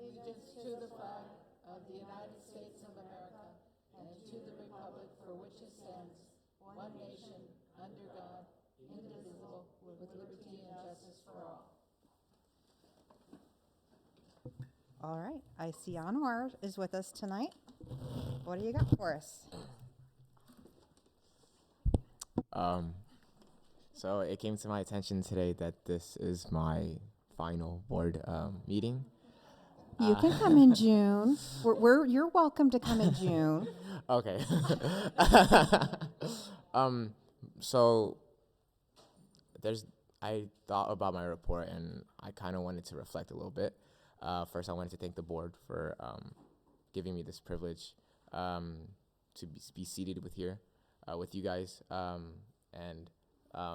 allegiance to the flag of the United States of America and to the republic for which it stands, one nation, under God, indivisible, with liberty and justice for all. All right, I see Anwar is with us tonight. What do you got for us? So it came to my attention today that this is my final board meeting. You can come in June. You're welcome to come in June. Okay. So I thought about my report and I kind of wanted to reflect a little bit. First, I wanted to thank the board for giving me this privilege to be seated with you guys. And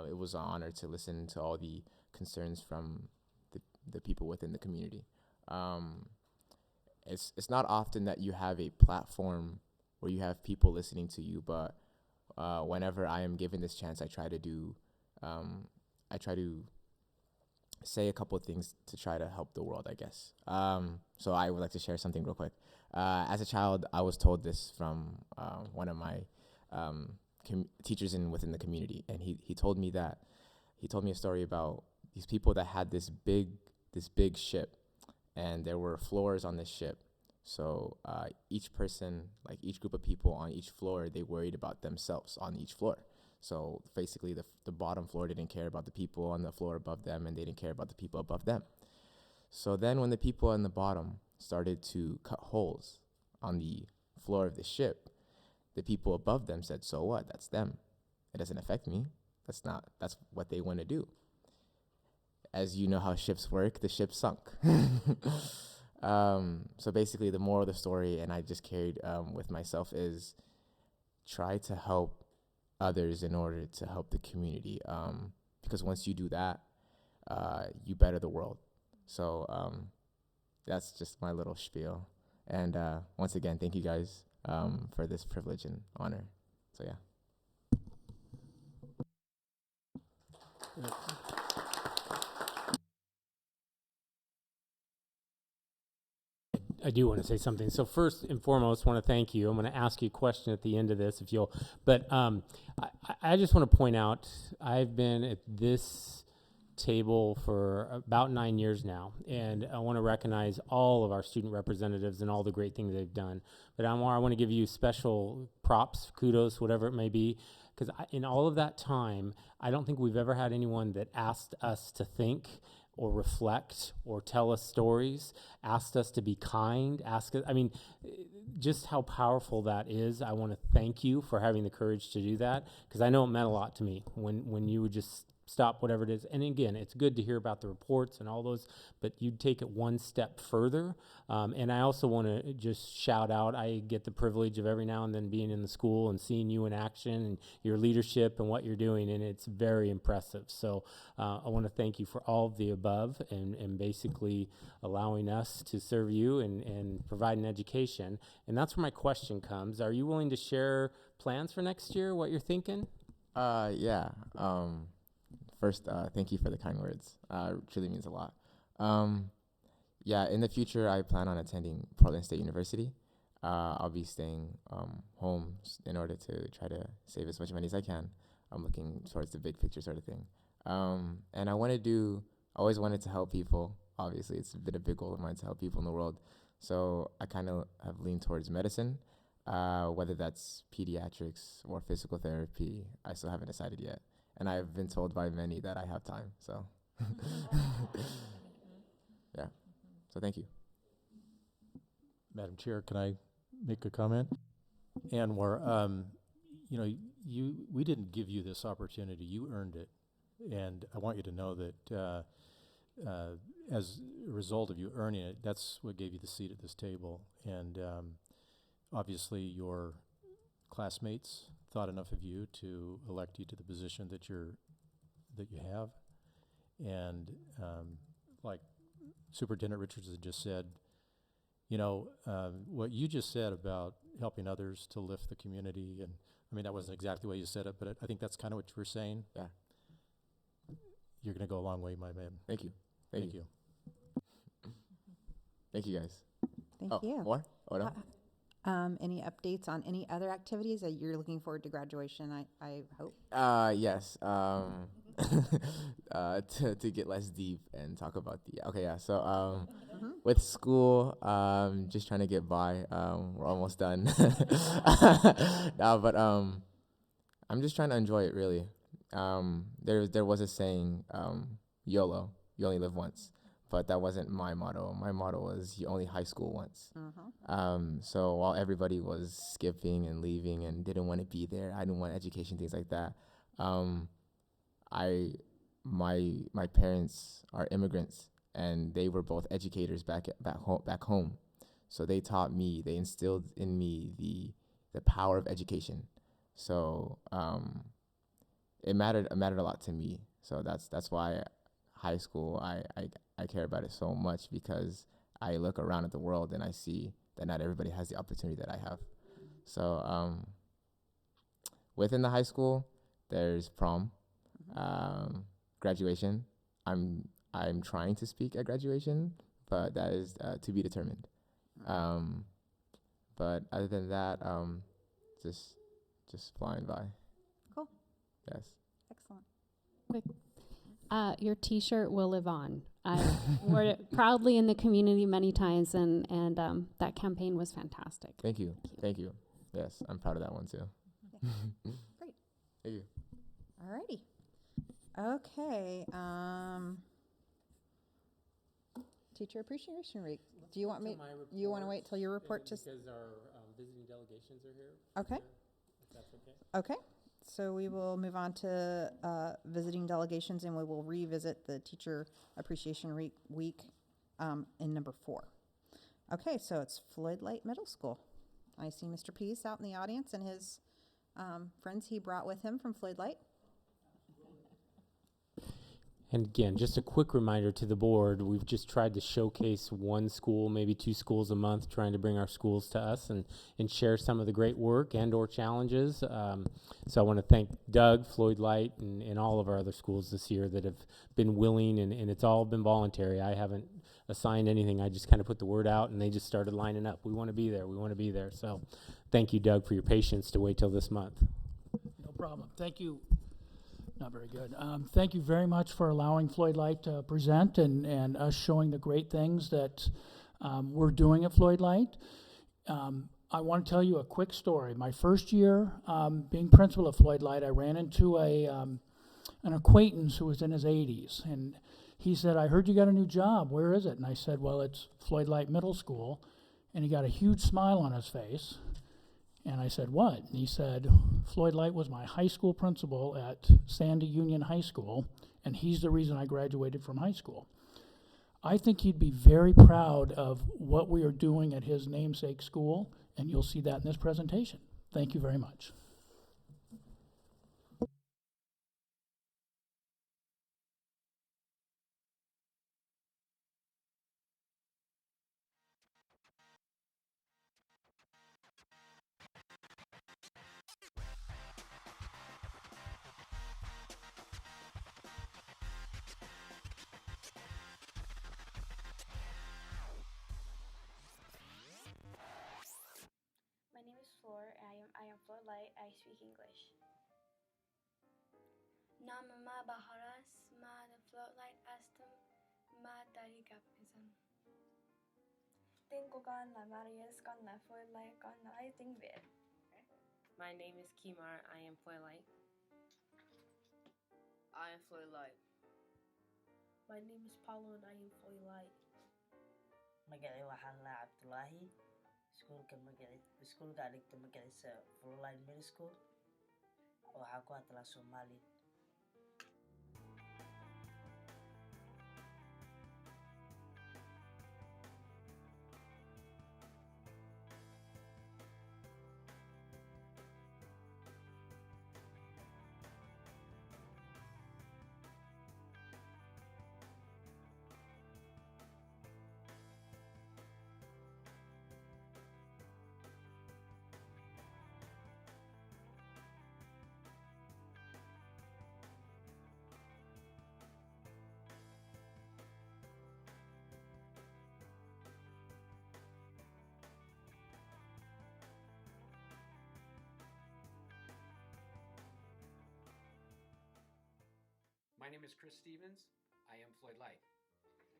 it was an honor to listen to all the concerns from the people within the community. It's not often that you have a platform where you have people listening to you, but whenever I am given this chance, I try to say a couple of things to try to help the world, I guess. So I would like to share something real quick. As a child, I was told this from one of my teachers within the community, and he told me a story about these people that had this big ship, and there were floors on this ship. So each person, like each group of people on each floor, they worried about themselves on each floor. So basically the bottom floor didn't care about the people on the floor above them, and they didn't care about the people above them. So then when the people on the bottom started to cut holes on the floor of the ship, the people above them said, so what? That's them. It doesn't affect me. That's what they want to do. As you know how ships work, the ship sunk. So basically the moral of the story, and I just carried with myself, is try to help others in order to help the community. Because once you do that, you better the world. So that's just my little spiel. And once again, thank you guys for this privilege and honor. So yeah. I do want to say something. So first and foremost, want to thank you. I'm going to ask you a question at the end of this, if you'll. But I just want to point out, I've been at this table for about 9 years now, and I want to recognize all of our student representatives and all the great things they've done. But Anwar, I want to give you special props, kudos, whatever it may be, because in all of that time, I don't think we've ever had anyone that asked us to think or reflect or tell us stories, asked us to be kind, just how powerful that is. I want to thank you for having the courage to do that, because I know it meant a lot to me when you would just stop whatever it is. And again, it's good to hear about the reports and all those, but you'd take it one step further. And I also want to just shout out, I get the privilege of every now and then being in the school and seeing you in action and your leadership and what you're doing, and it's very impressive. So I want to thank you for all of the above and basically allowing us to serve you and provide an education. And that's where my question comes. Are you willing to share plans for next year, what you're thinking? Yeah. First, thank you for the kind words. It truly means a lot. Yeah, in the future, I plan on attending Portland State University. I'll be staying home in order to try to save as much money as I can. I'm looking towards the big picture sort of thing. And I always wanted to help people. Obviously, it's been a big goal of mine to help people in the world. So I kind of have leaned towards medicine, whether that's pediatrics or physical therapy. I still haven't decided yet. And I've been told by many that I have time, so. Yeah, so thank you. Madam Chair, can I make a comment? Anwar, we didn't give you this opportunity, you earned it. And I want you to know that as a result of you earning it, that's what gave you the seat at this table. And obviously your classmates thought enough of you to elect you to the position that you have. And like Superintendent Richardson just said, what you just said about helping others to lift the community, and I mean, that wasn't exactly the way you said it, but I think that's kind of what you were saying. Yeah. You're going to go a long way, my man. Thank you. Thank you. Thank you guys. Thank Oh, you. more? Oh, no? Any updates on any other activities that you're looking forward to graduation? I hope. Yes. To get less deep and talk about the okay, yeah. So with school, just trying to get by. We're almost done. No, but I'm just trying to enjoy it really. There was a saying, YOLO, you only live once, but that wasn't my motto. My motto was you only high school once. So while everybody was skipping and leaving and didn't want to be there, I didn't want education, things like that. My parents are immigrants, and they were both educators back home. So they taught me, they instilled in me the power of education. So it mattered a lot to me. So that's why high school I care about it so much, because I look around at the world and I see that not everybody has the opportunity that I have. So within the high school, there's prom, graduation. I'm trying to speak at graduation, but that is to be determined. But other than that, just flying by. Cool. Yes. Excellent. Your T-shirt will live on. I wore it proudly in the community many times, and that campaign was fantastic. Thank you. Thank you. Yes, I'm proud of that one too. Great. Thank you. Alrighty. Okay. Teacher Appreciation Week. Do you want me? You want to wait till your report to? Because our visiting delegations are here. Okay. If that's okay. Okay. So we will move on to visiting delegations, and we will revisit the Teacher Appreciation Week in number 4. Okay, so it's Floyd Light Middle School. I see Mr. Pease out in the audience and his friends he brought with him from Floyd Light. And again, just a quick reminder to the board, we've just tried to showcase one school, maybe 2 schools a month, trying to bring our schools to us and share some of the great work and or challenges. So I want to thank Doug, Floyd Light, and all of our other schools this year that have been willing, and it's all been voluntary. I haven't assigned anything. I just kind of put the word out, and they just started lining up. We want to be there. We want to be there. So thank you, Doug, for your patience to wait till this month. No problem. Thank you. Not very good. Thank you very much for allowing Floyd Light to present and us showing the great things that we're doing at Floyd Light. I want to tell you a quick story. My first year being principal at Floyd Light, I ran into an acquaintance who was in his 80s, and he said, "I heard you got a new job. Where is it?" And I said, "Well, it's Floyd Light Middle School." And he got a huge smile on his face. And I said, "What?" And he said, "Floyd Light was my high school principal at Sandy Union High School, and he's the reason I graduated from high school." I think he'd be very proud of what we are doing at his namesake school, and you'll see that in this presentation. Thank you very much. My name is Flor. I am Floyd Light. I speak English. Nama ma baharas ma the Floyd Light astum ma dari kapizan. Tengo con la Marias con la Floyd Light con la Lighting Vid. My name is Kimar. I am Floyd Light. I am Floyd Light. My name is Paulo and I am Floyd Light. Magacay waxaa la Cabdulaahi iskuulka dhigta magaciisa Floyd Light Middle School waxaa ku hadlaa Soomaali. My name is Chris Stevens. I am Floyd Light.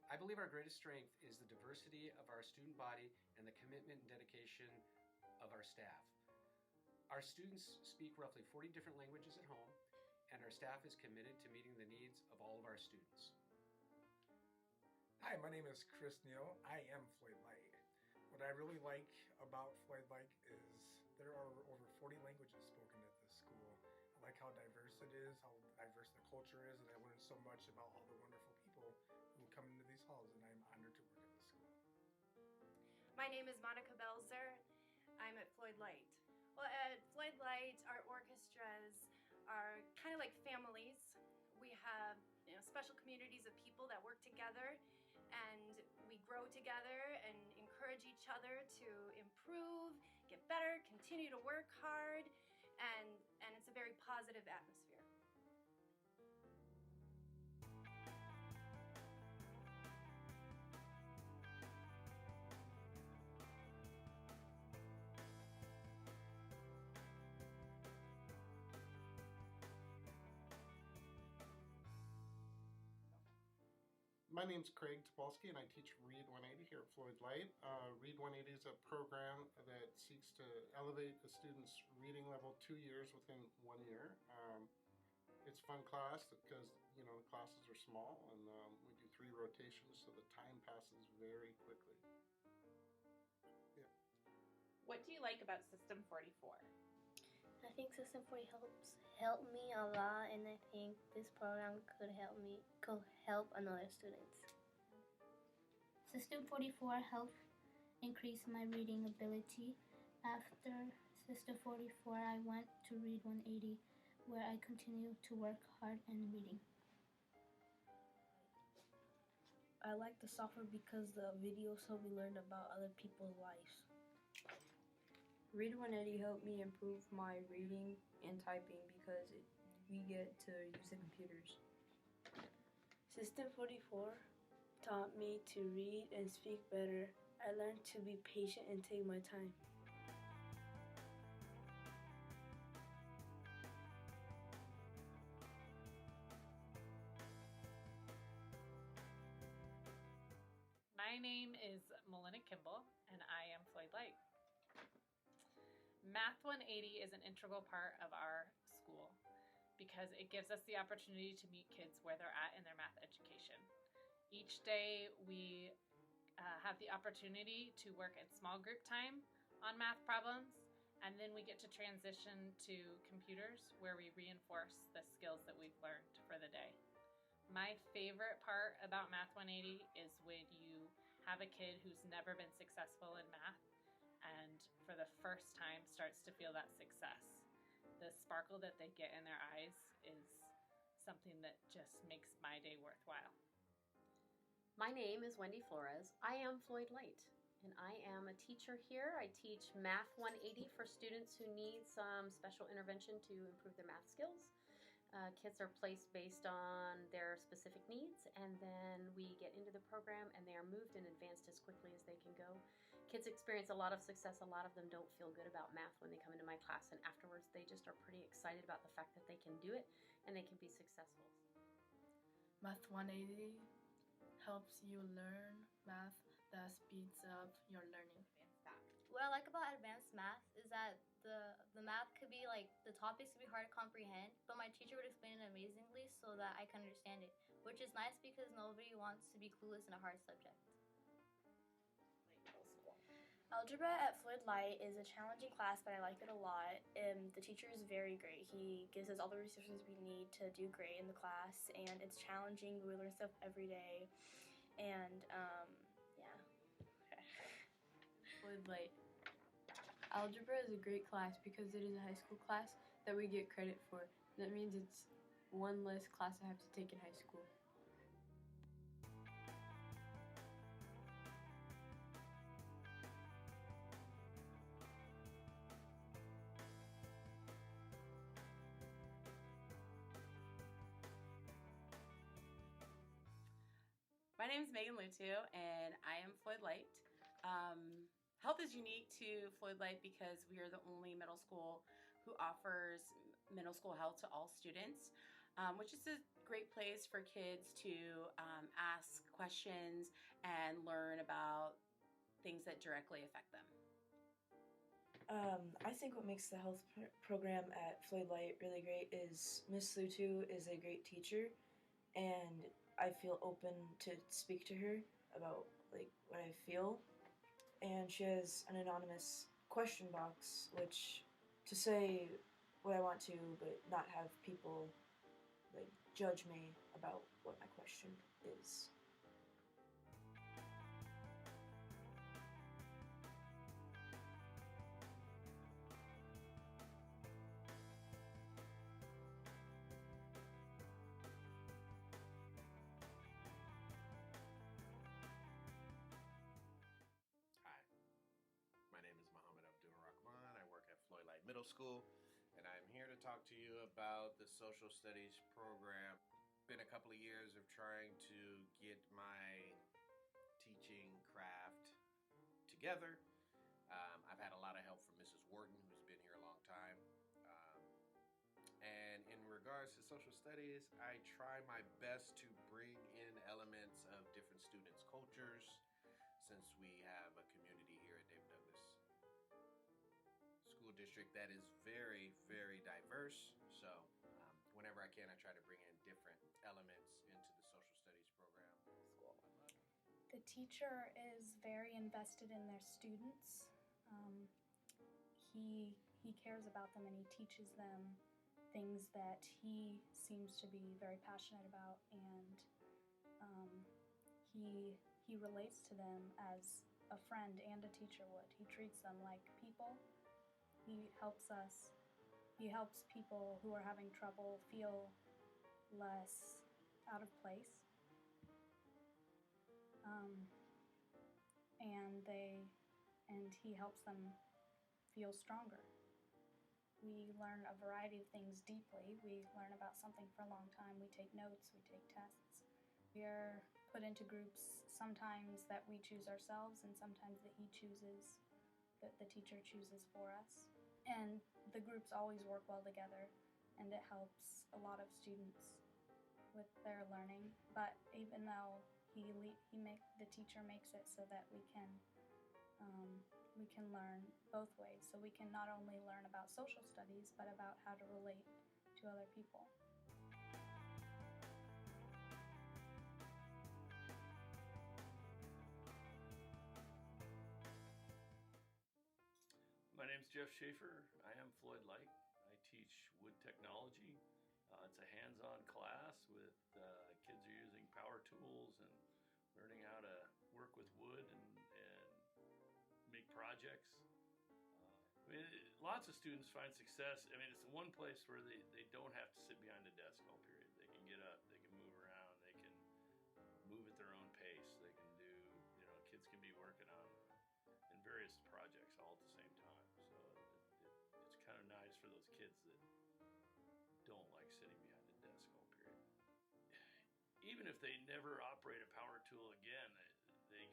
I believe our greatest strength is the diversity of our student body and the commitment and dedication of our staff. Our students speak roughly 40 different languages at home, and our staff is committed to meeting the needs of all of our students. Hi, my name is Chris Neal. I am Floyd Light. What I really like about Floyd Light is there are over 40 languages spoken at this school. I like how diverse it is, how diverse the culture is, and I learned so much about all the wonderful people who come into these halls, and I'm honored to work at this school. My name is Monica Belzer. I'm at Floyd Light. Well, at Floyd Light, our orchestras are kind of like families. We have special communities of people that work together, and we grow together and encourage each other to improve, get better, continue to work hard, and it's a very positive atmosphere. My name's Craig Topolsky, and I teach Read 180 here at Floyd Light. Read 180 is a program that seeks to elevate a student's reading level 2 years within 1 year. It's a fun class because, the classes are small, and we do 3 rotations, so the time passes very quickly. Yeah. What do you like about System 44? I think System 40 helped me a lot, and I think this program could help another students. System 44 helped increase my reading ability. After System 44, I went to Read 180, where I continue to work hard in reading. I like the software because the videos help me learn about other people's lives. Read 180 helped me improve my reading and typing because we get to use the computers. System 44 taught me to read and speak better. I learned to be patient and take my time. My name is Melinda Kimball, and I am Floyd Light. Math 180 is an integral part of our school because it gives us the opportunity to meet kids where they're at in their math education. Each day we have the opportunity to work in small group time on math problems, and then we get to transition to computers where we reinforce the skills that we've learned for the day. My favorite part about Math 180 is when you have a kid who's never been successful in math and for the first time starts to feel that success. The sparkle that they get in their eyes is something that just makes my day worthwhile. My name is Wendy Flores. I am Floyd Light, and I am a teacher here. I teach Math 180 for students who need some special intervention to improve their math skills. Kids are placed based on their specific needs, and then we get into the program and they are moved and advanced as quickly as they can go. Kids experience a lot of success. A lot of them don't feel good about math when they come into my class, and afterwards they just are pretty excited about the fact that they can do it and they can be successful. Math 180 helps you learn math that speeds up your learning. What I like about advanced math is that the math could be the topics could be hard to comprehend, but my teacher would explain it amazingly so that I can understand it, which is nice because nobody wants to be clueless in a hard subject. Algebra at Floyd Light is a challenging class, but I like it a lot. The teacher is very great. He gives us all the resources we need to do great in the class, and it's challenging, but we learn stuff every day. And yeah. Floyd Light. Algebra is a great class because it is a high school class that we get credit for. That means it's one less class I have to take in high school. My name is Megan Lutu, and I am Floyd Light. Health is unique to Floyd Light because we are the only middle school who offers middle school health to all students, which is great place for kids to ask questions and learn about things that directly affect them. I think what makes the health program at Floyd Light really great is Miss Lutu is a great teacher, and I feel open to speak to her about like what I feel. And she has an anonymous question box, which to say what I want to, but not have people like judge me about what my question is. Hi, my name is Muhammad Abdul Rahman. I work at Floyd Light Middle School, and I'm here to talk to you about the social studies program. Been a couple of years of trying to get my teaching craft together. I've had a lot of help from Mrs. Wharton, who's been here a long time. And in regards to social studies, I try my best to bring in elements of different students' cultures, since we have a community here at David Douglas School District that is very, very diverse. So whenever I can, I try to bring in different elements into the social studies program. The teacher is very invested in their students. He cares about them and he teaches them things that he seems to be very passionate about, and he relates to them as a friend and a teacher would. He treats them like people. He helps people who are having trouble feel less out of place. And he helps them feel stronger. We learn a variety of things deeply. We learn about something for a long time. We take notes, we take tests. We are put into groups sometimes that we choose ourselves and sometimes that he chooses, that the teacher chooses for us. And the groups always work well together, and it helps a lot of students with their learning. But even though the teacher makes it so that we can learn both ways. So we can not only learn about social studies, but about how to relate to other people. My name's Jeff Schaefer. I am Floyd Light. I teach wood technology. It's a hands-on class with kids are using power tools and learning how to work with wood and make projects. Lots of students find success. It's the one place where they don't have to sit behind a desk all period. They can get up, they can move around, they can move at their own pace. They can do, kids can be working on in various projects all at the same time. So it's kind of nice for those kids that don't like sitting behind a desk all period. Even if they never operate a power tool again, they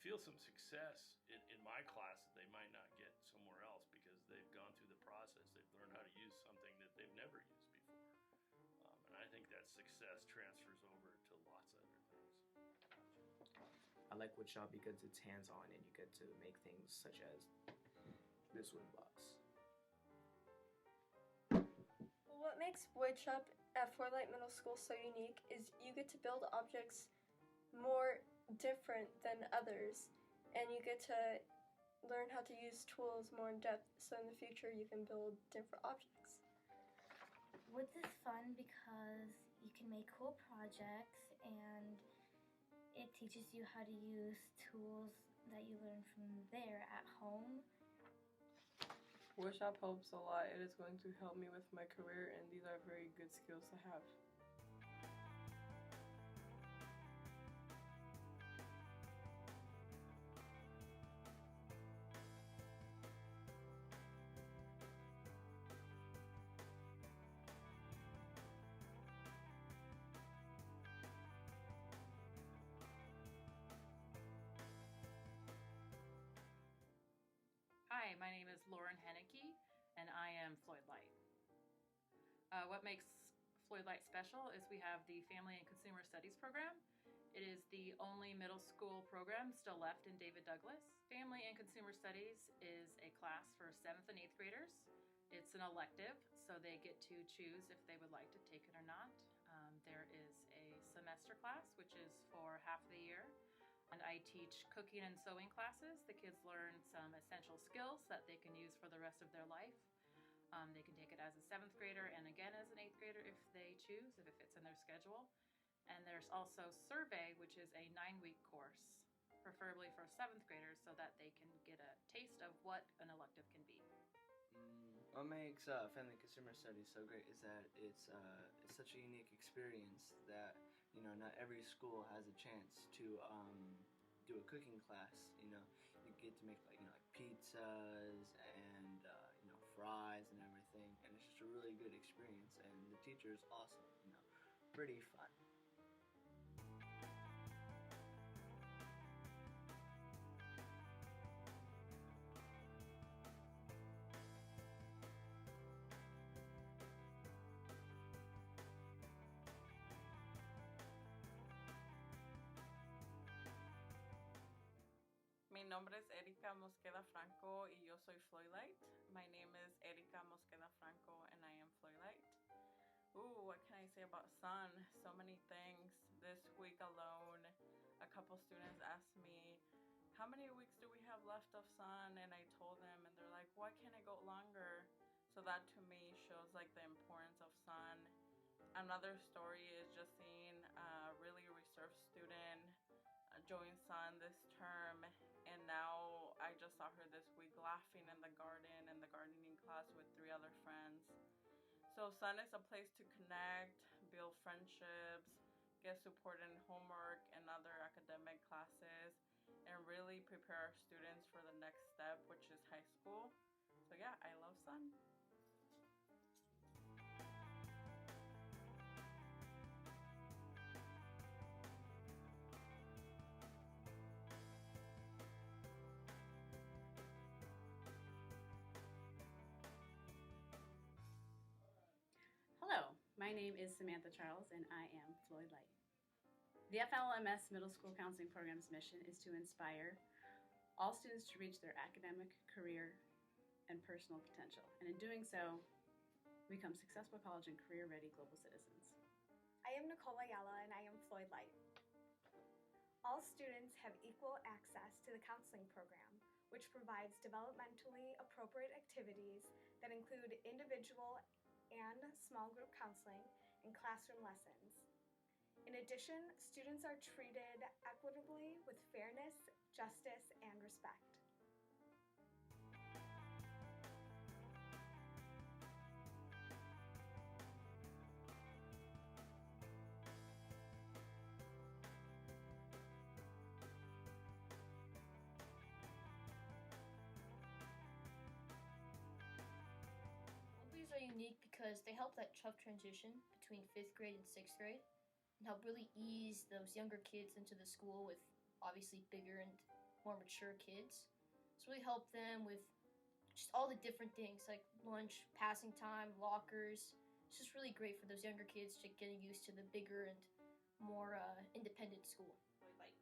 feel some success in my class that they might not get somewhere else because they've gone through the process. They've learned how to use something that they've never used before. And I think that success transfers over to lots of other things. I like woodshop because it's hands-on and you get to make things such as this wooden box. What makes woodshop at Floyd Light Middle School so unique is you get to build objects more different than others, and you get to learn how to use tools more in depth, so in the future you can build different objects. Woods is fun because you can make cool projects, and it teaches you how to use tools that you learn from there at home. Woodshop helps a lot. It is going to help me with my career, and these are very good skills to have. Hi, my name is Lauren Henneke, and I am Floyd Light. What makes Floyd Light special is we have the Family and Consumer Studies program. It is the only middle school program still left in David Douglas. Family and Consumer Studies is a class for 7th and 8th graders. It's an elective, so they get to choose if they would like to take it or not. There is a semester class, which is for half the year. And I teach cooking and sewing classes. The kids learn some essential skills that they can use for the rest of their life. They can take it as a 7th grader and again as an 8th grader if they choose, if it fits in their schedule. And there's also Survey, which is a 9-week course, preferably for 7th graders, so that they can get a taste of what an elective can be. What makes Family Consumer Studies so great is that it's such a unique experience that not every school has a chance to do a cooking class. You get to make like pizzas and fries and everything, and it's just a really good experience. And the teacher is awesome. Pretty fun. Mi nombre es Erika Mosqueda Franco y yo soy Floyd Light. My name is Erika Mosqueda Franco and I am Floyd Light. Ooh, what can I say about sun? So many things. This week alone, a couple students asked me, how many weeks do we have left of sun? And I told them and they're like, why can't it go longer? So that to me shows like the importance of sun. Another story is just seeing a really reserved student join sun this term, and now I just saw her this week laughing in the garden in the gardening class with 3 other friends. So sun is a place to connect, build friendships, get support in homework and other academic classes, and really prepare our students for the next step, which is high school. So yeah, I love sun. Hello, my name is Samantha Charles and I am Floyd Light. The FLMS Middle School Counseling Program's mission is to inspire all students to reach their academic, career, and personal potential. And in doing so, become successful college and career-ready global citizens. I am Nicole Ayala and I am Floyd Light. All students have equal access to the counseling program, which provides developmentally appropriate activities that include individual and small group counseling and classroom lessons. In addition, students are treated equitably with fairness, justice, and respect. Hobbies are unique because they help that tough transition between 5th grade and 6th grade and help really ease those younger kids into the school with obviously bigger and more mature kids. It's really helped them with just all the different things like lunch, passing time, lockers. It's just really great for those younger kids to getting used to the bigger and more independent school.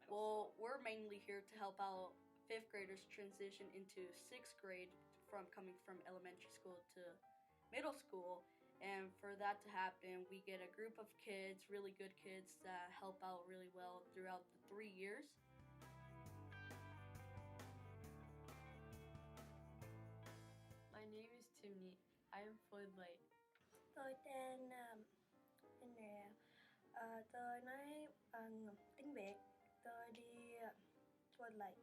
Well, we're mainly here to help out 5th graders transition into 6th grade from coming from elementary school to middle school. And for that to happen, we get a group of kids, really good kids, that help out really well throughout the 3 years. My name is Timney. I am Floyd Light. Tôi tên Nè. Tôi nói bằng tiếng Việt. Tôi đi Floyd Light.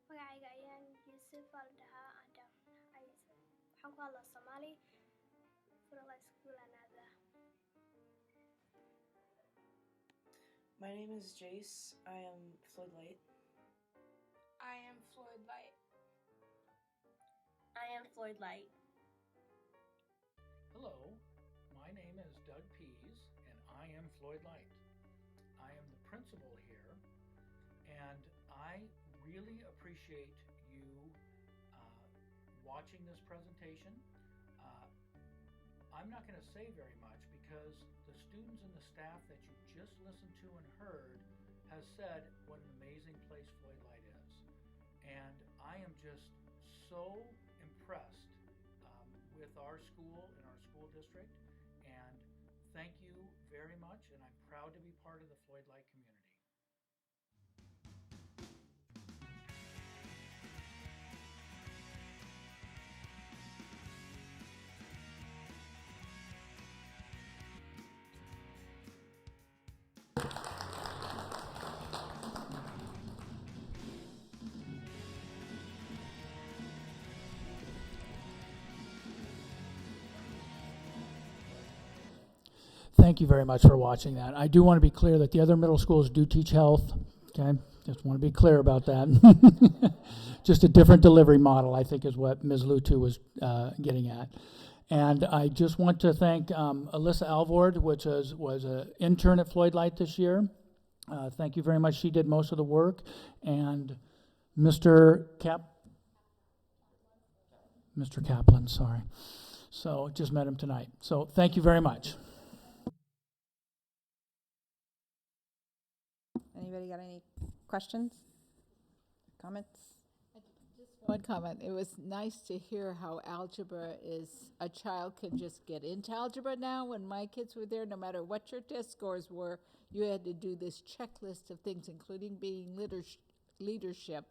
magacayga ayaan Yuusuf al dhahaa waxaan ku hadlaa Soomaali Floyd Light School aan aadaa. My name is Jace. I am Floyd Light. I am Floyd Light. I am Floyd Light. Hello, my name is Doug Pease, and I am Floyd Light. I am the principal here, and I really appreciate you watching this presentation. I'm not going to say very much because the students and the staff that you just listened to and heard has said what an amazing place Floyd Light is. And I am just so impressed with our school and our school district. And thank you very much. And I'm proud to be part of the Floyd Light community. Thank you very much for watching that. I do want to be clear that the other middle schools do teach health. Okay, just want to be clear about that. Just a different delivery model, I think, is what Ms. Lutu was getting at. And I just want to thank Alyssa Alvord, which was an intern at Floyd Light this year. Thank you very much. She did most of the work. And Mr. Kaplan, sorry. So just met him tonight. So thank you very much. Anybody got any questions, comments? Just one comment. It was nice to hear how algebra is, a child can just get into algebra now. When my kids were there, no matter what your test scores were, you had to do this checklist of things, including being leadership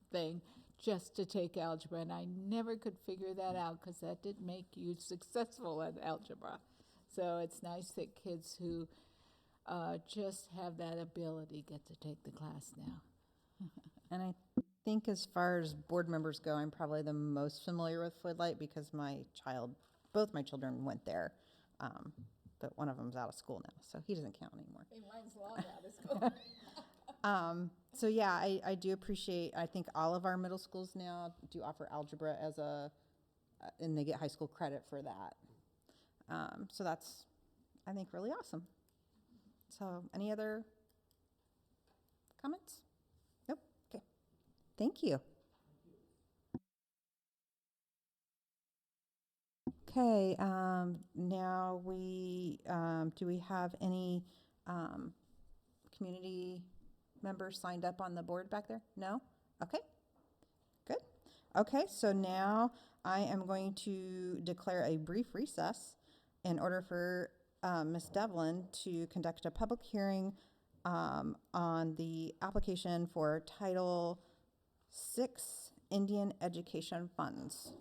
thing, just to take algebra. And I never could figure that out because that didn't make you successful at algebra. So it's nice that kids who just have that ability get to take the class now. And I think as far as board members go, I'm probably the most familiar with Floyd Light because both my children went there, but one of them's out of school now, so he doesn't count anymore. Hey, mine's long out of school. So yeah, I do appreciate, I think all of our middle schools now do offer algebra as and they get high school credit for that. So that's, I think, really awesome. So any other comments? Nope. Okay. Thank you. Okay. Now do we have any community members signed up on the board back there? No? Okay. Good. Okay. So now I am going to declare a brief recess in order for Ms. Devlin to conduct a public hearing on the application for Title VI Indian Education Funds.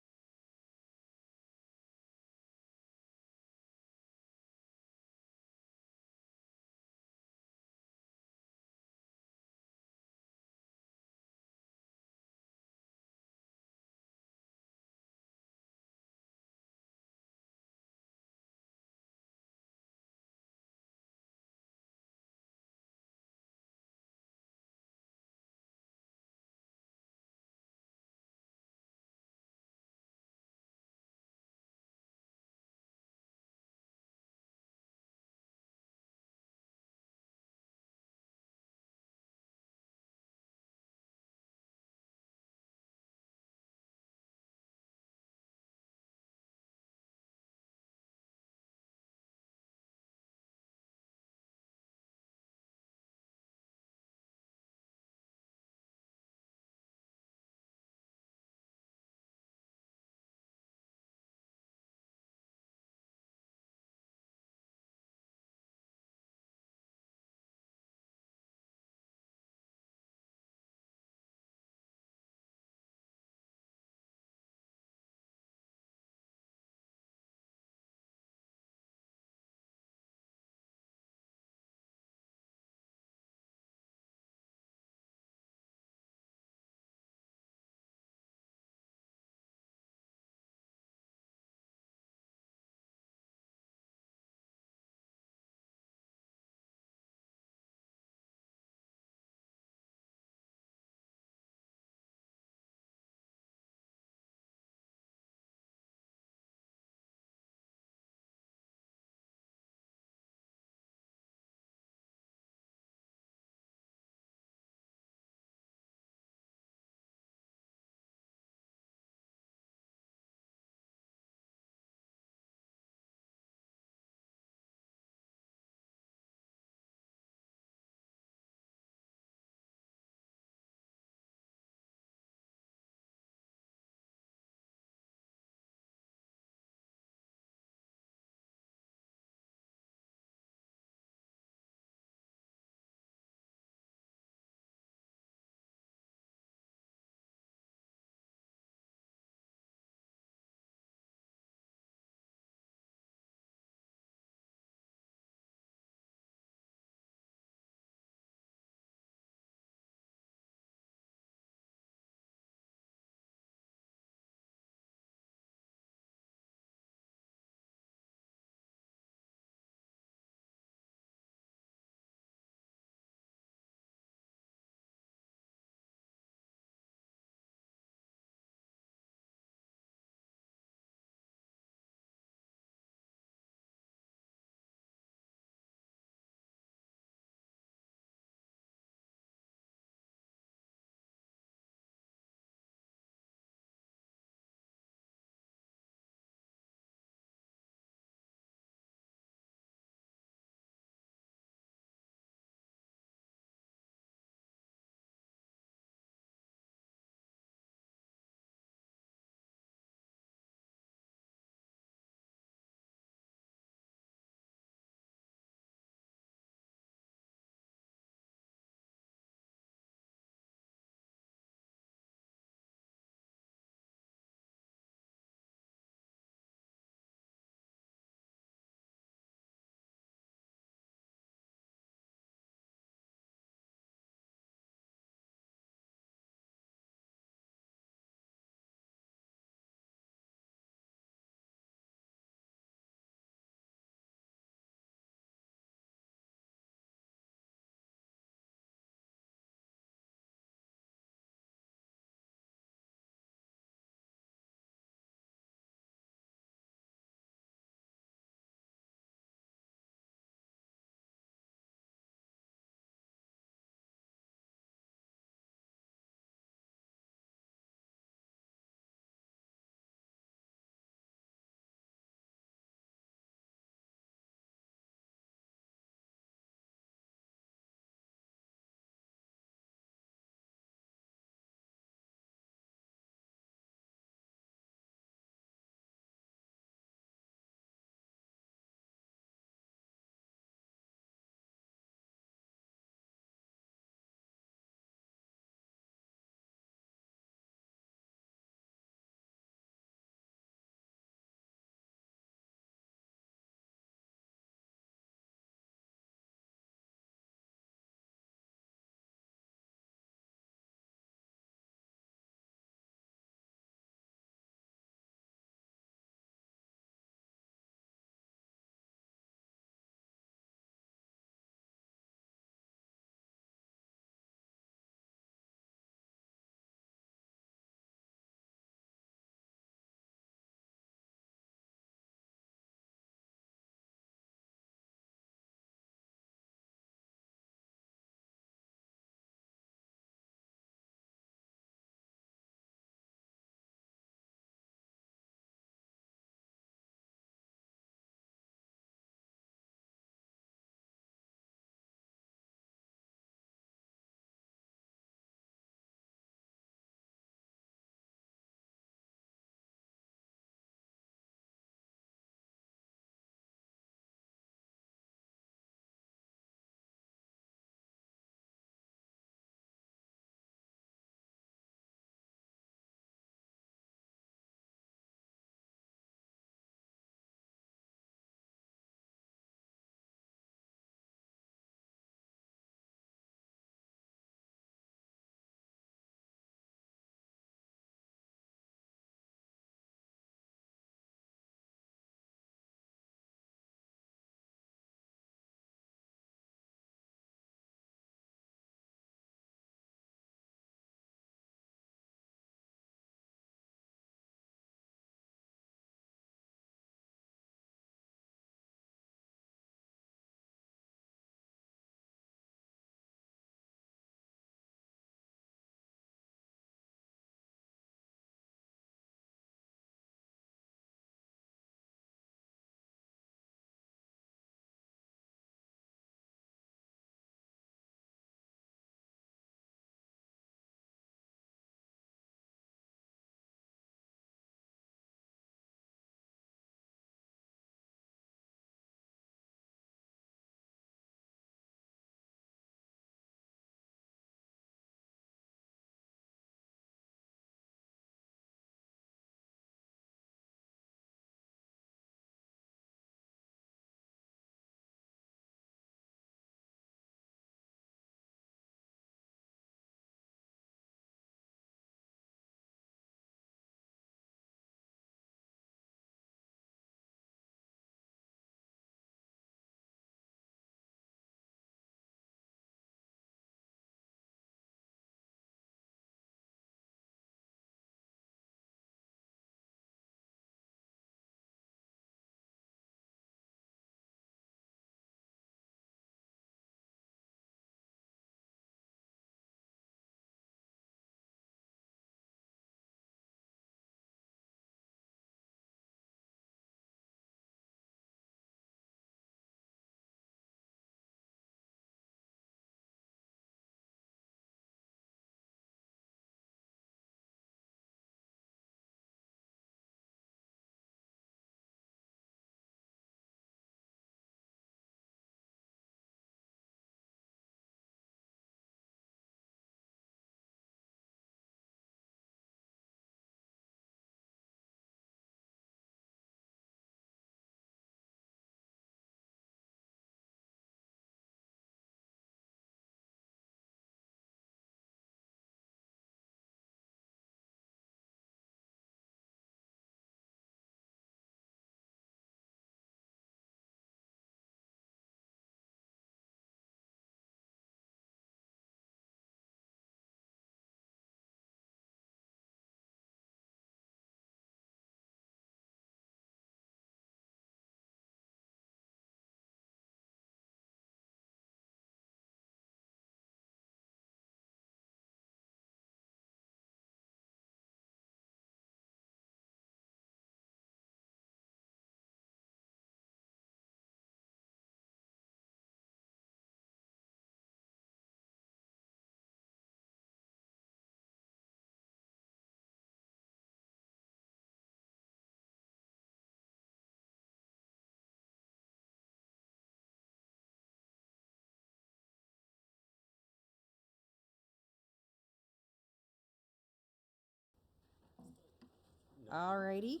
Alrighty.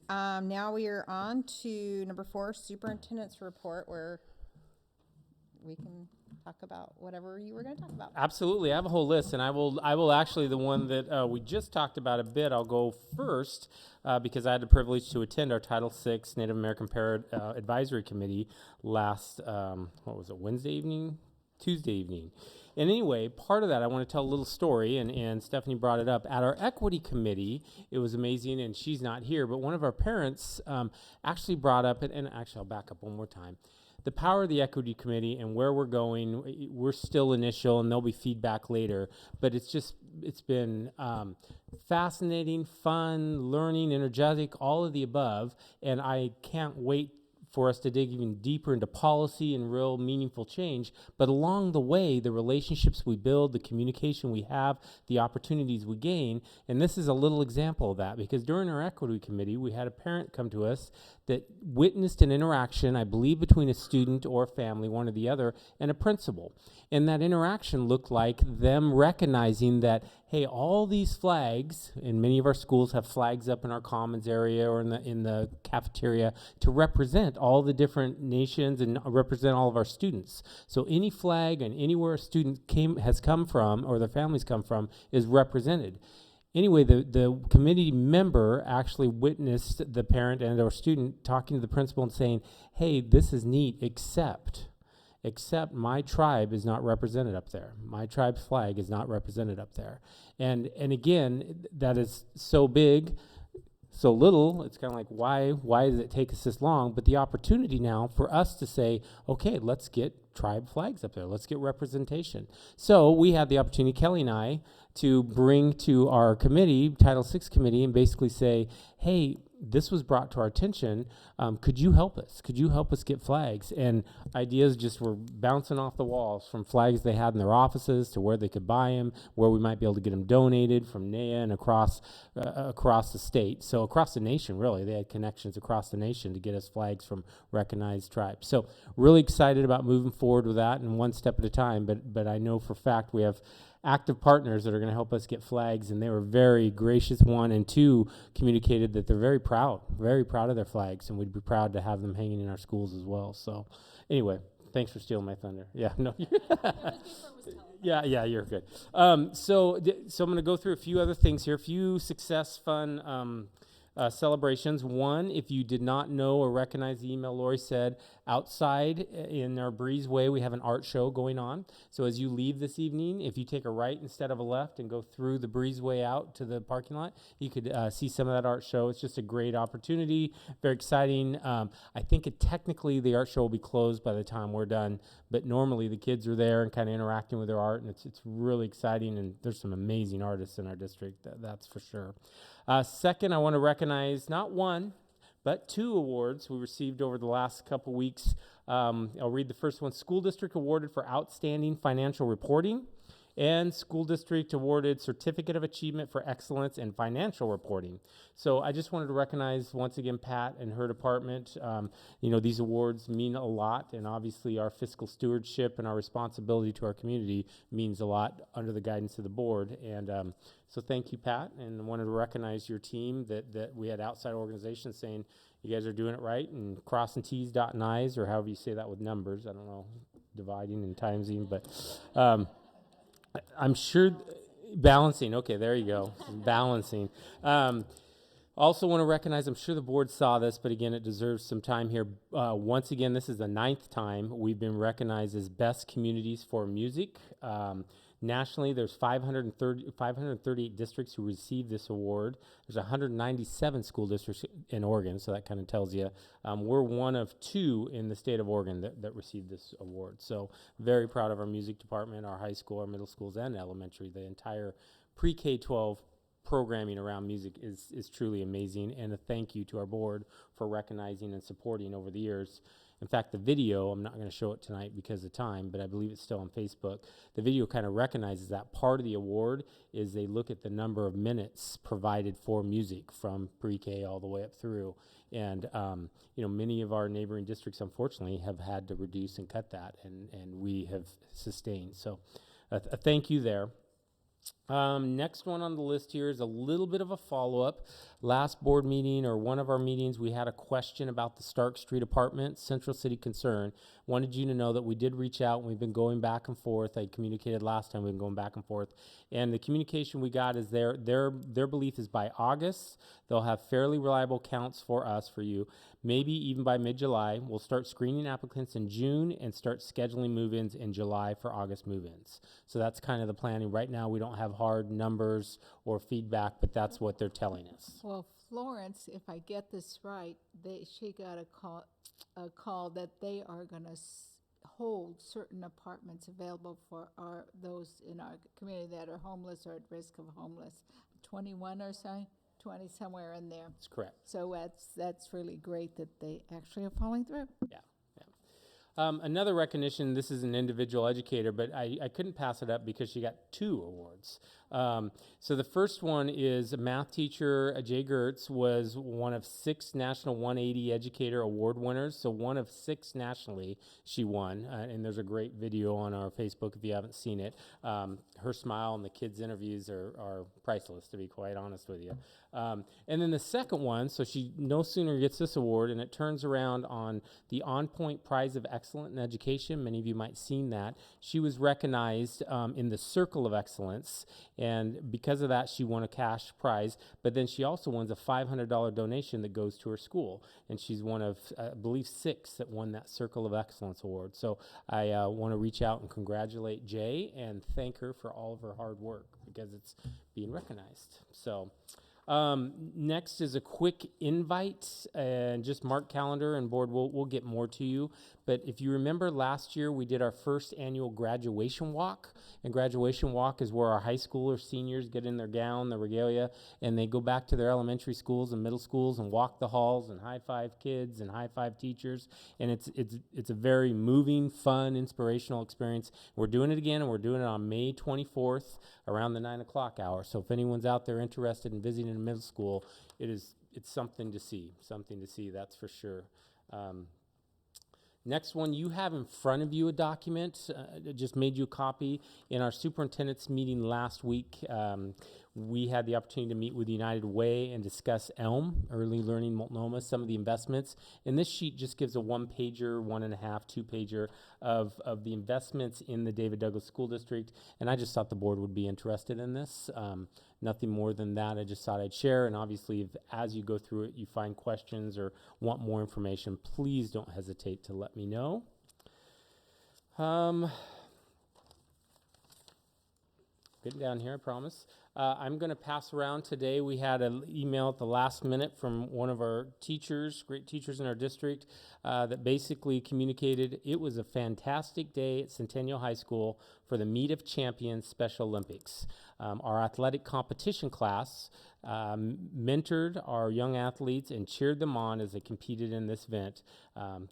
Now we are on to number 4, superintendent's report, where we can talk about whatever you were going to talk about. Absolutely, I have a whole list, and I will actually, the one that we just talked about a bit, I'll go first because I had the privilege to attend our Title VI Native American Parent Advisory Committee last, Wednesday evening? Tuesday evening. And anyway, part of that, I want to tell a little story, and Stephanie brought it up. At our equity committee, it was amazing, and she's not here, but one of our parents actually brought up, and actually I'll back up one more time, the power of the equity committee and where we're going. We're still initial, and there'll be feedback later, but it's been fascinating, fun, learning, energetic, all of the above, and I can't wait for us to dig even deeper into policy and real meaningful change. But along the way, the relationships we build, the communication we have, the opportunities we gain, and this is a little example of that, because during our equity committee, we had a parent come to us that witnessed an interaction, I believe, between a student or a family, one or the other, and a principal. And that interaction looked like them recognizing that, hey, all these flags, and many of our schools have flags up in our commons area or in the cafeteria to represent all the different nations and represent all of our students. So any flag and anywhere a student has come from or their families come from is represented. Anyway, the committee member actually witnessed the parent and our student talking to the principal and saying, hey, this is neat, except my tribe is not represented up there. My tribe's flag is not represented up there. And again, that is so big, so little, it's kind of like, why does it take us this long? But the opportunity now for us to say, okay, let's get tribe flags up there. Let's get representation. So we had the opportunity, Kelly and I, to bring to our committee, Title VI committee, and basically say, hey, this was brought to our attention. Could you help us? Could you help us get flags? And ideas just were bouncing off the walls, from flags they had in their offices to where they could buy them, where we might be able to get them donated from NAIA and across the state. So across the nation, really. They had connections across the nation to get us flags from recognized tribes. So really excited about moving forward with that, and one step at a time. But I know for a fact we have active partners that are going to help us get flags, and they were very gracious, one, and two, communicated that they're very proud of their flags, and we'd be proud to have them hanging in our schools as well. So anyway, thanks for stealing my thunder. Yeah, no. Yeah, you're good. So I'm going to go through a few other things here, a few success, fun celebrations. One, if you did not know or recognize the email Lori said, outside in our breezeway, we have an art show going on. So as you leave this evening, if you take a right instead of a left and go through the breezeway out to the parking lot, you could see some of that art show. It's just a great opportunity, very exciting. I think technically the art show will be closed by the time we're done, but normally the kids are there and kind of interacting with their art, and it's really exciting, and there's some amazing artists in our district, that's for sure. Second, I want to recognize not one, but 2 awards we received over the last couple weeks. I'll read the first one. School District awarded for outstanding financial reporting, and School District awarded Certificate of Achievement for Excellence in Financial Reporting. So I just wanted to recognize once again Pat and her department. These awards mean a lot, and obviously our fiscal stewardship and our responsibility to our community means a lot under the guidance of the board. And so thank you, Pat, and I wanted to recognize your team that we had outside organizations saying you guys are doing it right and crossing T's, dotting I's, or however you say that with numbers. I don't know, dividing and timesing, but I'm sure balancing. Okay, there you go, balancing. Also want to recognize, I'm sure the board saw this, but again, it deserves some time here. Once again, this is the 9th time we've been recognized as best communities for music. Nationally, there's 538 districts who received this award. There's 197 school districts in Oregon, so that kind of tells you. We're one of 2 in the state of Oregon that received this award. So very proud of our music department, our high school, our middle schools, and elementary. The entire pre-K-12 programming around music is truly amazing, and a thank you to our board for recognizing and supporting over the years. In fact, the video, I'm not going to show it tonight because of time, but I believe it's still on Facebook. The video kind of recognizes that part of the award is they look at the number of minutes provided for music from pre-K all the way up through. And, many of our neighboring districts, unfortunately, have had to reduce and cut that, and we have sustained. So a thank you there. Next one on the list here is a little bit of a follow-up. last board meeting or one of our meetings, we had a question about the Stark Street apartment, Central City concern. Wanted you to know that we did reach out and we've been going back and forth. I communicated last time, we've been going back and forth. And the communication we got is their belief is by August, they'll have fairly reliable counts for us, for you. Maybe even by mid-July. We'll start screening applicants in June and start scheduling move-ins in July for August move-ins. So that's kind of the planning. Right now, we don't have hard numbers or feedback, but that's what they're telling us. Well, Florence, if I get this right, she got a call that they are going to hold certain apartments available for those in our community that are homeless or at risk of homeless. 21 or so, 20, somewhere in there. That's correct. So that's really great that they actually are following through. Yeah. Another recognition, this is an individual educator, but I couldn't pass it up because she got 2 awards. So the first one is a math teacher, Jay Gertz, was one of 6 National 180 Educator Award winners. So one of 6 nationally she won. And there's a great video on our Facebook if you haven't seen it. Her smile and the kids' interviews are priceless, to be quite honest with you. And then the second one, so she no sooner gets this award, and it turns around on the On Point Prize of Excellence in Education. Many of you might have seen that. She was recognized in the Circle of Excellence, and because of that, she won a cash prize. But then she also wins a $500 donation that goes to her school, and she's one of, I believe, 6 that won that Circle of Excellence award. So I want to reach out and congratulate Jay and thank her for all of her hard work because it's being recognized. So. Next is a quick invite, and just mark calendar and board. We'll get more to you. But if you remember last year, we did our first annual graduation walk. And graduation walk is where our high schoolers, seniors get in their gown, their regalia, and they go back to their elementary schools and middle schools and walk the halls and high five kids and high five teachers. And it's a very moving, fun, inspirational experience. We're doing it again, and we're doing it on May 24th around the 9 o'clock hour. So if anyone's out there interested in visiting a middle school, it's something to see, that's for sure. Next one, you have in front of you a document. I just made you a copy. In our superintendent's meeting last week, we had the opportunity to meet with United Way and discuss ELM, Early Learning Multnomah, some of the investments. And this sheet just gives a 1-pager, 1.5, 2-pager of the investments in the David Douglas School District. And I just thought the board would be interested in this. Nothing more than that. I just thought I'd share. And obviously, if as you go through it, you find questions or want more information, please don't hesitate to let me know. Getting down here, I promise. I'm going to pass around today. We had an email at the last minute from one of our teachers, great teachers in our district, that basically communicated it was a fantastic day at Centennial High School for the Meet of Champions Special Olympics. Our athletic competition class mentored our young athletes and cheered them on as they competed in this event.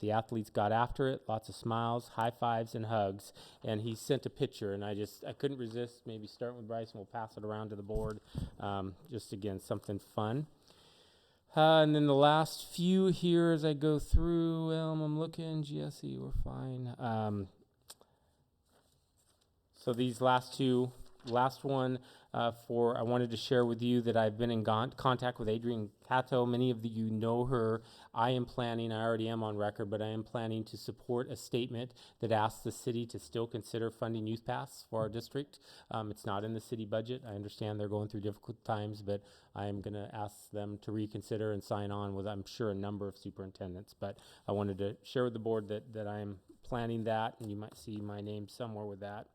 The athletes got after it, lots of smiles, high fives, and hugs. And he sent a picture, and I couldn't resist maybe starting with Bryce, and we'll pass it around to the board. Just again, something fun. And then the last few here as I go through, I'm looking, GSE, we're fine. So these last two, last one I wanted to share with you that I've been in contact with Adrienne Cato. Many of you know her. I already am on record, but I am planning to support a statement that asks the city to still consider funding Youth Pass for our district. It's not in the city budget. I understand they're going through difficult times, but I am going to ask them to reconsider and sign on with, I'm sure, a number of superintendents. But I wanted to share with the board that I am planning that, and you might see my name somewhere with that.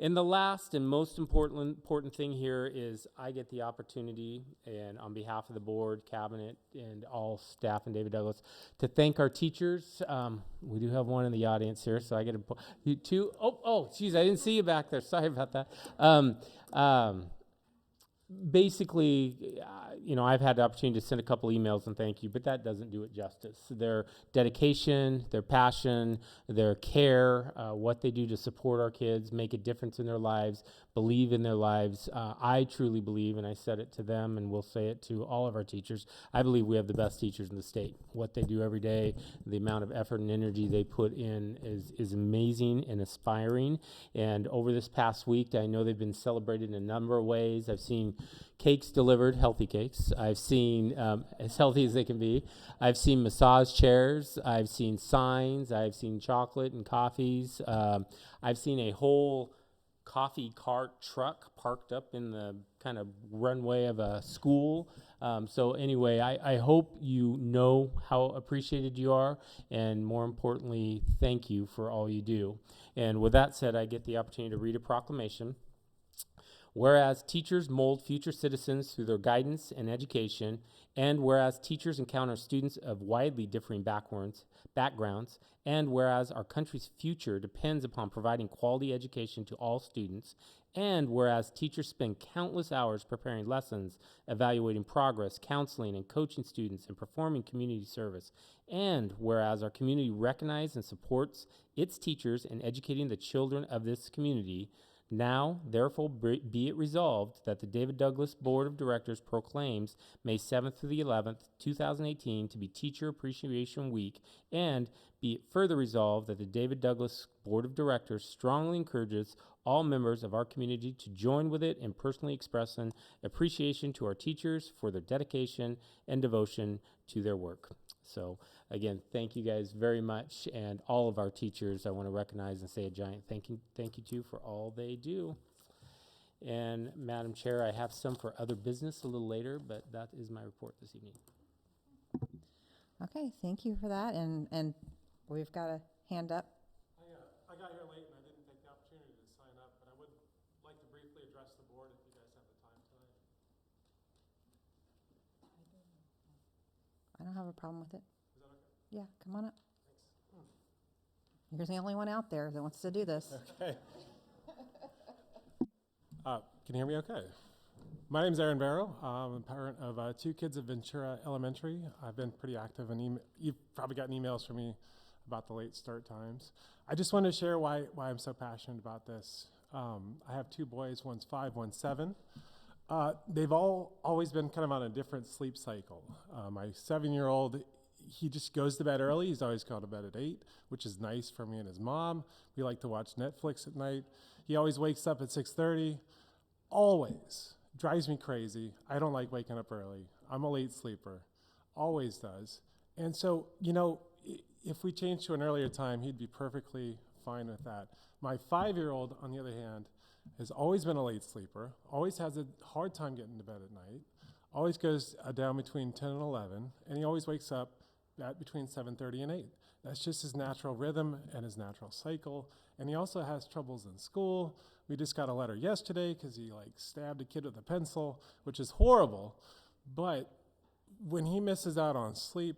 And the last and most important thing here is I get the opportunity, and on behalf of the board, cabinet, and all staff in David Douglas, to thank our teachers. We do have one in the audience here, so I get to you two. Oh, geez, I didn't see you back there. Sorry about that. Basically, I've had the opportunity to send a couple emails and thank you, but that doesn't do it justice. Their dedication, their passion, their care, what they do to support our kids, make a difference in their lives, believe in their lives. I truly believe, and I said it to them and we'll say it to all of our teachers, I believe we have the best teachers in the state. What they do every day, the amount of effort and energy they put in is amazing and inspiring. And over this past week, I know they've been celebrated in a number of ways. I've seen cakes delivered, healthy cakes. I've seen as healthy as they can be. I've seen massage chairs. I've seen signs. I've seen chocolate and coffees. I've seen a whole coffee cart truck parked up in the kind of runway of a school. So anyway, I hope you know how appreciated you are, and more importantly, thank you for all you do. And with that said, I get the opportunity to read a proclamation. Whereas teachers mold future citizens through their guidance and education, and whereas teachers encounter students of widely differing backgrounds, and whereas our country's future depends upon providing quality education to all students, and whereas teachers spend countless hours preparing lessons, evaluating progress, counseling and coaching students, and performing community service, and whereas our community recognizes and supports its teachers in educating the children of this community, now, therefore, be it resolved that the David Douglas Board of Directors proclaims May 7th through the 11th, 2018 to be Teacher Appreciation Week, and be it further resolved that the David Douglas Board of Directors strongly encourages all members of our community to join with it in personally expressing appreciation to our teachers for their dedication and devotion to their work. So, again, thank you guys very much, and all of our teachers I want to recognize and say a giant thank you to for all they do. And Madam Chair, I have some for other business a little later, but that is my report this evening. Okay, thank you for that, and we've got a hand up. I got here late and I didn't take the opportunity to sign up, but I would like to briefly address the board if you guys have the time tonight. I don't have a problem with it. Is that okay? Yeah, come on up. Thanks. You're the only one out there that wants to do this. Okay. Can you hear me okay? My name's Aaron Barrow. I'm a parent of 2 kids at Ventura Elementary. I've been pretty active, and you've probably gotten emails from me about the late start times. I just wanted to share why I'm so passionate about this. I have 2 boys, one's 5, one's 7. They've always been kind of on a different sleep cycle. My 7-year-old, he just goes to bed early. He's always gone to bed at 8, which is nice for me and his mom. We like to watch Netflix at night. He always wakes up at 6:30. Always. Drives me crazy. I don't like waking up early. I'm a late sleeper. Always does. And so, if we change to an earlier time, he'd be perfectly fine with that. My 5-year-old, on the other hand, has always been a late sleeper, always has a hard time getting to bed at night, always goes down between 10 and 11, and he always wakes up at between 7:30 and 8. That's just his natural rhythm and his natural cycle. And he also has troubles in school. We just got a letter yesterday because he stabbed a kid with a pencil, which is horrible. But when he misses out on sleep,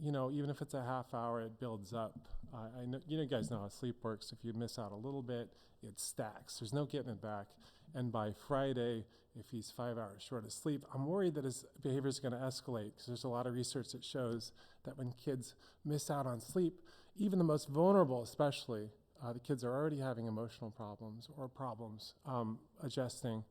even if it's a half hour, it builds up. I know, you guys know how sleep works. If you miss out a little bit, it stacks. There's no getting it back. And by Friday, if he's 5 hours short of sleep, I'm worried that his behavior is going to escalate, because there's a lot of research that shows that when kids miss out on sleep, even the most vulnerable especially, the kids are already having emotional problems or problems adjusting,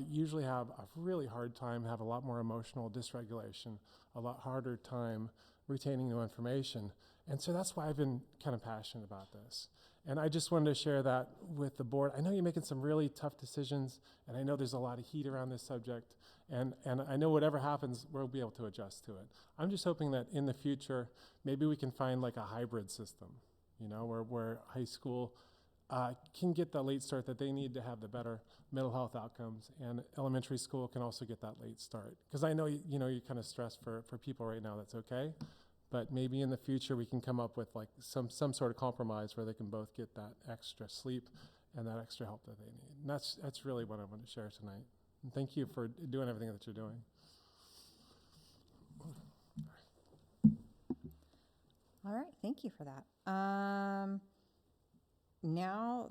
usually have a really hard time, have a lot more emotional dysregulation, a lot harder time retaining new information. And so that's why I've been kind of passionate about this. And I just wanted to share that with the board. I know you're making some really tough decisions, and I know there's a lot of heat around this subject, and I know whatever happens, we'll be able to adjust to it. I'm just hoping that in the future, maybe we can find a hybrid system, where high school can get that late start that they need to have the better mental health outcomes, and elementary school can also get that late start. Because I know, you kind of stress for people right now, that's okay. But maybe in the future we can come up with some sort of compromise where they can both get that extra sleep and that extra help that they need. And that's really what I want to share tonight. And thank you for doing everything that you're doing. All right, thank you for that. Now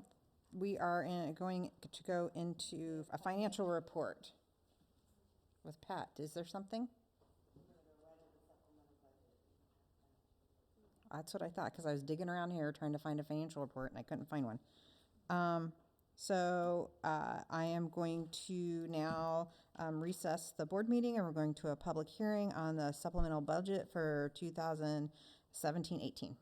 we are going to go into a financial report with Pat. Is there something? That's what I thought, because I was digging around here trying to find a financial report and I couldn't find one. So I am going to now recess the board meeting, and we're going to a public hearing on the supplemental budget for 2017-18.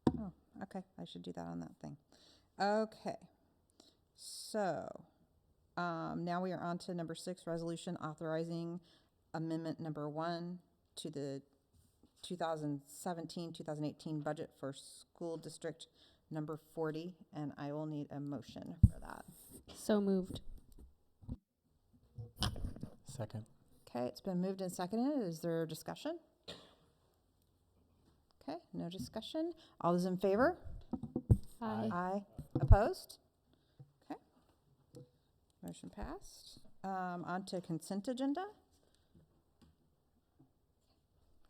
Oh, okay, I should do that on that thing. Okay, so now we are on to number 6, resolution authorizing amendment number 1 to the 2017-2018 budget for school district number 40, and I will need a motion for that. So moved. Second. Okay, it's been moved and seconded. Is there discussion? Okay, no discussion. All those in favor? Aye. Aye. Opposed? Okay. Motion passed. On to consent agenda.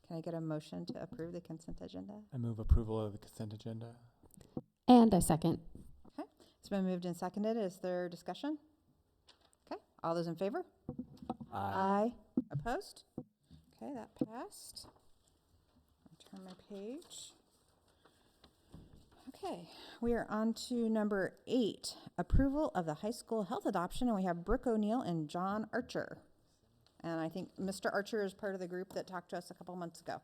Can I get a motion to approve the consent agenda? I move approval of the consent agenda. And I second. Okay, it's been moved and seconded. Is there discussion? Okay, all those in favor? Aye. Opposed? Okay, that passed. I'll turn my page. Okay, we are on to number 8, approval of the high school health adoption, and we have Brooke O'Neill and John Archer. And I think Mr. Archer is part of the group that talked to us a couple months ago.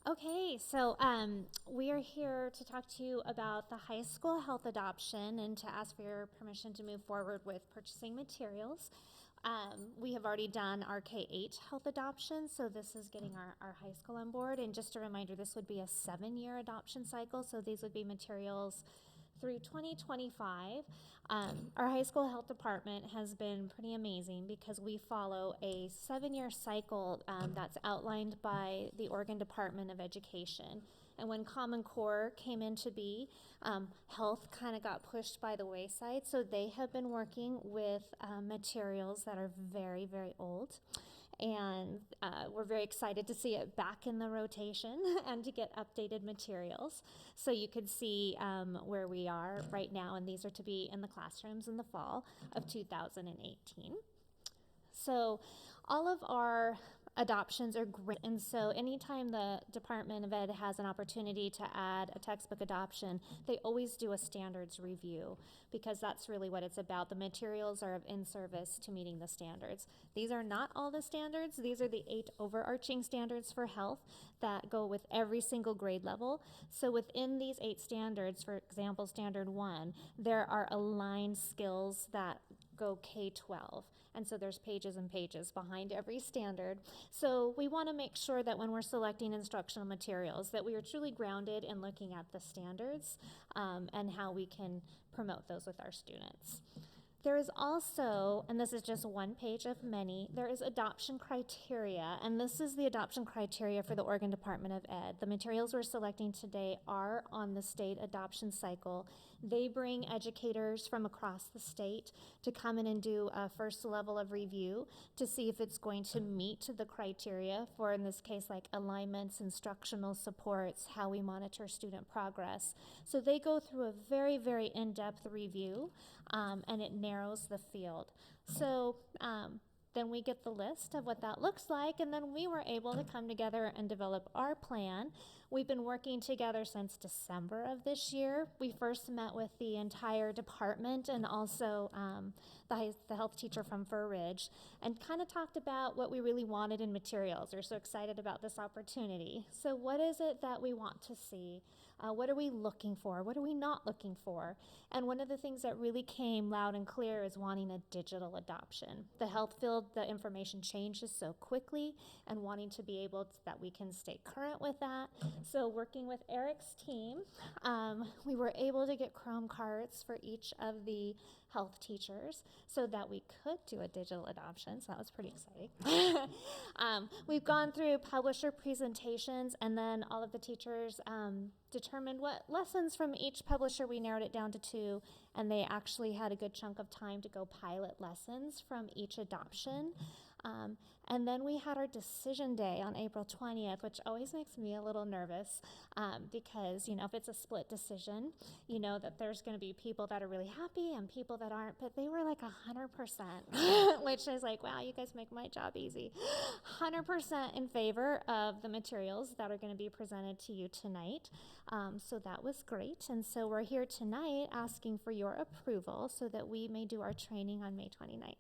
Okay, so we are here to talk to you about the high school health adoption and to ask for your permission to move forward with purchasing materials. We have already done our K-8 health adoption, so this is getting our high school on board. And just a reminder, this would be a 7-year adoption cycle, so these would be materials through 2025. Our high school health department has been pretty amazing because we follow a 7-year cycle that's outlined by the Oregon Department of Education. And when Common Core came into be, health kind of got pushed by the wayside. So they have been working with materials that are very, very old. And we're very excited to see it back in the rotation and to get updated materials. So you could see where we are right now, and these are to be in the classrooms in the fall of 2018. So all of our adoptions are great, and so anytime the Department of Ed has an opportunity to add a textbook adoption, they always do a standards review because that's really what it's about. The materials are in service to meeting the standards. These are not all the standards. These are the 8 overarching standards for health that go with every single grade level. So within these 8 standards, for example, standard 1, there are aligned skills that go K-12. And so there's pages and pages behind every standard. So we want to make sure that when we're selecting instructional materials that we are truly grounded in looking at the standards and how we can promote those with our students. There is also, and this is just one page of many, there is adoption criteria, and this is the adoption criteria for the Oregon Department of Ed. The materials we're selecting today are on the state adoption cycle. They bring educators from across the state to come in and do a first level of review to see if it's going to meet the criteria for, in this case, like alignments, instructional supports, how we monitor student progress. So they go through a very, very in-depth review, and it narrows the field. So then we get the list of what that looks like, and then we were able to come together and develop our plan. We've been working together since December of this year. We first met with the entire department and also the health teacher from Fur Ridge and kind of talked about what we really wanted in materials. We're so excited about this opportunity. So what is it that we want to see? What are we looking for? What are we not looking for? And one of the things that really came loud and clear is wanting a digital adoption. The health field, the information changes so quickly, and wanting to be able to, that we can stay current with that. So working with Eric's team, we were able to get Chrome cards for each of the health teachers so that we could do a digital adoption, so that was pretty exciting. We've gone through publisher presentations, and then all of the teachers determined what lessons from each publisher. We narrowed it down to 2, and they actually had a good chunk of time to go pilot lessons from each adoption. And then we had our decision day on April 20th, which always makes me a little nervous because, you know, if it's a split decision, you know that there's going to be people that are really happy and people that aren't, but they were like 100%, which is like, wow, you guys make my job easy. 100% in favor of the materials that are going to be presented to you tonight. So that was great. And so we're here tonight asking for your approval so that we may do our training on May 29th.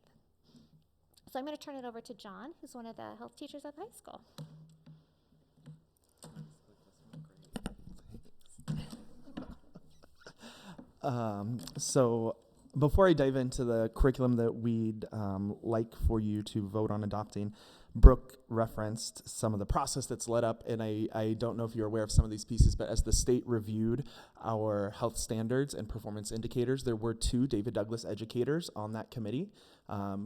So I'm going to turn it over to John, who's one of the health teachers at the high school. So before I dive into the curriculum that we'd like for you to vote on adopting, Brooke referenced some of the process that's led up, and I don't know if you're aware of some of these pieces, but as the state reviewed our health standards and performance indicators, there were 2 David Douglas educators on that committee,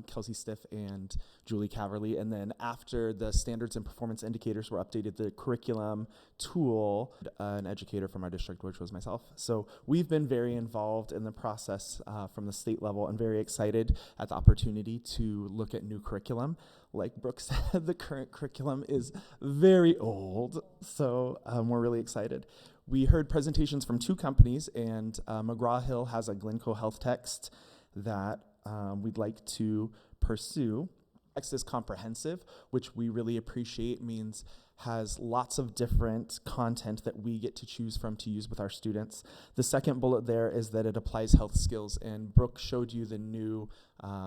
Kelsey Stiff and Julie Caverly. And then after the standards and performance indicators were updated, the curriculum tool, an educator from our district, which was myself. So we've been very involved in the process from the state level and very excited at the opportunity to look at new curriculum. Like Brooke said, the current curriculum is very old, so we're really excited. We heard presentations from 2 companies, and McGraw-Hill has a Glencoe Health text that we'd like to pursue. Text is comprehensive, which we really appreciate, means has lots of different content that we get to choose from to use with our students. The second bullet there is that it applies health skills, and Brooke showed you the new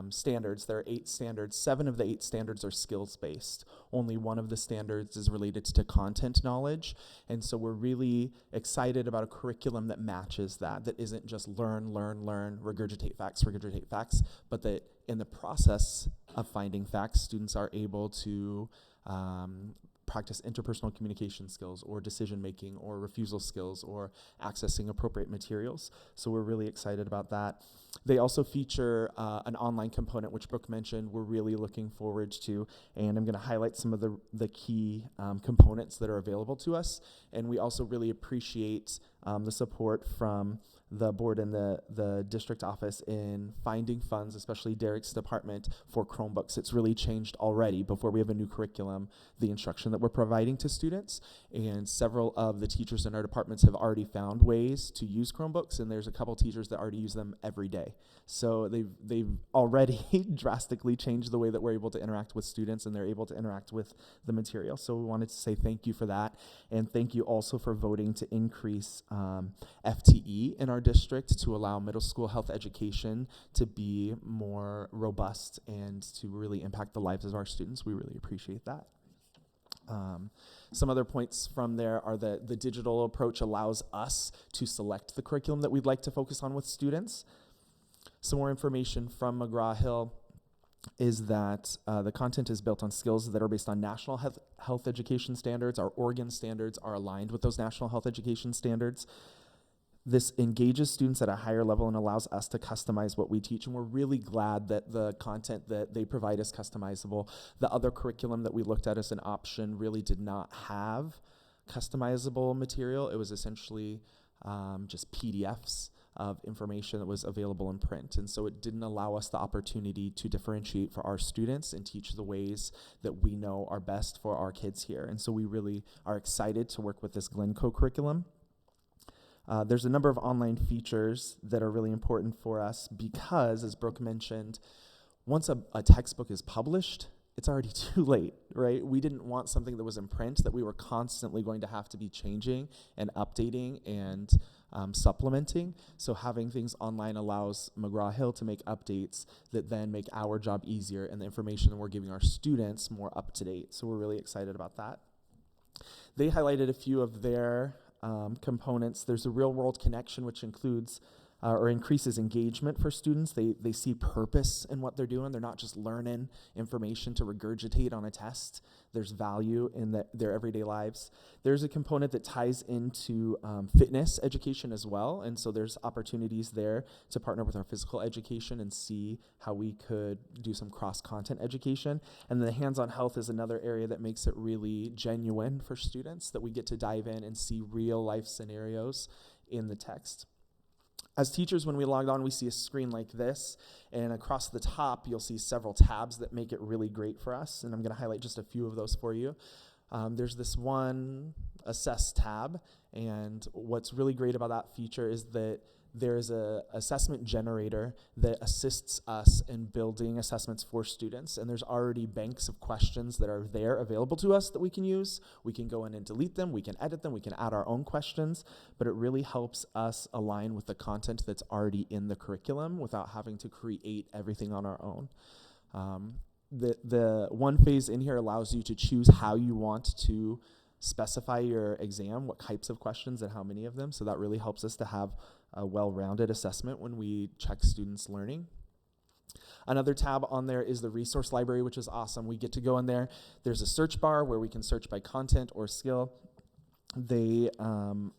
standards. There are 8 standards. 7 of the 8 standards are skills-based. Only 1 of the standards is related to content knowledge, and so we're really excited about a curriculum that matches that isn't just learn, regurgitate facts, but that in the process of finding facts, students are able to practice interpersonal communication skills or decision making or refusal skills or accessing appropriate materials. So we're really excited about that. They also feature an online component, which Brooke mentioned we're really looking forward to, and I'm going to highlight some of the key components that are available to us. And we also really appreciate the support from the board and the district office in finding funds, especially Derek's department, for Chromebooks. It's really changed already before we have a new curriculum, the instruction that we're providing to students, and several of the teachers in our departments have already found ways to use Chromebooks, and there's a couple teachers that already use them every day. So they've already drastically changed the way that we're able to interact with students, and they're able to interact with the material. So we wanted to say thank you for that, and thank you also for voting to increase FTE in our district to allow middle school health education to be more robust and to really impact the lives of our students. We really appreciate that. Some other points from there are that the digital approach allows us to select the curriculum that we'd like to focus on with students. Some more information from McGraw-Hill is that the content is built on skills that are based on national health education standards. Our Oregon standards are aligned with those national health education standards. This engages students at a higher level and allows us to customize what we teach, and we're really glad that the content that they provide is customizable. The other curriculum that we looked at as an option really did not have customizable material. It was essentially just PDFs of information that was available in print, and so it didn't allow us the opportunity to differentiate for our students and teach the ways that we know are best for our kids here. And so we really are excited to work with this Glencoe curriculum. There's a number of online features that are really important for us because, as Brooke mentioned, once a textbook is published, it's already too late, right? We didn't want something that was in print that we were constantly going to have to be changing and updating and supplementing. So having things online allows McGraw-Hill to make updates that then make our job easier and the information that we're giving our students more up to date. So we're really excited about that. They highlighted a few of their components. There's a real world connection, which includes or increases engagement for students. They see purpose in what they're doing. They're not just learning information to regurgitate on a test. There's value in their everyday lives. There's a component that ties into fitness education as well, and so there's opportunities there to partner with our physical education and see how we could do some cross-content education. And the hands-on health is another area that makes it really genuine for students, that we get to dive in and see real-life scenarios in the text. As teachers, when we log on, we see a screen like this, and across the top, you'll see several tabs that make it really great for us, and I'm going to highlight just a few of those for you. There's this one Assess tab, and what's really great about that feature is that there's a assessment generator that assists us in building assessments for students, and there's already banks of questions that are there available to us that we can use. We can go in and delete them, we can edit them, we can add our own questions, but it really helps us align with the content that's already in the curriculum without having to create everything on our own. The one phase in here allows you to choose how you want to specify your exam, what types of questions and how many of them, so that really helps us to have a well-rounded assessment when we check students' learning. Another tab on there is the resource library, which is awesome. We get to go in there. There's a search bar where we can search by content or skill. They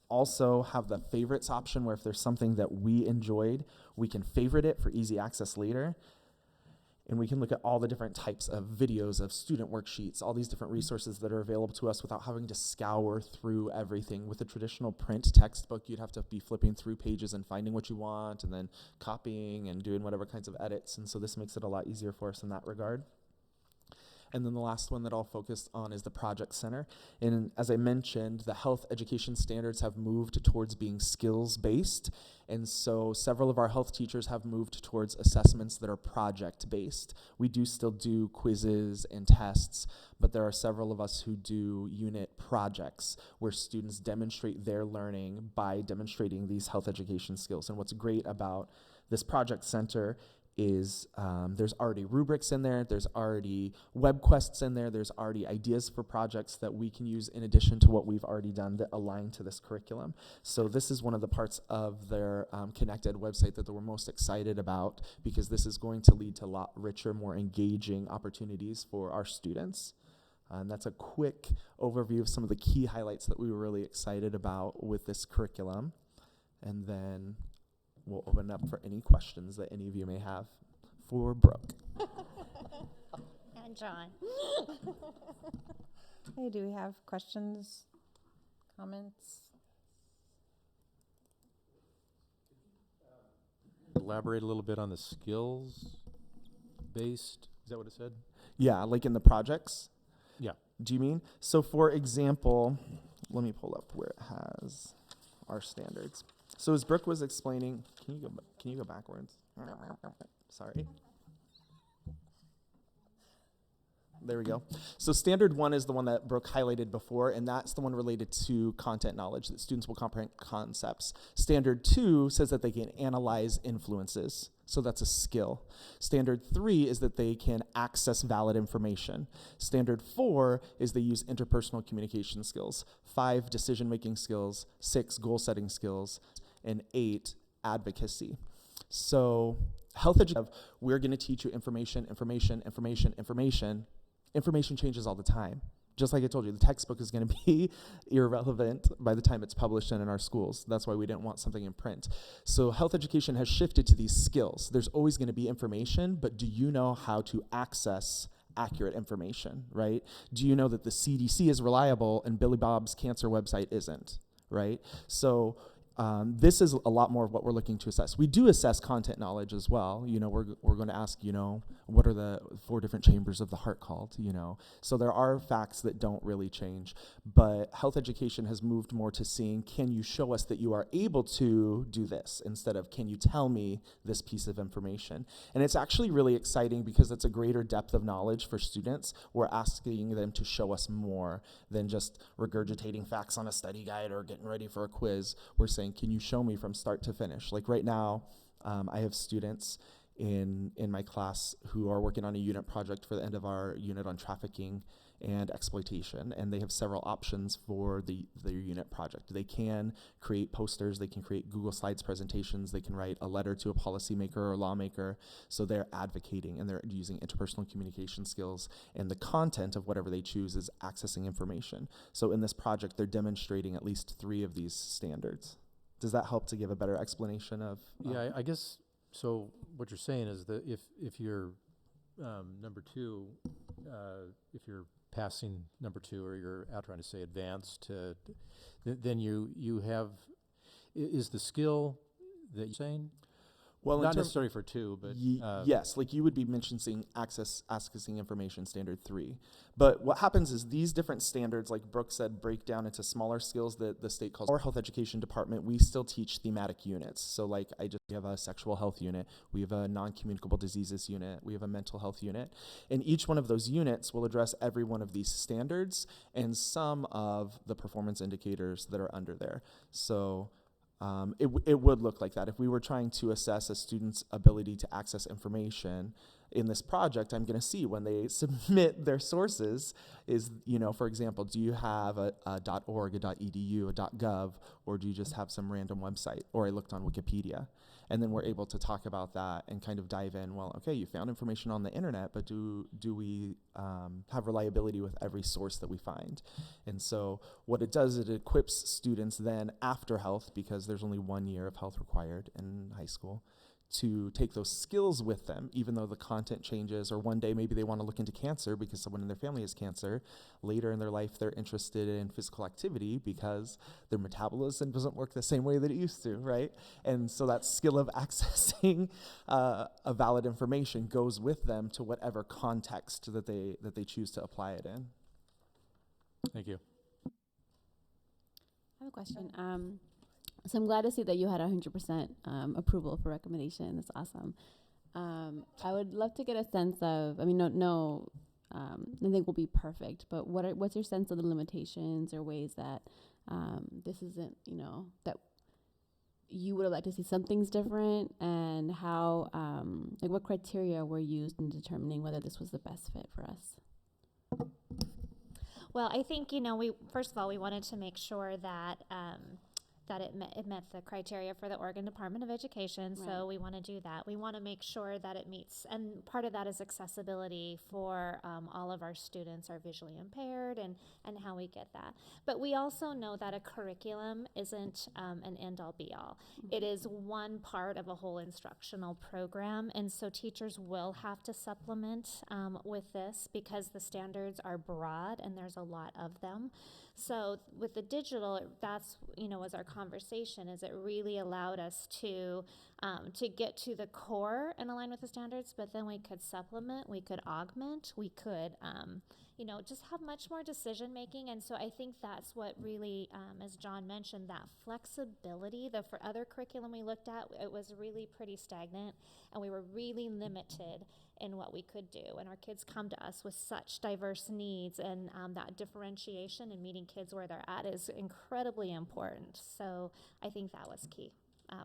also have the favorites option where if there's something that we enjoyed, we can favorite it for easy access later. And we can look at all the different types of videos, of student worksheets, all these different resources that are available to us without having to scour through everything. With a traditional print textbook, you'd have to be flipping through pages and finding what you want and then copying and doing whatever kinds of edits. And so this makes it a lot easier for us in that regard. And then the last one that I'll focus on is the Project Center. And as I mentioned, the health education standards have moved towards being skills-based. And so several of our health teachers have moved towards assessments that are project-based. We do still do quizzes and tests, but there are several of us who do unit projects where students demonstrate their learning by demonstrating these health education skills. And what's great about this Project Center is there's already rubrics in there, there's already web quests in there, there's already ideas for projects that we can use in addition to what we've already done that align to this curriculum. So this is one of the parts of their connected website that we're most excited about, because this is going to lead to a lot richer, more engaging opportunities for our students. And that's a quick overview of some of the key highlights that we were really excited about with this curriculum. And then we'll open up for any questions that any of you may have for Brooke. And John. Hey, do we have questions, comments? Elaborate a little bit on the skills based, is that what it said? Yeah, like in the projects? Yeah. Do you mean? So for example, let me pull up where it has our standards. So as Brooke was explaining, can you go backwards? Sorry. There we go. So standard 1 is the one that Brooke highlighted before, and that's the one related to content knowledge, that students will comprehend concepts. Standard 2 says that they can analyze influences. So that's a skill. Standard 3 is that they can access valid information. Standard 4 is they use interpersonal communication skills. 5, decision-making skills. 6, goal-setting skills. And 8, advocacy. So health education, we're going to teach you information. Information changes all the time. Just like I told you, the textbook is going to be irrelevant by the time it's published and in our schools. That's why we didn't want something in print. So health education has shifted to these skills. There's always going to be information, but do you know how to access accurate information, right? Do you know that the CDC is reliable and Billy Bob's cancer website isn't, right? So this is a lot more of what we're looking to assess. We do assess content knowledge as well. You know, we're going to ask, you know, what are the 4 different chambers of the heart called, you know. So there are facts that don't really change. But health education has moved more to seeing, can you show us that you are able to do this, instead of, can you tell me this piece of information? And it's actually really exciting because it's a greater depth of knowledge for students. We're asking them to show us more than just regurgitating facts on a study guide or getting ready for a quiz. We're saying, can you show me from start to finish? Like right now, I have students in my class who are working on a unit project for the end of our unit on trafficking and exploitation, and they have several options for their unit project. They can create posters, they can create Google Slides presentations, they can write a letter to a policymaker or lawmaker, so they're advocating and they're using interpersonal communication skills, and the content of whatever they choose is accessing information. So in this project, they're demonstrating at least 3 of these standards. Does that help to give a better explanation of? Yeah, I guess, so what you're saying is that if you're number 2, if you're passing number 2, or you're out trying to say advanced, then you have, is the skill that you're saying? Well, in not term- necessarily for 2, but yes, like you would be mentioning accessing information standard 3. But what happens is these different standards, like Brooke said, break down into smaller skills that the state calls. Our health education department, we still teach thematic units. So like we have a sexual health unit, we have a non-communicable diseases unit, we have a mental health unit. And each one of those units will address every one of these standards and some of the performance indicators that are under there. So it would look like that. If we were trying to assess a student's ability to access information in this project, I'm going to see when they submit their sources is, for example, do you have a .org, a .edu, a .gov, or do you just have some random website? Or I looked on Wikipedia. And then we're able to talk about that and kind of dive in, well, okay, you found information on the internet, but do we have reliability with every source that we find? And so what it does, it equips students then after health, because there's only 1 year of health required in high school, to take those skills with them, even though the content changes, or one day maybe they want to look into cancer because someone in their family has cancer. Later in their life, they're interested in physical activity because their metabolism doesn't work the same way that it used to, right? And so that skill of accessing a valid information goes with them to whatever context that they choose to apply it in. Thank you. I have a question. So I'm glad to see that you had 100% approval for recommendation. That's awesome. I would love to get a sense of, nothing will be perfect, but what's your sense of the limitations or ways that this isn't, that you would have liked to see some things different, and how, what criteria were used in determining whether this was the best fit for us? Well, I think, we first of all, we wanted to make sure that it met the criteria for the Oregon Department of Education. Right. So we want to do that. We want to make sure that it meets, and part of that is accessibility for all of our students are visually impaired, and how we get that. But we also know that a curriculum isn't an end-all be-all. Mm-hmm. It is one part of a whole instructional program, and so teachers will have to supplement with this because the standards are broad and there's a lot of them. So with the digital, that's, was our conversation, is it really allowed us to get to the core and align with the standards, but then we could supplement, we could augment, we could, just have much more decision making. And so I think that's what really, as John mentioned, that flexibility, for other curriculum we looked at, it was really pretty stagnant, and we were really limited in what we could do. And our kids come to us with such diverse needs, and that differentiation and meeting kids where they're at is incredibly important. So I think that was key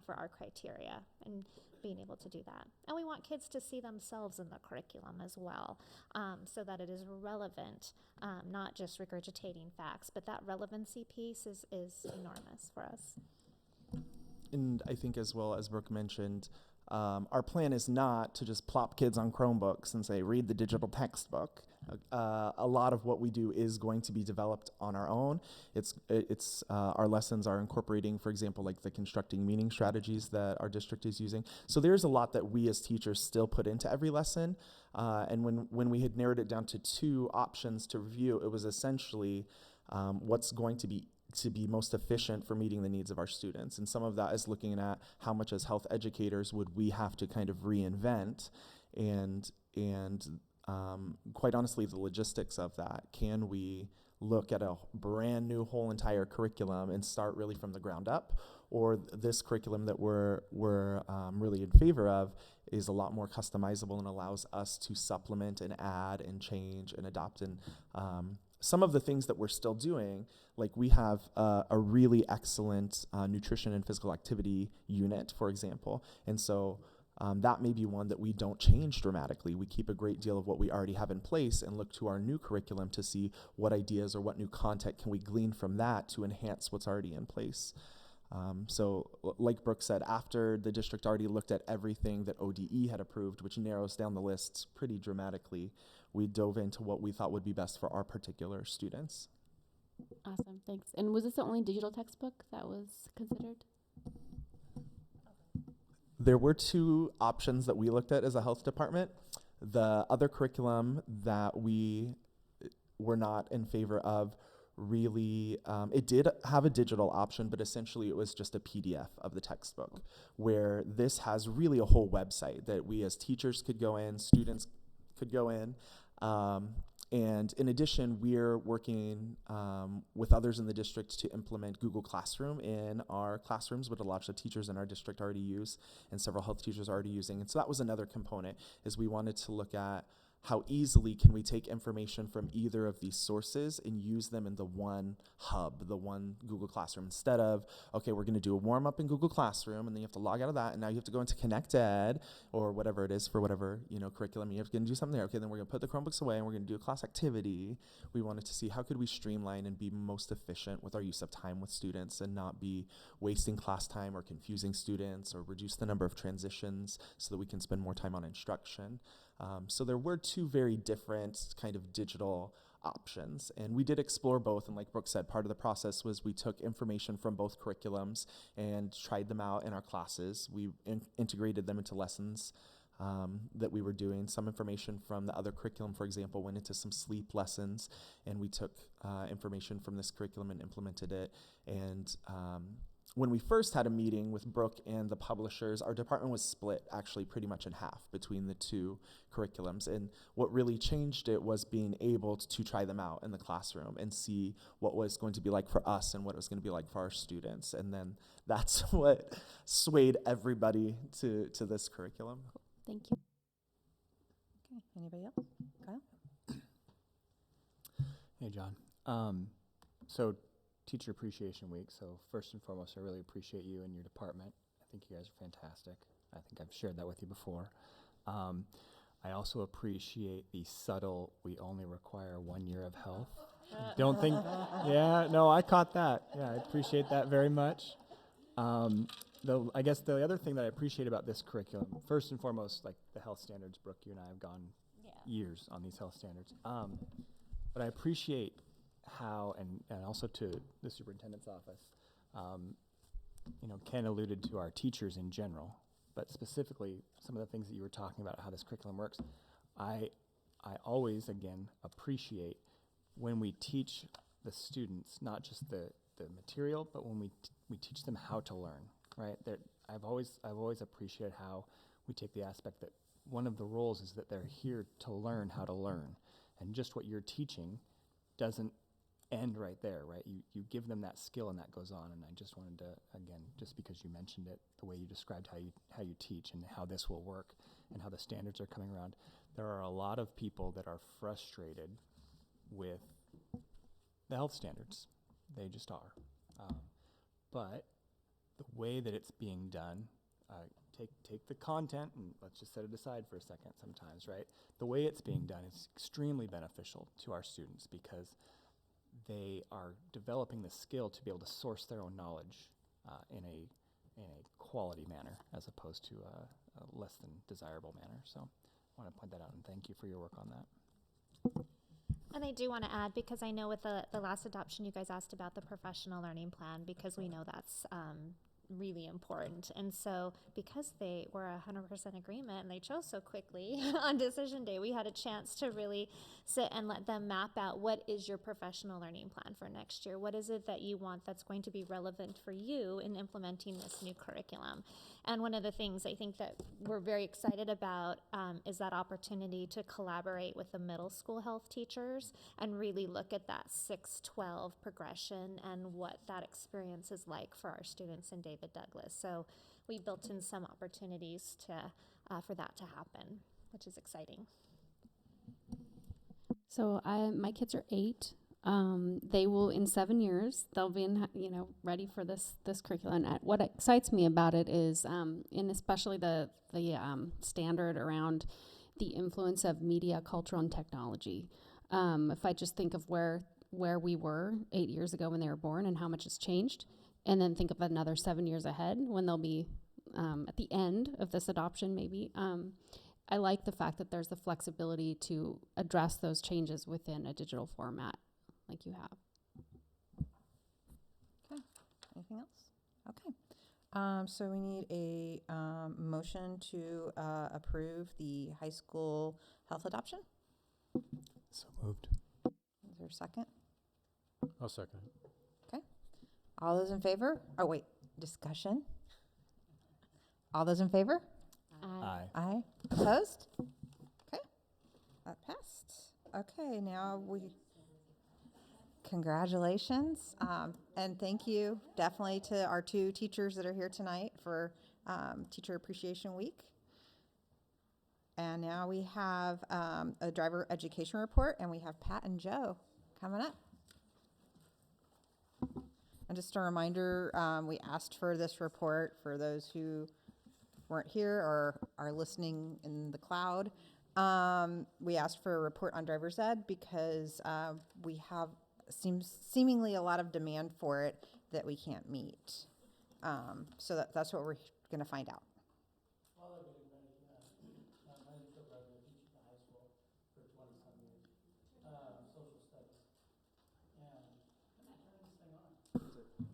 for our criteria, and being able to do that. And we want kids to see themselves in the curriculum as well, so that it is relevant, not just regurgitating facts, but that relevancy piece is enormous for us. And I think, as well as Brooke mentioned, our plan is not to just plop kids on Chromebooks and say, read the digital textbook. A lot of what we do is going to be developed on our own. It's our lessons are incorporating, for example, like the constructing meaning strategies that our district is using. So there's a lot that we as teachers still put into every lesson. And when we had narrowed it down to 2 options to review, it was essentially what's going to be most efficient for meeting the needs of our students. And some of that is looking at how much as health educators would we have to kind of reinvent, and quite honestly, the logistics of that. Can we look at a brand new whole entire curriculum and start really from the ground up? Or this curriculum that we're really in favor of is a lot more customizable and allows us to supplement and add and change and adopt. And some of the things that we're still doing, like we have a really excellent nutrition and physical activity unit, for example. And so that may be one that we don't change dramatically. We keep a great deal of what we already have in place and look to our new curriculum to see what ideas or what new content can we glean from that to enhance what's already in place. So like Brooke said, after the district already looked at everything that ODE had approved, which narrows down the lists pretty dramatically, we dove into what we thought would be best for our particular students. Awesome, thanks. And was this the only digital textbook that was considered? There were 2 options that we looked at as a health department. The other curriculum that we were not in favor of really, it did have a digital option, but essentially it was just a PDF of the textbook, where this has really a whole website that we as teachers could go in, students could go in. And in addition, we're working with others in the district to implement Google Classroom in our classrooms, what a lot of teachers in our district already use, and several health teachers are already using. And so that was another component, is we wanted to look at how easily can we take information from either of these sources and use them in the one hub, the one Google Classroom, instead of, okay, we're going to do a warm-up in Google Classroom, and then you have to log out of that, and now you have to go into ConnectEd, or whatever it is for whatever, curriculum. You have to do something there. Okay, then we're going to put the Chromebooks away, and we're going to do a class activity. We wanted to see how could we streamline and be most efficient with our use of time with students and not be wasting class time or confusing students, or reduce the number of transitions so that we can spend more time on instruction. So there were two very different kind of digital options, and we did explore both. And like Brooke said, part of the process was we took information from both curriculums and tried them out in our classes. We integrated them into lessons that we were doing. Some information from the other curriculum, for example, went into some sleep lessons, and we took information from this curriculum and implemented it. And when we first had a meeting with Brooke and the publishers, our department was split actually pretty much in half between the two curriculums. And what really changed it was being able to try them out in the classroom and see what was going to be like for us and what it was going to be like for our students. And then that's what swayed everybody to this curriculum. Thank you. Okay, anybody else? Kyle? Hey, John. So Teacher Appreciation Week. So first and foremost, I really appreciate you and your department. I think you guys are fantastic. I think I've shared that with you before. I also appreciate the subtle, we only require 1 year of health. Don't think, yeah, no, I caught that. Yeah, I appreciate that very much. I guess the other thing that I appreciate about this curriculum, first and foremost, like the health standards, Brooke, you and I have gone years on these health standards. But I appreciate how, and also to the superintendent's office, Ken alluded to our teachers in general, but specifically some of the things that you were talking about, how this curriculum works. I always, again, appreciate when we teach the students, not just the material, but when we teach them how to learn, right? I've always appreciated how we take the aspect that one of the roles is that they're here to learn how to learn, and just what you're teaching doesn't end right there, right? You give them that skill and that goes on. And I just wanted to, again, just because you mentioned it, the way you described how you teach and how this will work and how the standards are coming around, there are a lot of people that are frustrated with the health standards. They just are. But the way that it's being done, take the content and let's just set it aside for a second sometimes, right? The way it's being done is extremely beneficial to our students because they are developing the skill to be able to source their own knowledge in a quality manner as opposed to a less than desirable manner. So I want to point that out and thank you for your work on that. And I do want to add, because I know with the last adoption, you guys asked about the professional learning plan, because we know that's really important. And so because they were 100% agreement and they chose so quickly on decision day, we had a chance to really sit and let them map out what is your professional learning plan for next year. What is it that you want that's going to be relevant for you in implementing this new curriculum? And one of the things I think that we're very excited about is that opportunity to collaborate with the middle school health teachers and really look at that 6-12 progression and what that experience is like for our students in David Douglas. So we built in some opportunities for that to happen, which is exciting. So my kids are 8. They will, in 7 years, they'll be ready for this curriculum. And what excites me about it is, and especially the standard around the influence of media, culture, and technology. If I just think of where we were 8 years ago when they were born and how much has changed, and then think of another 7 years ahead when they'll be at the end of this adoption, maybe. I like the fact that there's the flexibility to address those changes within a digital format like you have. Okay. Anything else? Okay. So we need a motion to approve the high school health adoption. So moved. Is there a second? I'll second. Okay. All those in favor? Oh, wait, discussion? All those in favor? Aye. Aye. Opposed? Okay, that passed. Okay, now congratulations, and thank you definitely to our 2 teachers that are here tonight for Teacher Appreciation Week. And now we have a driver education report, and we have Pat and Joe coming up. And just a reminder, we asked for this report for those who weren't here or are listening in the cloud. We asked for a report on driver's ed because we have seemingly a lot of demand for it that we can't meet. So that's what we're going to find out.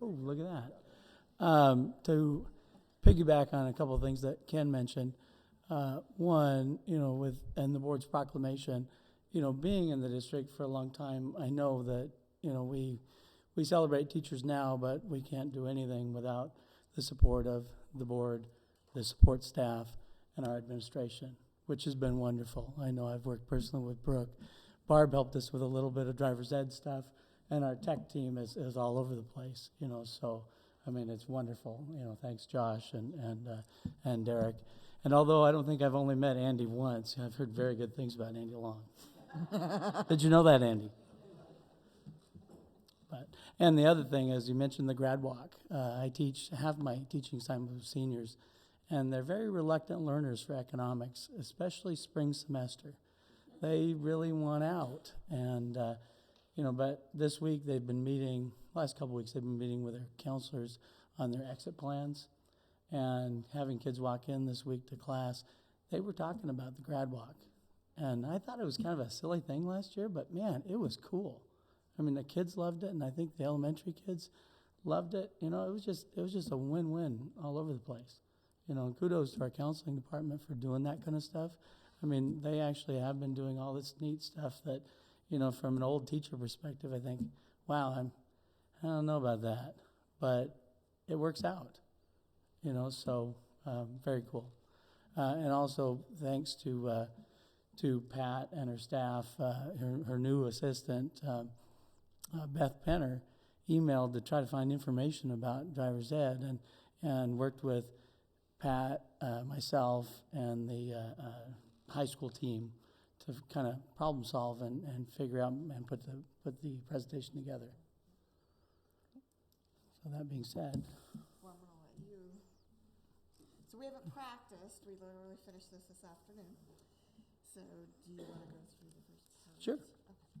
Oh, look at that. To piggyback on a couple of things that Ken mentioned, one, and the board's proclamation, being in the district for a long time, I know that, we celebrate teachers now, but we can't do anything without the support of the board, the support staff, and our administration, which has been wonderful. I know I've worked personally with Brooke. Barb helped us with a little bit of driver's ed stuff, and our tech team is all over the place, so, I mean, it's wonderful. Thanks Josh and Derek. And although I don't think I've only met Andy once, I've heard very good things about Andy Long. Did you know that, Andy? And the other thing is, you mentioned the grad walk. I have my teaching assignment with seniors, and they're very reluctant learners for economics, especially spring semester. They really want out, and but this week they've been meeting. Last couple weeks they've been meeting with their counselors on their exit plans, and having kids walk in this week to class. They were talking about the grad walk, and I thought it was kind of a silly thing last year, but man, it was cool. I mean, the kids loved it, and I think the elementary kids loved it. It was just a win-win all over the place. Kudos to our counseling department for doing that kind of stuff. I mean, they actually have been doing all this neat stuff that, from an old teacher perspective, I think, wow, I don't know about that, but it works out. So very cool. And also thanks to Pat and her staff, her new assistant, Beth Penner, emailed to try to find information about driver's ed, and worked with Pat, myself, and the high school team to kind of problem solve and figure out and put the presentation together. So that being said. Well, I'm going to let you. So we haven't practiced. We literally finished this afternoon. So do you want to go through the first part? Sure. Okay.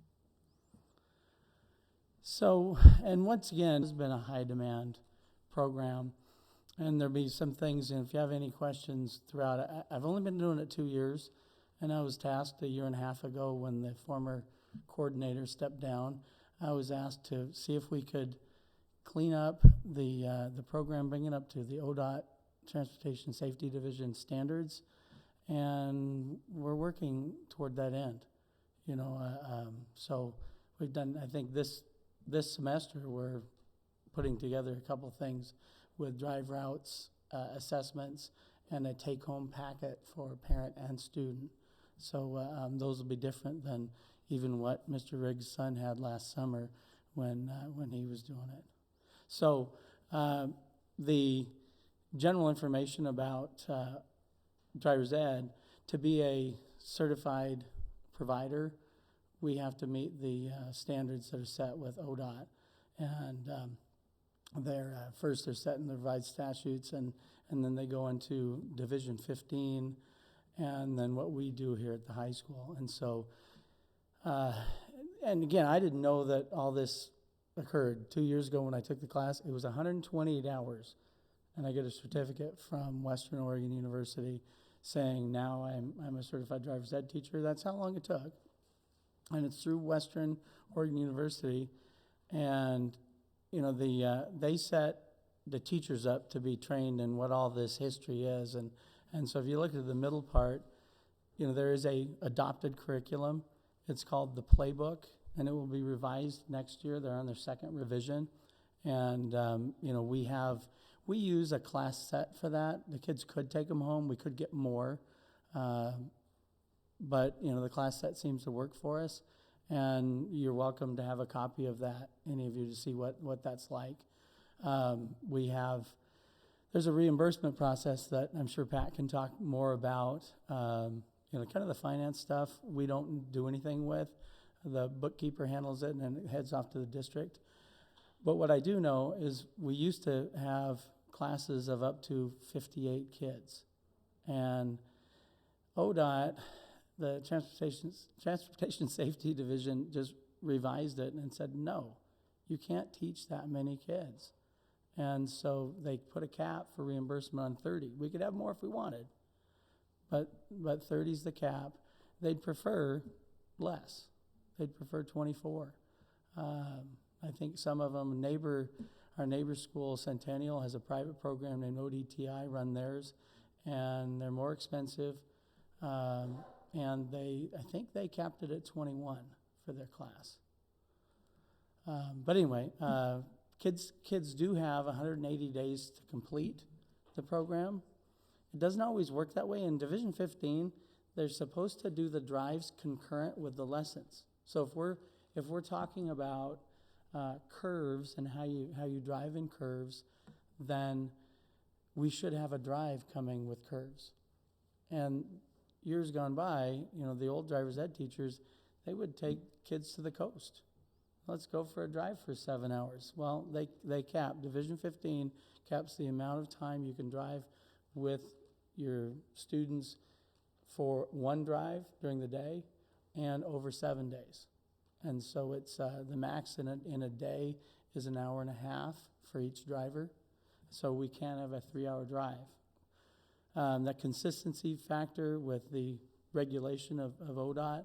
So, and once again, it's been a high demand program, and there'll be some things, and if you have any questions throughout it, I've only been doing it 2 years, and I was tasked 1.5 years ago when the former coordinator stepped down. I was asked to see if we could clean up the program, bring it up to the ODOT Transportation Safety Division standards, and we're working toward that end. So we've done, I think this semester we're putting together a couple things with drive routes, assessments, and a take-home packet for parent and student. So those will be different than even what Mr. Riggs' son had last summer when he was doing it. So the general information about driver's ed, to be a certified provider, we have to meet the standards that are set with ODOT. And first they're set in the revised statutes, and then they go into Division 15, and then what we do here at the high school. And so, and again, I didn't know that all this occurred. 2 years ago when I took the class, it was 128 hours. And I get a certificate from Western Oregon University saying now I'm a certified driver's ed teacher. That's how long it took. And it's through Western Oregon University. And, they set the teachers up to be trained in what all this history is. And so if you look at the middle part, there is a adopted curriculum. It's called the Playbook. and it will be revised next year. They're on their second revision. And, we use a class set for that. The kids could take them home. We could get more. But, the class set seems to work for us. And you're welcome to have a copy of that, any of you, to see what that's like. There's a reimbursement process that I'm sure Pat can talk more about. Kind of the finance stuff we don't do anything with. The bookkeeper handles it and then it heads off to the district. But what I do know is we used to have classes of up to 58 kids. And ODOT, the Transportation Safety Division, just revised it and said, no, you can't teach that many kids. And so they put a cap for reimbursement on 30. We could have more if we wanted, but 30 is the cap. They'd prefer less. They'd prefer 24. I think some of them, our neighbor school, Centennial, has a private program named ODTI, run theirs, and they're more expensive. And I think they capped it at 21 for their class. But anyway, kids do have 180 days to complete the program. It doesn't always work that way. In Division 15, they're supposed to do the drives concurrent with the lessons. So if we're talking about curves and how you drive in curves, then we should have a drive coming with curves. And years gone by, the old driver's ed teachers, they would take kids to the coast. Let's go for a drive for 7 hours. Well, they cap, Division 15 caps the amount of time you can drive with your students for one drive during the day and over 7 days. And so it's the max in a day is an hour and a half for each driver. So we can't have a 3-hour drive. That consistency factor with the regulation of ODOT,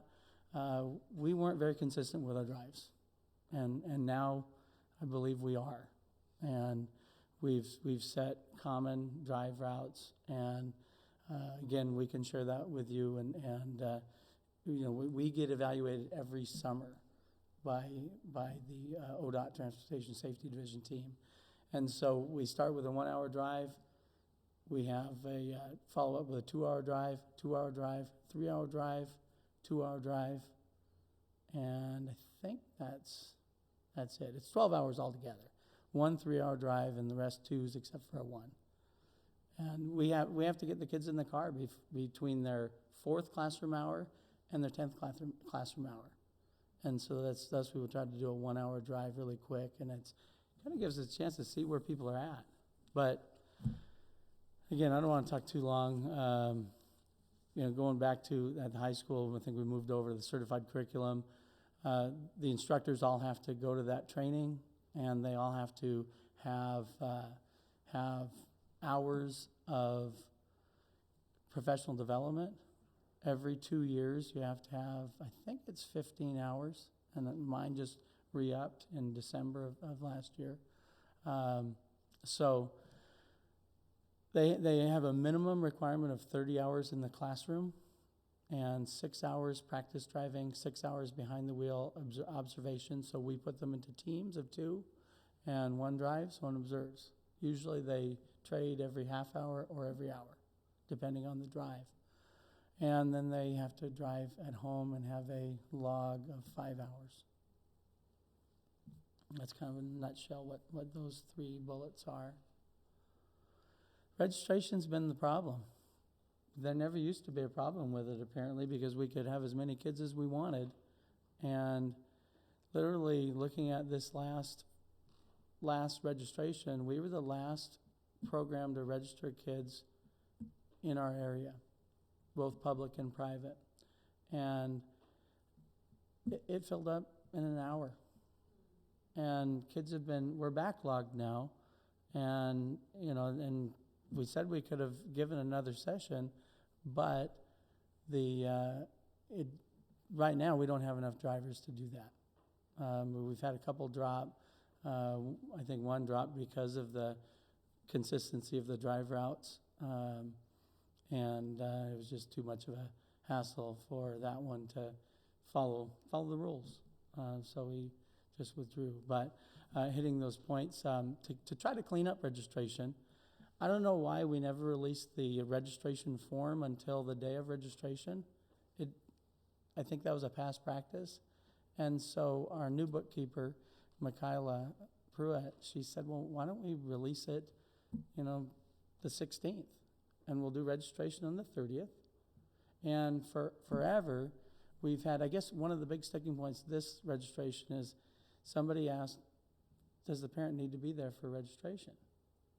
we weren't very consistent with our drives. And now I believe we are. And we've set common drive routes. And again, we can share that with you. And we get evaluated every summer by the ODOT Transportation Safety Division team. And so we start with a 1-hour drive. We have a follow-up with a 2-hour drive, 2-hour drive, 3-hour drive, 2-hour drive, and I think that's it. It's 12 hours altogether. 1 3-hour drive and the rest 2s except for a 1. And we have to get the kids in the car between their 4th classroom hour and their 10th classroom hour. And so that's we will try to do a 1-hour drive really quick, and it's kind of gives us a chance to see where people are at. But again, I don't want to talk too long. Going back to at the high school, I think we moved over to the certified curriculum. The instructors all have to go to that training, and they all have to have hours of professional development. Every 2 years, you have to have, I think it's 15 hours, and mine just re-upped in December of last year. So they have a minimum requirement of 30 hours in the classroom and 6 hours practice driving, 6 hours behind the wheel observation. So we put them into teams of 2, and 1 drives, 1 observes. Usually they trade every half hour or every hour, depending on the drive. And then they have to drive at home and have a log of 5 hours. That's kind of in a nutshell what those 3 bullets are. Registration's been the problem. There never used to be a problem with it, apparently, because we could have as many kids as we wanted. And literally looking at this last registration, we were the last program to register kids in our area, both public and private. And it filled up in an hour. And kids we're backlogged now. And, and we said we could have given another session, but right now we don't have enough drivers to do that. We've had a couple drop. I think 1 dropped because of the consistency of the drive routes. And it was just too much of a hassle for that one to follow the rules. so he just withdrew. But hitting those points to try to clean up registration. I don't know why we never released the registration form until the day of registration. I think that was a past practice. And so our new bookkeeper, Michaela Pruitt, she said, well, why don't we release it, the 16th? And we'll do registration on the 30th. And forever, we've had, I guess one of the big sticking points this registration is somebody asked, does the parent need to be there for registration?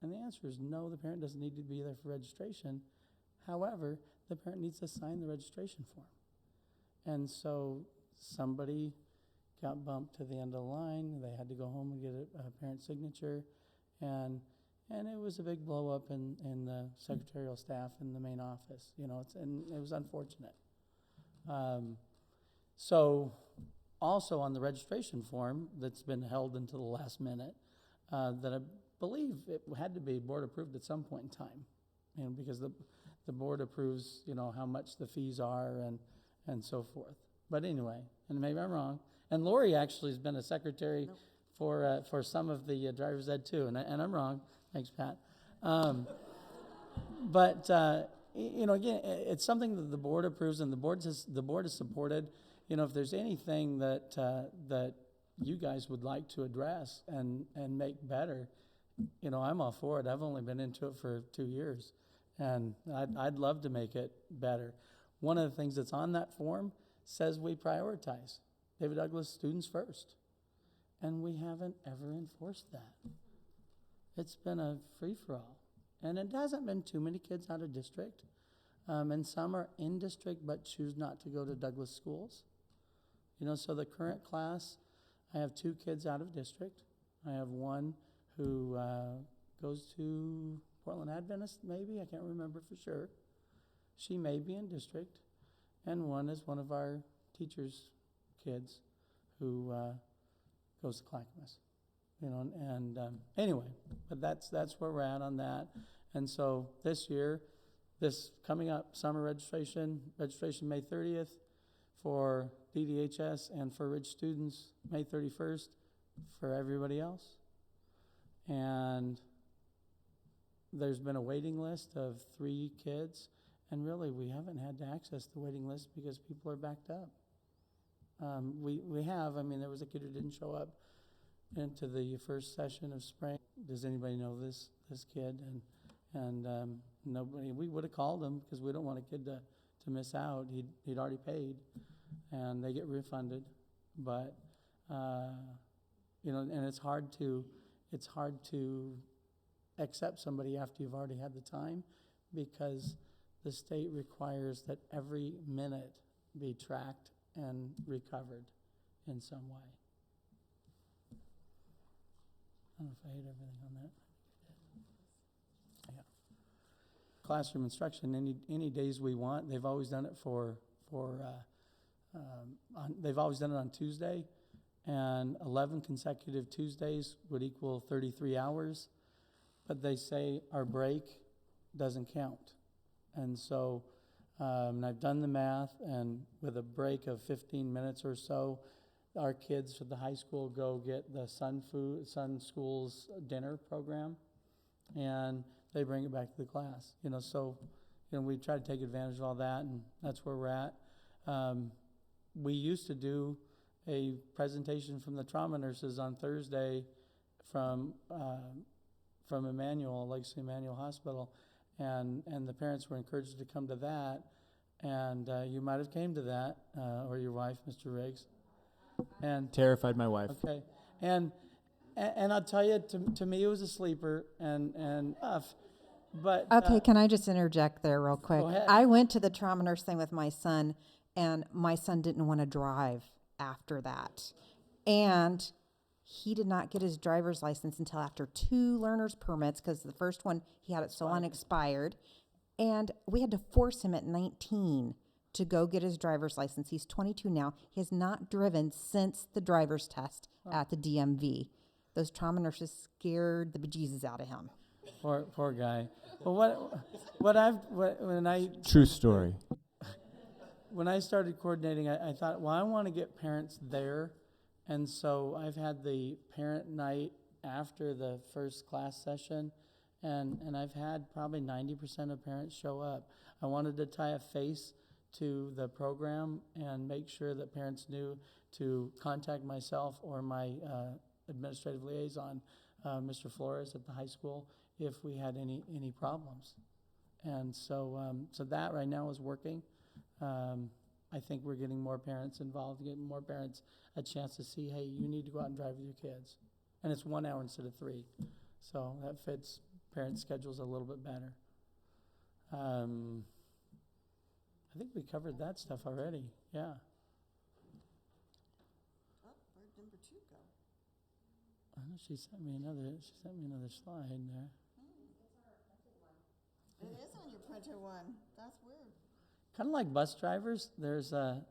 And the answer is no, the parent doesn't need to be there for registration. However, the parent needs to sign the registration form. And so somebody got bumped to the end of the line. They had to go home and get a parent signature. And it was a big blow up in the secretarial staff in the main office. And it was unfortunate. So also on the registration form that's been held until the last minute, that I believe it had to be board approved at some point in time, because the board approves, how much the fees are and so forth. But anyway, and maybe I'm wrong. And Lori actually has been a secretary for some of the driver's ed too, and I'm wrong. Thanks, Pat. But again, it's something that the board approves, and the board is supported. If there's anything that you guys would like to address and make better, I'm all for it. I've only been into it for 2 years, and I'd love to make it better. One of the things that's on that form says we prioritize David Douglas students first, and we haven't ever enforced that. It's been a free-for-all, and it hasn't been too many kids out of district, and some are in district but choose not to go to Douglas schools. So the current class, I have 2 kids out of district. I have one who goes to Portland Adventist, maybe. I can't remember for sure. She may be in district. And one is one of our teachers' kids who goes to Clackamas. Anyway, but that's where we're at on that. And so this year, this coming up, summer registration May 30th for DDHS and for Ridge students, May 31st for everybody else. And there's been a waiting list of 3 kids, and really we haven't had to access the waiting list because people are backed up. We have, there was a kid who didn't show up into the first session of spring. Does anybody know this kid? And nobody, we would have called him because we don't want a kid to miss out. He'd already paid, and they get refunded. But and it's hard to accept somebody after you've already had the time, because the state requires that every minute be tracked and recovered in some way. I don't know if I hit everything on that. Yeah. Classroom instruction, any days we want. They've always done it they've always done it on Tuesday, and 11 consecutive Tuesdays would equal 33 hours. But they say our break doesn't count. And so I've done the math, and with a break of 15 minutes or so, our kids at the high school go get the Sun School's dinner program, and they bring it back to the class. So we try to take advantage of all that, and that's where we're at. We used to do a presentation from the trauma nurses on Thursday from Emmanuel, Legacy Emmanuel Hospital, and the parents were encouraged to come to that, and you might have came to that, or your wife, Mr. Riggs. And terrified my wife. Okay, and I'll tell you, to me it was a sleeper and tough. But okay, can I just interject there real quick? Go ahead. I went to the trauma nurse thing with my son, and my son didn't want to drive after that, and he did not get his driver's license until after 2 learner's permits, because the first one he had it so unexpired, and we had to force him at 19 to go get his driver's license. He's 22 now. He has not driven since the driver's test at the DMV. Those trauma nurses scared the bejesus out of him. Poor guy. Well, True story. When I started coordinating, I thought, well, I want to get parents there And so I've had the parent night after the first class session, and I've had probably 90% of parents show up. I wanted to tie a face to the program and make sure that parents knew to contact myself or my administrative liaison, Mr. Flores at the high school, if we had any problems. And so that right now is working. I think we're getting more parents involved, getting more parents a chance to see, hey, you need to go out and drive with your kids. And it's 1 hour instead of 3. So that fits parents' schedules a little bit better. I think we covered that stuff already. Yeah. Oh, where'd number 2 go? I know she sent me another slide there. It is on your printed one. That's weird. Kind of like bus drivers. There's a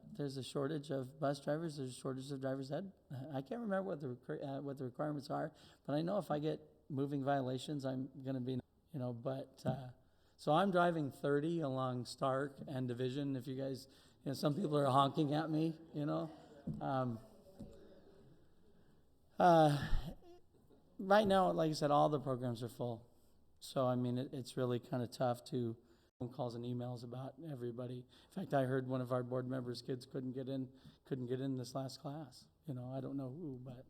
shortage of bus drivers. There's a shortage of driver's ed. I can't remember what the requirements are, but I know if I get moving violations, I'm going to be, so I'm driving 30 along Stark and Division. If you guys, some people are honking at me, Right now, like I said, all the programs are full. So, I mean, it's really kind of tough to phone calls and emails about everybody. In fact, I heard one of our board members' kids couldn't get in this last class. I don't know who, but,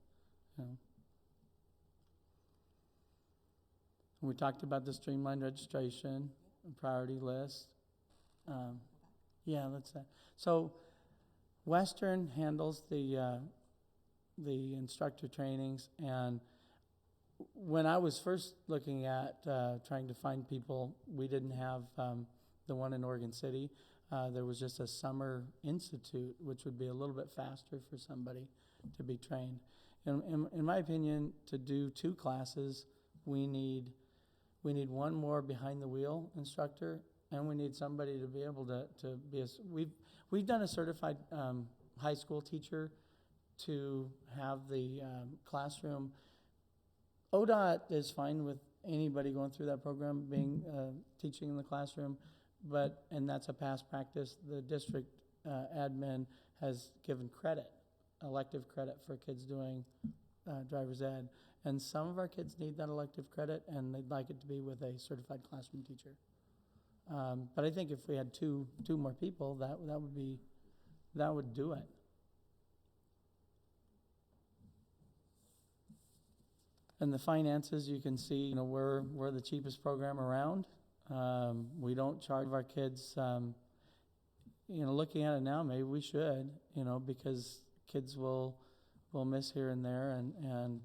We talked about the streamlined registration, priority list. That's that. So, Western handles the instructor trainings, and when I was first looking at trying to find people, we didn't have the one in Oregon City. There was just a summer institute, which would be a little bit faster for somebody to be trained. In my opinion, to do 2 classes, we need one more behind the wheel instructor, and we need somebody to be able to be we've done a certified high school teacher to have the classroom. ODOT is fine with anybody going through that program being teaching in the classroom, and that's a past practice. The district admin has given elective credit for kids doing driver's ed, and some of our kids need that elective credit, and they'd like it to be with a certified classroom teacher. But I think if we had two more people, that would do it. And the finances, you can see, we're the cheapest program around. We don't charge our kids. Looking at it now, maybe we should, because kids will miss here and there, and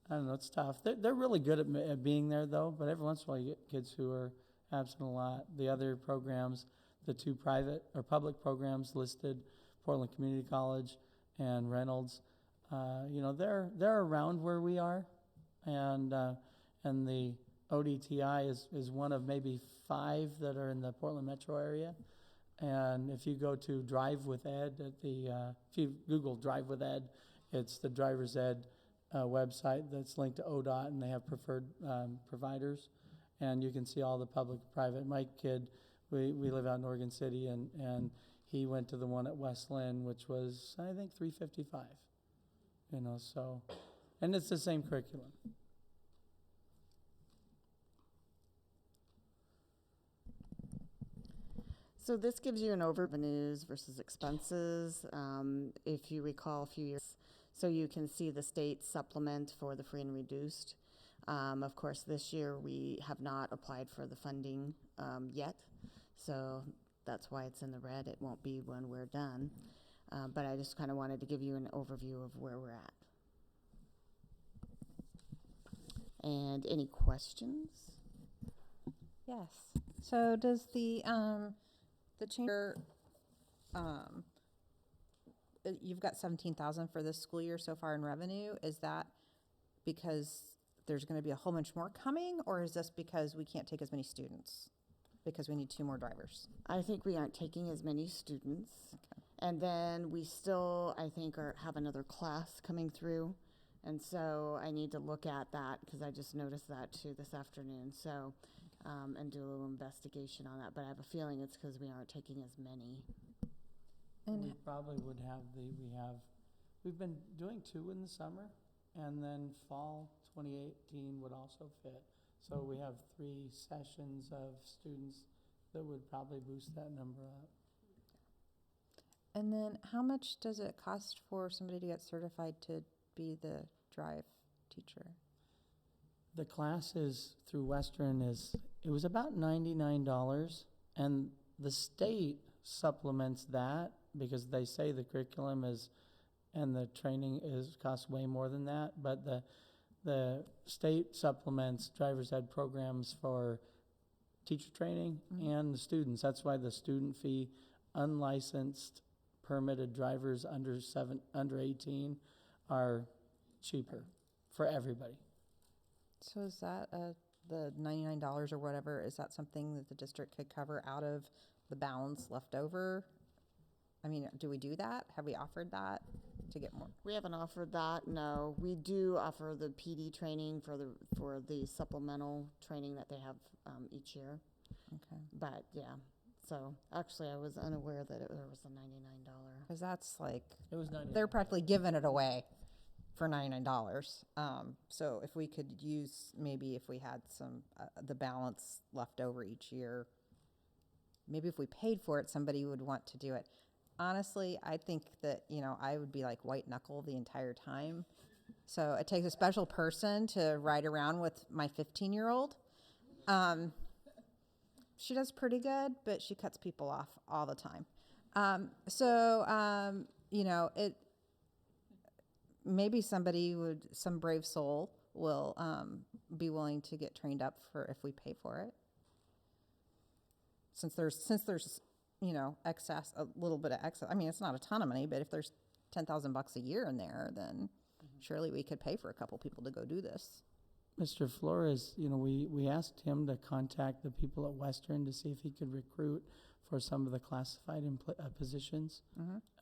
I don't know, it's tough. They're really good at being there, though, but every once in a while you get kids who are absent a lot. The other programs, the 2 private or public programs listed, Portland Community College and Reynolds, they're around where we are. And the ODTI is one of maybe 5 that are in the Portland metro area. And if you go to Drive with Ed if you Google Drive with Ed, it's the driver's ed website that's linked to ODOT, and they have preferred providers. And you can see all the public, private. My kid, we live out in Oregon City, and he went to the one at West Lynn, which was, I think, $355. So. And it's the same curriculum. So this gives you an overview of revenues versus expenses. If you recall a few years, so you can see the state supplement for the free and reduced. Of course, this year we have not applied for the funding yet, so that's why it's in the red. It won't be when we're done. But I just kind of wanted to give you an overview of where we're at. And any questions? Yes. So does the chamber, you've got 17,000 for this school year so far in revenue. Is that because there's going to be a whole bunch more coming, or is this because we can't take as many students because we need 2 more drivers? I think we aren't taking as many students. Okay. And then we still, I think, have another class coming through. And so I need to look at that because I just noticed that too this afternoon. So, and do a little investigation on that. But I have a feeling it's because we aren't taking as many. And we probably would have We've been doing 2 in the summer, and then fall 2018 would also fit. So we have 3 sessions of students that would probably boost that number up. And then how much does it cost for somebody to get certified to be the drive teacher? The classes through Western it was about $99, and the state supplements that because they say the curriculum and the training costs way more than that, but the state supplements driver's ed programs for teacher training and the students. That's why the student fee, unlicensed permitted drivers under 18 are cheaper for everybody. So is that the $99 or whatever, is that something that the district could cover out of the balance left over? I mean, do we do that? Have we offered that to get more? We haven't offered that, no. We do offer the PD training for the supplemental training that they have each year. Okay. But yeah, so actually I was unaware that there was a $99. Because that's like, It was $99. they're practically giving it away for $99. So if we could use, maybe if we had some, the balance left over each year, maybe if we paid for it, somebody would want to do it. Honestly, I think that, I would be like white knuckle the entire time. So it takes a special person to ride around with my 15-year-old. She does pretty good, but she cuts people off all the time. Maybe some brave soul will be willing to get trained up for if we pay for it. Since there's excess, a little bit of excess. I mean, it's not a ton of money, but if there's $10,000 a year in there, then surely we could pay for a couple people to go do this. Mr. Flores, we asked him to contact the people at Western to see if he could recruit for some of the classified positions.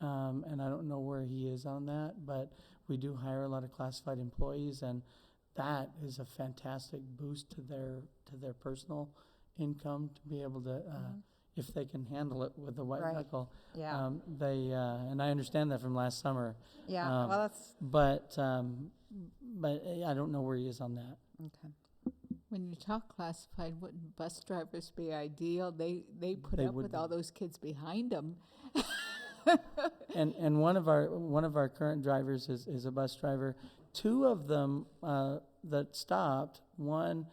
And I don't know where he is on that, but we do hire a lot of classified employees, and that is a fantastic boost to their personal income to be able to, if they can handle it with the white knuckle. Yeah. And I understand that from last summer. Yeah, well, that's... But I don't know where he is on that. Okay. When you talk classified, wouldn't bus drivers be ideal? They put They up would with be. all those kids behind them. And one of our current drivers is a bus driver. 2 of them that stopped. One,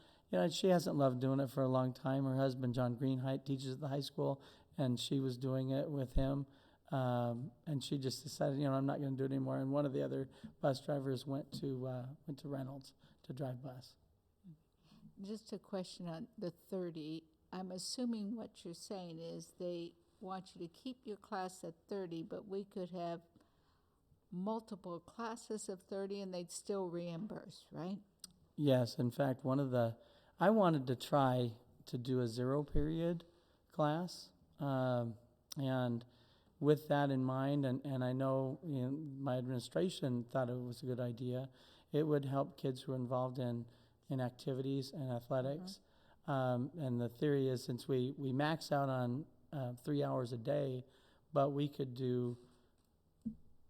she hasn't loved doing it for a long time. Her husband, John Greenheit, teaches at the high school, and she was doing it with him. And she just decided, I'm not going to do it anymore. And one of the other bus drivers went to Reynolds to drive bus. Just a question on the 30. I'm assuming what you're saying is they want you to keep your class at 30, but we could have multiple classes of 30 and they'd still reimburse, right? Yes, in fact, I wanted to try to do a 0 period class, and with that in mind, and I know, my administration thought it was a good idea. It would help kids who are involved in activities and athletics. And the theory is, since we max out on 3 hours a day, but we could do,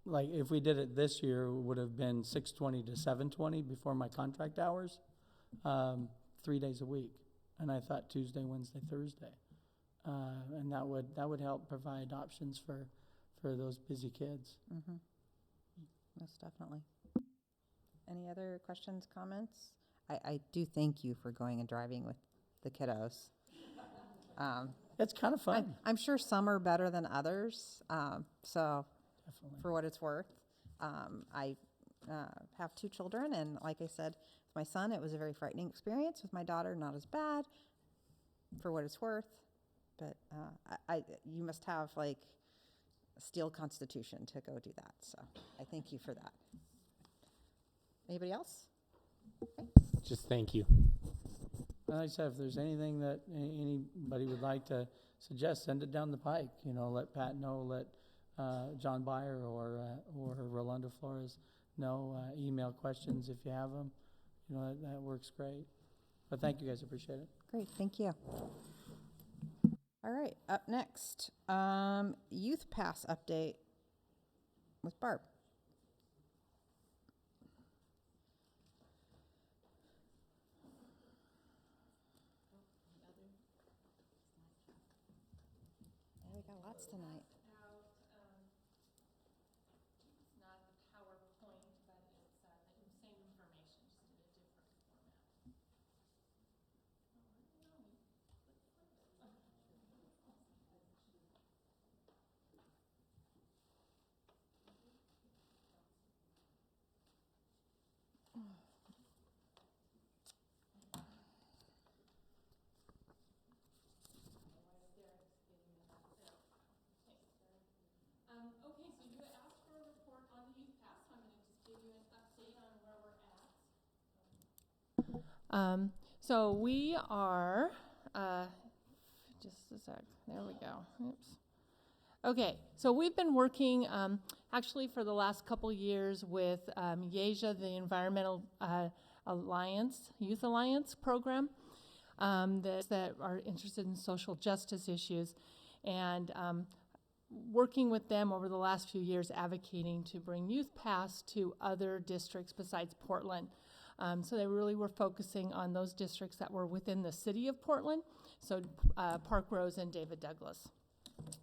like if we did it this year, it would have been 6:20 to 7:20 before my contract hours, 3 days a week. And I thought Tuesday, Wednesday, Thursday. And that would help provide options for those busy kids. Mm-hmm. Most definitely. Any other questions, comments? I do thank you for going and driving with the kiddos. It's kind of fun. I'm sure some are better than others. So Definitely. for what it's worth, I have 2 children, and like I said, with my son, it was a very frightening experience. With my daughter, not as bad, for what it's worth. But you must have like a steel constitution to go do that. So I thank you for that. Anybody else? Okay. Just thank you. Like I said, if there's anything that anybody would like to suggest, send it down the pike. Let Pat know, let John Byer or Rolando Flores know. Email questions if you have them. That works great. But thank you guys, appreciate it. Great, thank you. All right, up next, Youth Pass update with Barb. thoughts tonight? It's not the PowerPoint, but it's the same information, just in a different format. Okay, so you asked for a report on the Youth Pass, so I'm going to just give you an update on where we're at. So we are, just a sec, there we go, oops. Okay, so we've been working actually for the last couple years with YEJA, the Environmental Alliance, Youth Alliance program, that are interested in social justice issues, and working with them over the last few years, advocating to bring Youth Pass to other districts besides Portland. So they really were focusing on those districts that were within the city of Portland, so Park Rose and David Douglas.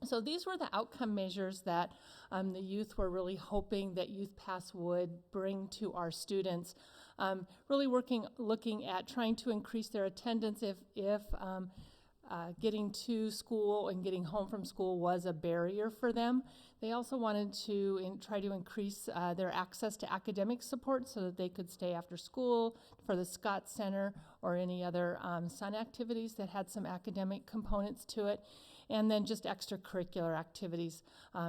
So these were the outcome measures that the youth were really hoping that Youth Pass would bring to our students. Really looking at trying to increase their attendance if getting to school and getting home from school was a barrier for them. They also wanted to try to increase their access to academic support so that they could stay after school for the Scott Center or any other SUN activities that had some academic components to it. And then just extracurricular activities,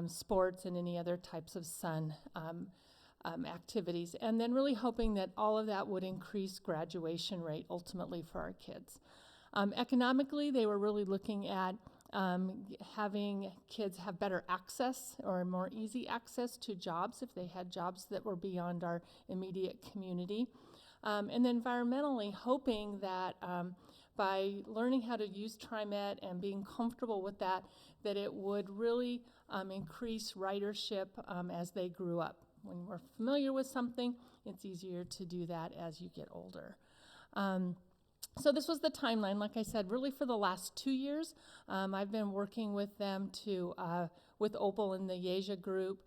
sports and any other types of SUN activities. And then really hoping that all of that would increase graduation rate ultimately for our kids. Economically, they were really looking at having kids have better access or more easy access to jobs if they had jobs that were beyond our immediate community. And then environmentally, hoping that by learning how to use TriMet and being comfortable with that it would really increase ridership as they grew up. When we're familiar with something, it's easier to do that as you get older. So this was the timeline, like I said, really for the last 2 years. I've been working with them with Opal and the YEJA group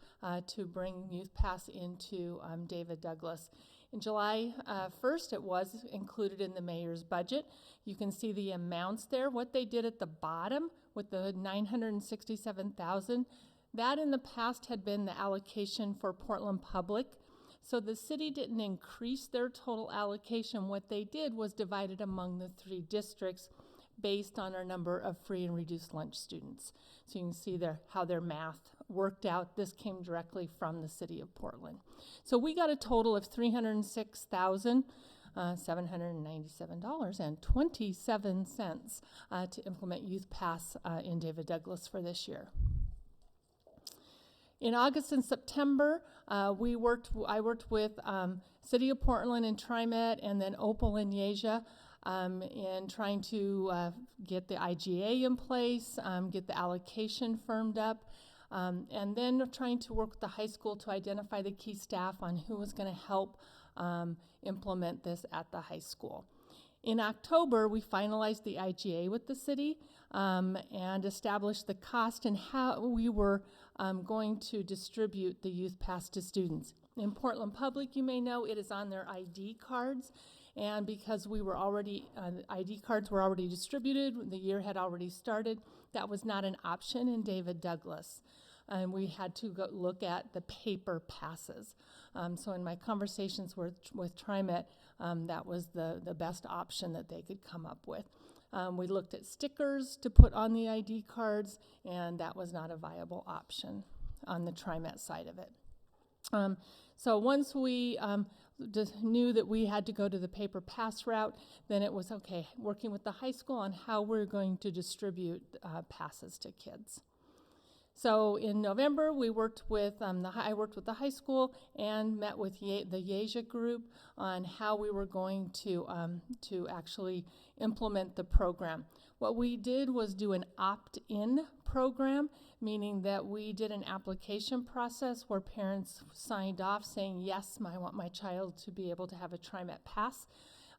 to bring Youth Pass into David Douglas. In July 1st, it was included in the mayor's budget. You can see the amounts there. What they did at the bottom with the $967,000, that in the past had been the allocation for Portland Public. So the city didn't increase their total allocation. What they did was divide it among the 3 districts based on our number of free and reduced lunch students. So you can see how their math worked out. This came directly from the city of Portland. So we got a total of $306,797.27 to implement Youth Pass in David Douglas for this year. In August and September, I worked with City of Portland and TriMet, and then Opal and YEJA in trying to get the IGA in place, get the allocation firmed up, and then trying to work with the high school to identify the key staff on who was going to help implement this at the high school. In October, we finalized the IGA with the city and established the cost and how we were going to distribute the Youth Pass to students. In Portland Public, you may know, it is on their ID cards, and because we were already, ID cards were already distributed, the year had already started, that was not an option in David Douglas. And we had to go look at the paper passes. So in my conversations with TriMet, that was the best option that they could come up with. We looked at stickers to put on the ID cards, and that was not a viable option on the TriMet side of it. So once we just knew that we had to go to the paper pass route, then it was okay, working with the high school on how we're going to distribute passes to kids. So in November, we worked with I worked with the high school and met with the YEJA group on how we were going to actually implement the program. What we did was do an opt-in program, meaning that we did an application process where parents signed off saying, yes, I want my child to be able to have a TriMet pass.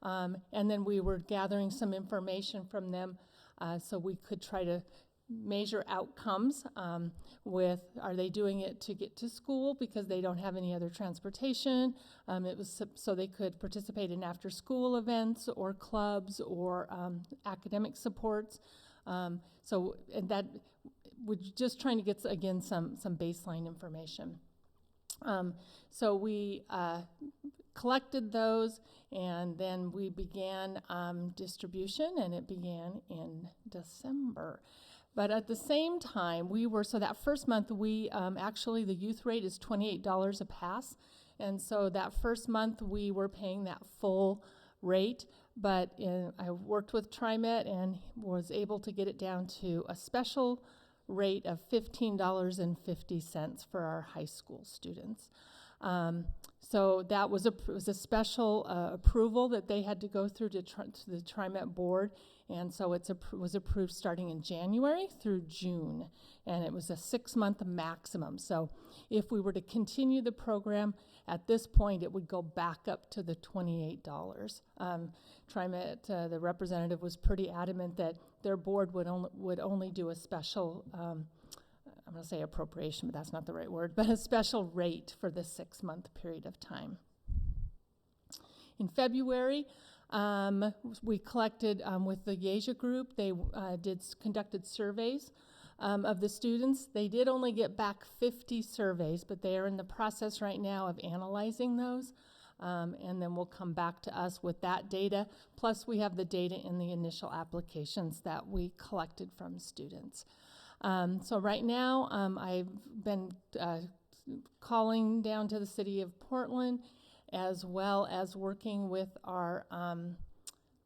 And then we were gathering some information from them so we could try to measure outcomes with, are they doing it to get to school because they don't have any other transportation? It was so they could participate in after-school events or clubs or academic supports. And that we're just trying to get, again, some baseline information. So we collected those, and then we began distribution, and it began in December. But at the same time, so that first month, we actually, the youth rate is $28 a pass. And so that first month, we were paying that full rate. But I worked with TriMet and was able to get it down to a special rate of $15.50 for our high school students. So that was a special approval that they had to go through to the TriMet board, and so it was approved starting in January through June, and it was a 6-month maximum. So if we were to continue the program at this point, it would go back up to the $28. TriMet, the representative, was pretty adamant that their board would only do a special, I'm going to say appropriation, but that's not the right word, but a special rate for the 6-month period of time. In February, we collected with the Yeja group. They conducted surveys of the students. They did only get back 50 surveys, but they are in the process right now of analyzing those. And then we'll come back to us with that data. Plus, we have the data in the initial applications that we collected from students. So right now, I've been calling down to the city of Portland, as well as working with our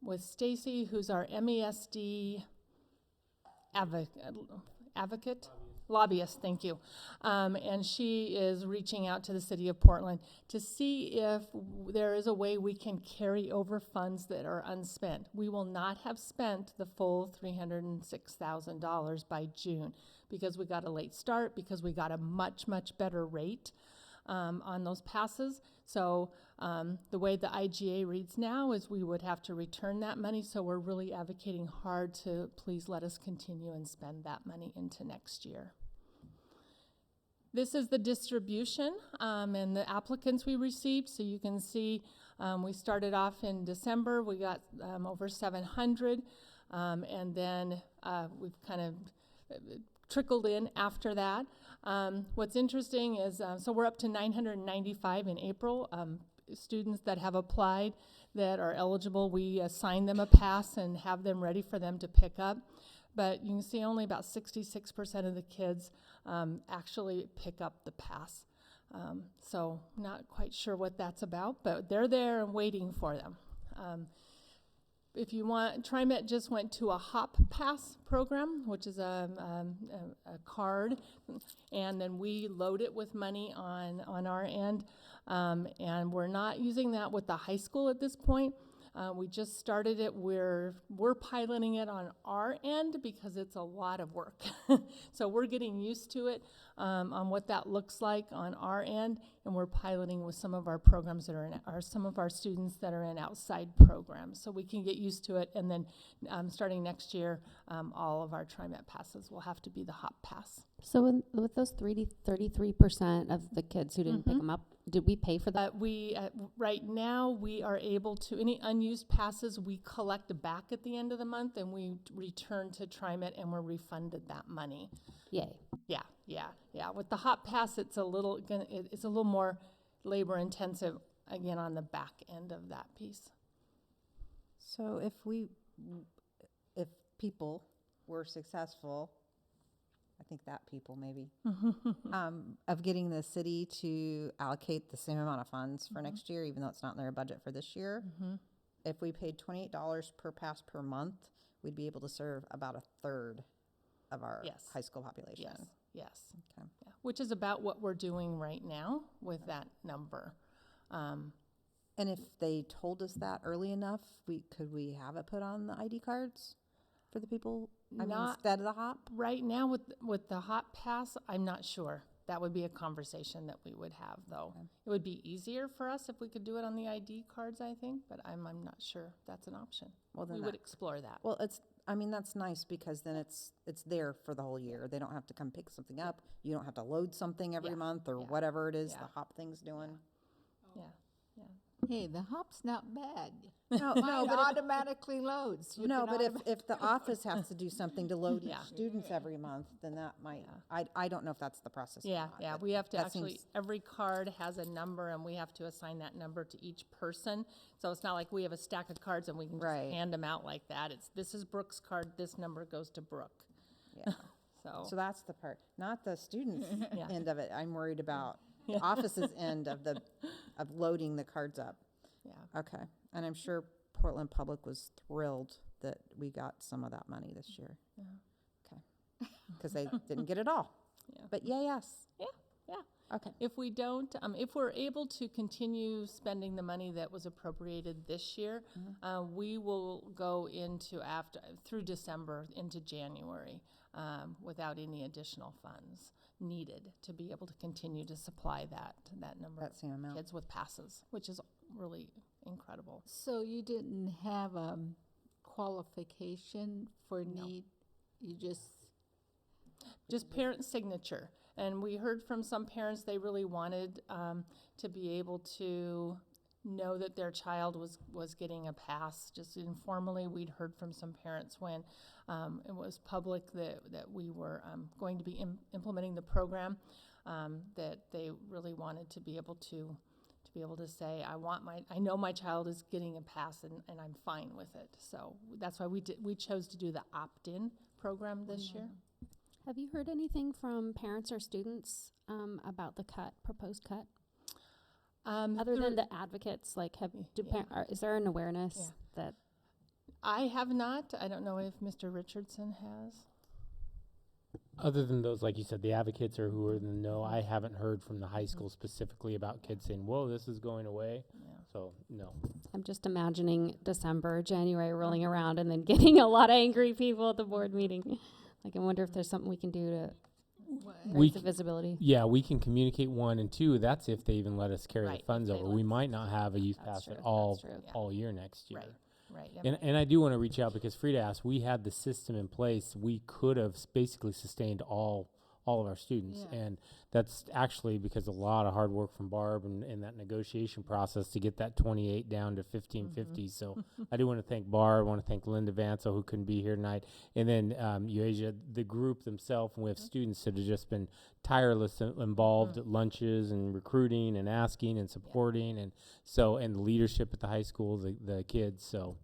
with Stacy, who's our MESD lobbyist, thank you. And she is reaching out to the city of Portland to see if there is a way we can carry over funds that are unspent. We will not have spent the full $306,000 by June because we got a late start, because we got a much, much better rate on those passes. So the way the IGA reads now is we would have to return that money, so we're really advocating hard to please let us continue and spend that money into next year. This is the distribution and the applicants we received. So you can see we started off in December. We got over 700, and then we've kind of trickled in after that. What's interesting is, so we're up to 995 in April. Students that have applied that are eligible, we assign them a pass and have them ready for them to pick up. But you can see only about 66% of the kids actually pick up the pass. So not quite sure what that's about, but they're there and waiting for them. If you want, TriMet just went to a HOP Pass program, which is a card, and then we load it with money on our end, and we're not using that with the high school at this point. We just started it. We're piloting it on our end because it's a lot of work. So we're getting used to it on what that looks like on our end, and we're piloting with some of our programs that are some of our students that are in outside programs, so we can get used to it. And then starting next year, all of our TriMet passes will have to be the HOP Pass. So with those 33% of the kids who didn't pick them up, did we pay for that? Right now, we are able to, any unused passes, we collect back at the end of the month, and we return to TriMet, and we're refunded that money. Yay. Yeah. With the HOP Pass, it's a little more labor intensive, again, on the back end of that piece. So if people were successful, I think that people maybe, of getting the city to allocate the same amount of funds for next year, even though it's not in their budget for this year, if we paid $28 per pass per month, we'd be able to serve about a third of our high school population. Yes. Okay. Yeah. Which is about what we're doing right now with that number. And if they told us that early enough, could we have it put on the ID cards for the people? Instead of the HOP? Right now with the HOP Pass, I'm not sure. That would be a conversation that we would have, though. Okay. It would be easier for us if we could do it on the ID cards, I think, but I'm not sure that's an option. Well, then we would explore that. Well, I mean, that's nice because then it's there for the whole year. They don't have to come pick something up. You don't have to load something every Yeah, month or yeah, whatever it is yeah. the hop thing's doing. Yeah, yeah. Hey, the hop's not bad. No, Mine no, but if, automatically loads. You no, can but automa- if the office has to do something to load Yeah. each students every month, then that might, I don't know if that's the process or Yeah, not, yeah, but we have to that actually, seems- every card has a number and we have to assign that number to each person. So it's not like we have a stack of cards and we can just Right. hand them out like that. This is Brooke's card, this number goes to Brooke. Yeah. So, So that's the part, not the students' Yeah. end of it. I'm worried about the office's end of loading the cards up. yeah. Okay, and I'm sure Portland Public was thrilled that we got some of that money this year. Yeah. Okay, because they didn't get it all. Yeah. But yes. Yeah, yeah. Okay. If we don't, if we're able to continue spending the money that was appropriated this year, we will go into through December into January without any additional funds needed to be able to continue to supply that number That same of amount. kids with passes, which is really incredible. So you didn't have qualification for No. need? You Just parent signature. And we heard from some parents, they really wanted to be able to know that their child was getting a pass. Just informally, we'd heard from some parents when it was public that we were going to be implementing the program, that they really wanted to be able to say, I know my child is getting a pass and I'm fine with it. So that's why we chose to do the opt-in program this year. Have you heard anything from parents or students about the proposed cut? Other than the advocates, like is there an awareness that? I have not. I don't know if Mr. Richardson has. Other than those, like you said, the advocates or who are in the know, I haven't heard from the high school specifically about kids saying, whoa, this is going away. Yeah. So, no. I'm just imagining December, January rolling around and then getting a lot of angry people at the board meeting. Like, I wonder if there's something we can do to raise the visibility. Yeah, we can communicate 1 and 2. That's if they even let us carry Right, the funds if they over. let We us. might not have a youth That's pass true, at all that's true. all year next year. Right. And I do want to reach out because Frida asked, we had the system in place. We could have basically sustained all of our students. Yeah. And that's actually because a lot of hard work from Barb and that negotiation process to get that 28 down to 1550. So I do want to thank Barb. I want to thank Linda Vansel, who couldn't be here tonight. And then Euasia, the group themselves, and we have students that have just been tireless involved at lunches and recruiting and asking and supporting. And the leadership at the high school, the kids. So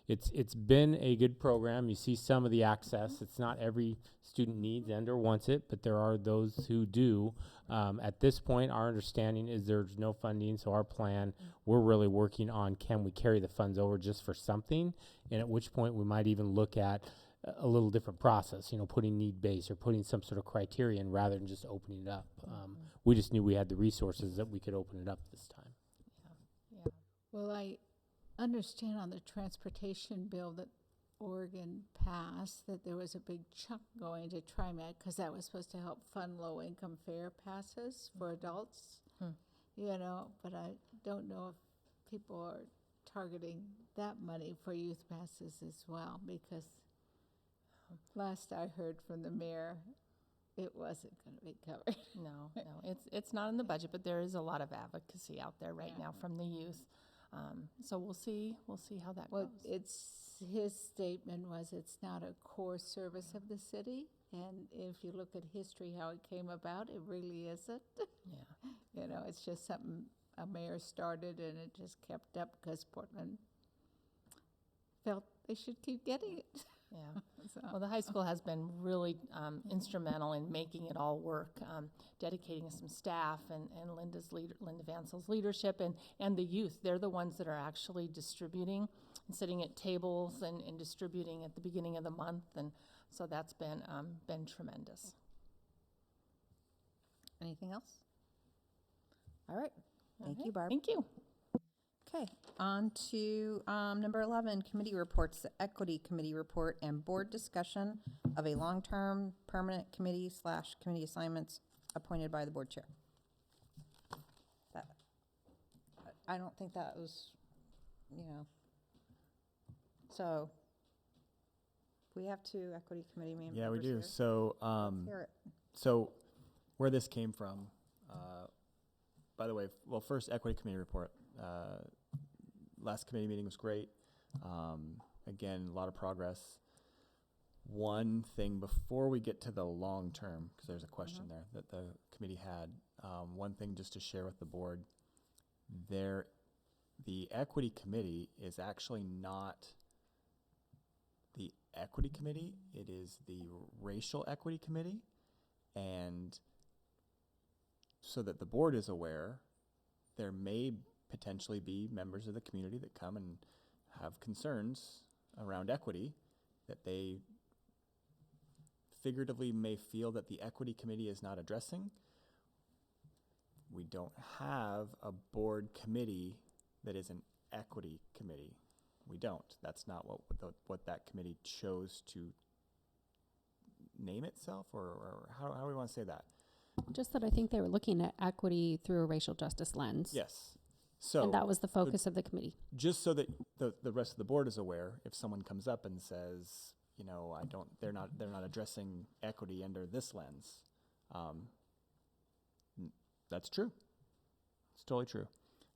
it's been a good program. You see some of the access. It's not every student needs and or wants it, but there are those who do. At this point, our understanding is there's no funding, so our plan, we're really working on can we carry the funds over just for something, and at which point we might even look at a little different process, putting need-based or putting some sort of criterion rather than just opening it up. We just knew we had the resources that we could open it up this time. Well, I understand on the transportation bill that Oregon passed that there was a big chunk going to TriMet because that was supposed to help fund low-income fare passes for adults. But I don't know if people are targeting that money for youth passes as well, because last I heard from the mayor, it wasn't going to be covered. No, it's not in the budget, but there is a lot of advocacy out there right now from the youth. So we'll see how that goes. His statement was it's not a core service of the city, and if you look at history, how it came about, it really isn't. Yeah. It's just something a mayor started, and it just kept up because Portland felt they should keep getting it. Yeah. Well, the high school has been really instrumental in making it all work, dedicating some staff and Linda Vansel's leadership and the youth. They're the ones that are actually distributing and sitting at tables and distributing at the beginning of the month, and so that's been tremendous. Anything else? All right. Thank you, Barb. Thank you. Okay, on to number 11, committee reports, the Equity Committee report and board discussion of a long-term permanent committee / committee assignments appointed by the board chair. I don't think that was, so We have two equity committee members. Yeah, we do. here. So, Hear it. so where this came from, by the way, well, first equity committee report. Last committee meeting was great. Again, a lot of progress. One thing before we get to the long term, because there's a question there that the committee had. One thing just to share with the board, the equity committee is actually not the equity committee, it is the racial equity committee. And so that the board is aware, there may potentially be members of the community that come and have concerns around equity that they figuratively may feel that the equity committee is not addressing. We don't have a board committee that is an equity committee. We don't. That's not what that committee chose to name itself, or how do we want to say that? Just that I think they were looking at equity through a racial justice lens. Yes. So and that was the focus of the committee. Just so that the rest of the board is aware, if someone comes up and says, you know, they're not addressing equity under this lens, that's true. It's totally true.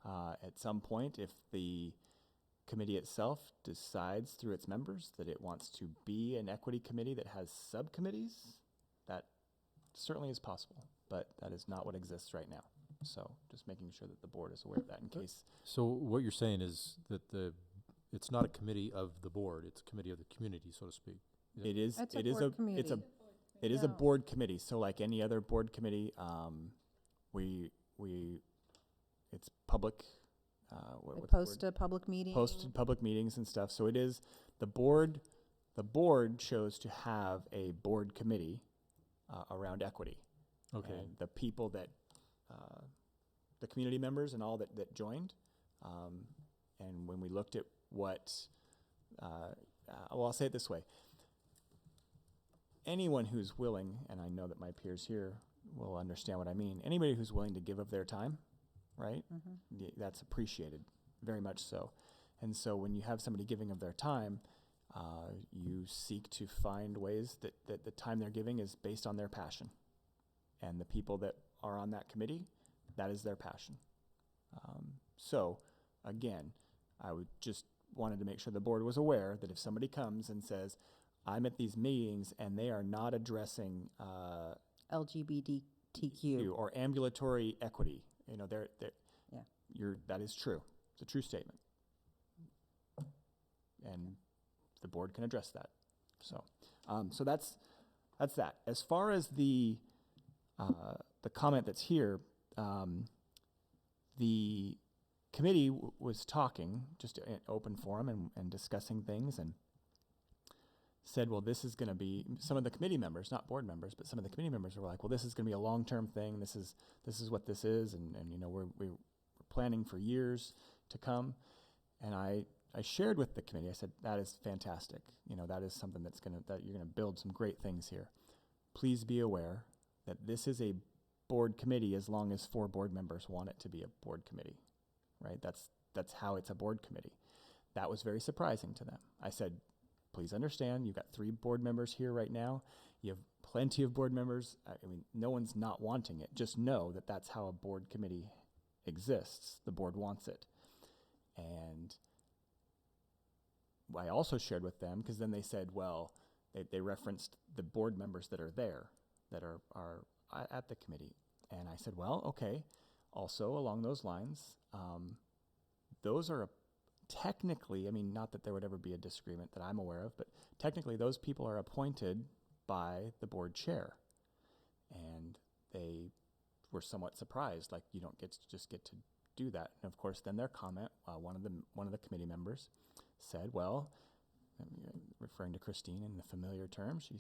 At some point, if the committee itself decides through its members that it wants to be an equity committee that has subcommittees, that certainly is possible, but that is not what exists right now. So just making sure that the board is aware of that in case. So what you're saying is that it's not a committee of the board, it's a committee of the community, so to speak. It is That's a it is board a committee. it is a board committee. So like any other board committee, it's public. They post a public meeting. Posted public meetings and stuff. So it is the board. The board chose to have a board committee around equity. Okay. And the people that, the community members and all that joined, and when we looked at what, well, I'll say it this way. Anyone who's willing, and I know that my peers here will understand what I mean, anybody who's willing to give of their time, right? That's appreciated, very much so. And so when you have somebody giving of their time, you seek to find ways that the time they're giving is based on their passion. And the people that are on that committee, that is their passion. So again, I would just wanted to make sure the board was aware that if somebody comes and says, I'm at these meetings and they are not addressing LGBTQ or ambulatory equity, you know, yeah. That is true. It's a true statement. And the board can address that. So, so that's that. As far as the comment that's here, the committee was talking just in open forum and discussing things and said, well, this is going to be, some of the committee members, not board members, but some of the committee members were like, well, this is going to be a long-term thing. This is what this is. And you know, we're planning for years to come. And I shared with the committee, I said, that is fantastic. You know, that is something that you're going to build some great things here. Please be aware that this is a board committee as long as 4 board members want it to be a board committee, right? That's how it's a board committee. That was very surprising to them. I said, please understand, you've got 3 board members here right now. You have plenty of board members. I mean, no one's not wanting it. Just know that that's how a board committee exists. The board wants it. And I also shared with them, because then they said, well, they referenced the board members that are there, that are at the committee. And I said, well, okay. Also, along those lines, those are technically, I mean, not that there would ever be a disagreement that I'm aware of, but technically those people are appointed by the board chair. And they were somewhat surprised, like, you don't just get to do that. And of course, then their comment, one of the committee members said, well, referring to Christine in the familiar term, she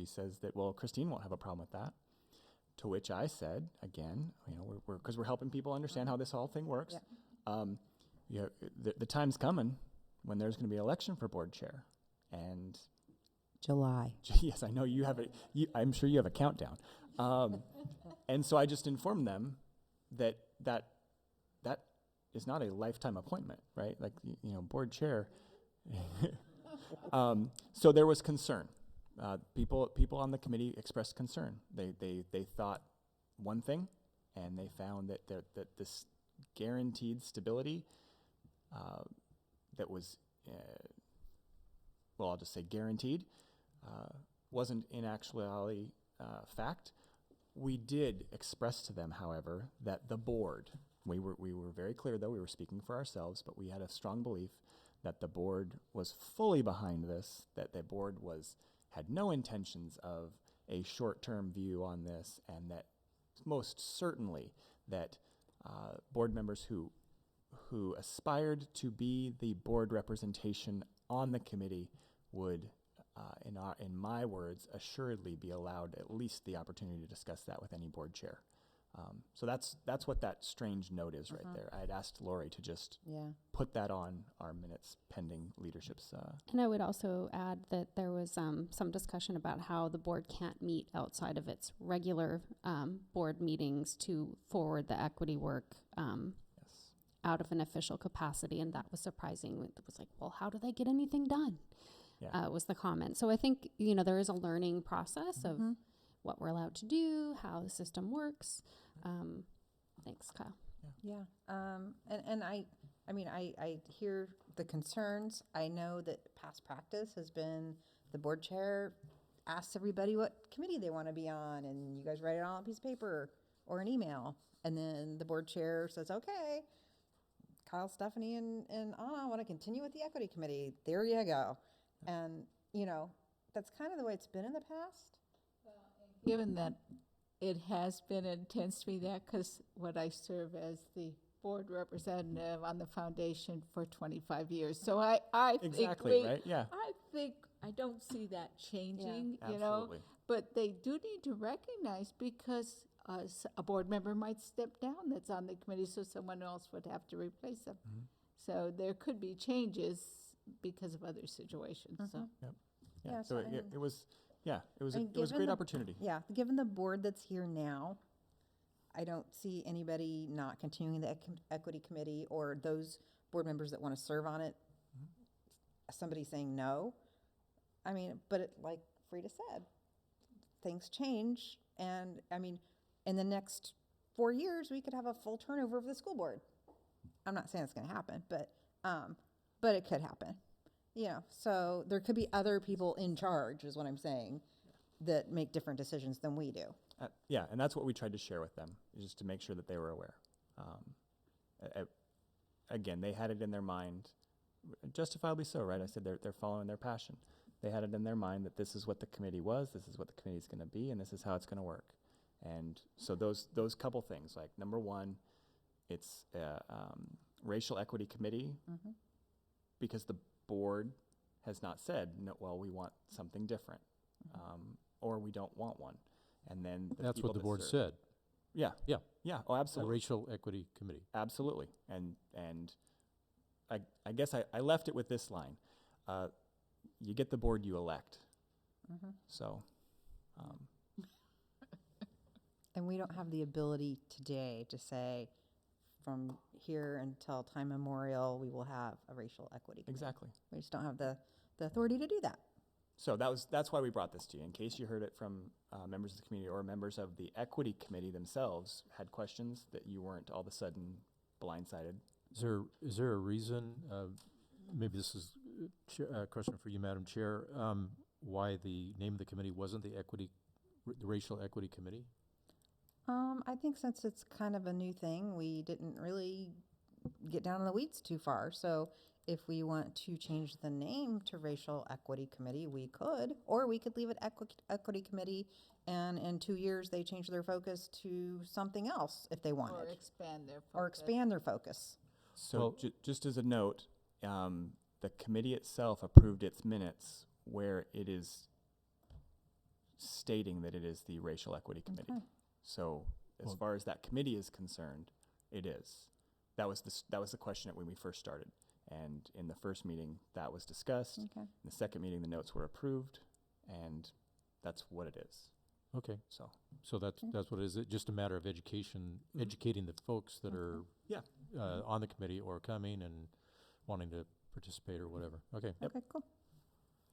says that, well, Christine won't have a problem with that. To which I said, again, you know, because we're helping people understand how this whole thing works. Yeah. The time's coming when there's going to be an election for board chair, and July. Yes, I know you have I'm sure you have a countdown, and so I just informed them that is not a lifetime appointment, right? Like, you know, board chair. So there was concern. People on the committee expressed concern. They thought one thing, and they found that this guaranteed stability that was, well, I'll just say guaranteed, wasn't in actuality fact. We did express to them, however, that the board, we were very clear, though, we were speaking for ourselves, but we had a strong belief that the board was fully behind this, that the board had no intentions of a short-term view on this, and that most certainly that board members who aspired to be the board representation on the committee would, in my words, assuredly be allowed at least the opportunity to discuss that with any board chair. So that's what that strange note is right there. I had asked Lori to just put that on our minutes pending leadership's. And I would also add that there was some discussion about how the board can't meet outside of its regular board meetings to forward the equity work out of an official capacity, and that was surprising. It was like, well, how do they get anything done? Was the comment. So I think, there is a learning process of what we're allowed to do, how the system works. Thanks, Kyle. Yeah. And I hear the concerns. I know that past practice has been the board chair asks everybody what committee they want to be on, and you guys write it on a piece of paper or an email, and then the board chair says, okay, Kyle, Stephanie, and Anna want to continue with the equity committee. There you go. And, that's kind of the way it's been in the past. Given that it has been intense to me that, because I serve as the board representative on the foundation for 25 years. So I exactly, right? Yeah. I think I don't see that changing, Absolutely. But they do need to recognize, because a board member might step down that's on the committee, so someone else would have to replace them. So there could be changes because of other situations. So. Yep. Yeah. Yes, So it was. Yeah, it was a great opportunity. Yeah, given the board that's here now, I don't see anybody not continuing the equity committee or those board members that want to serve on it. Somebody saying no. But like Frida said, things change, and in the next 4 years, we could have a full turnover of the school board. I'm not saying it's going to happen, but it could happen. So there could be other people in charge, is what I'm saying, that make different decisions than we do. Yeah, and that's what we tried to share with them, just to make sure that they were aware. Again, they had it in their mind, justifiably so, right? I said they're following their passion. They had it in their mind that this is what the committee was, this is what the committee is going to be, and this is how it's going to work. And so those couple things, like number one, it's racial equity committee, because the board has not said, no, well, we want something different, or we don't want one. And then That's what the board serve. said. Yeah. Yeah. Yeah. Oh, A absolutely. racial equity committee. Absolutely. And I guess I left it with this line. You get the board you elect. So. And we don't have the ability today to say, from here until time memorial, we will have a racial equity committee. Exactly. We just don't have the authority to do that. So that's why we brought this to you, in case you heard it from members of the community or members of the equity committee themselves had questions, that you weren't all of a sudden blindsided. Is there a reason, maybe this is a question for you, Madam Chair, why the name of the committee wasn't the racial equity committee? I think since it's kind of a new thing, we didn't really get down in the weeds too far. So if we want to change the name to Racial Equity Committee, we could, or we could leave it Equity Committee, and in 2 years they change their focus to something else if they wanted. Or expand their focus. So just as a note, the committee itself approved its minutes where it is stating that it is the Racial Equity Committee. Okay. So as far as that committee is concerned, it is. That was the question when we first started. And in the first meeting, that was discussed. Okay. In the second meeting, the notes were approved, and that's what it is. Okay. So that's what it is. It's just a matter of educating the folks that are on the committee or coming and wanting to participate or whatever. Okay. Okay, cool.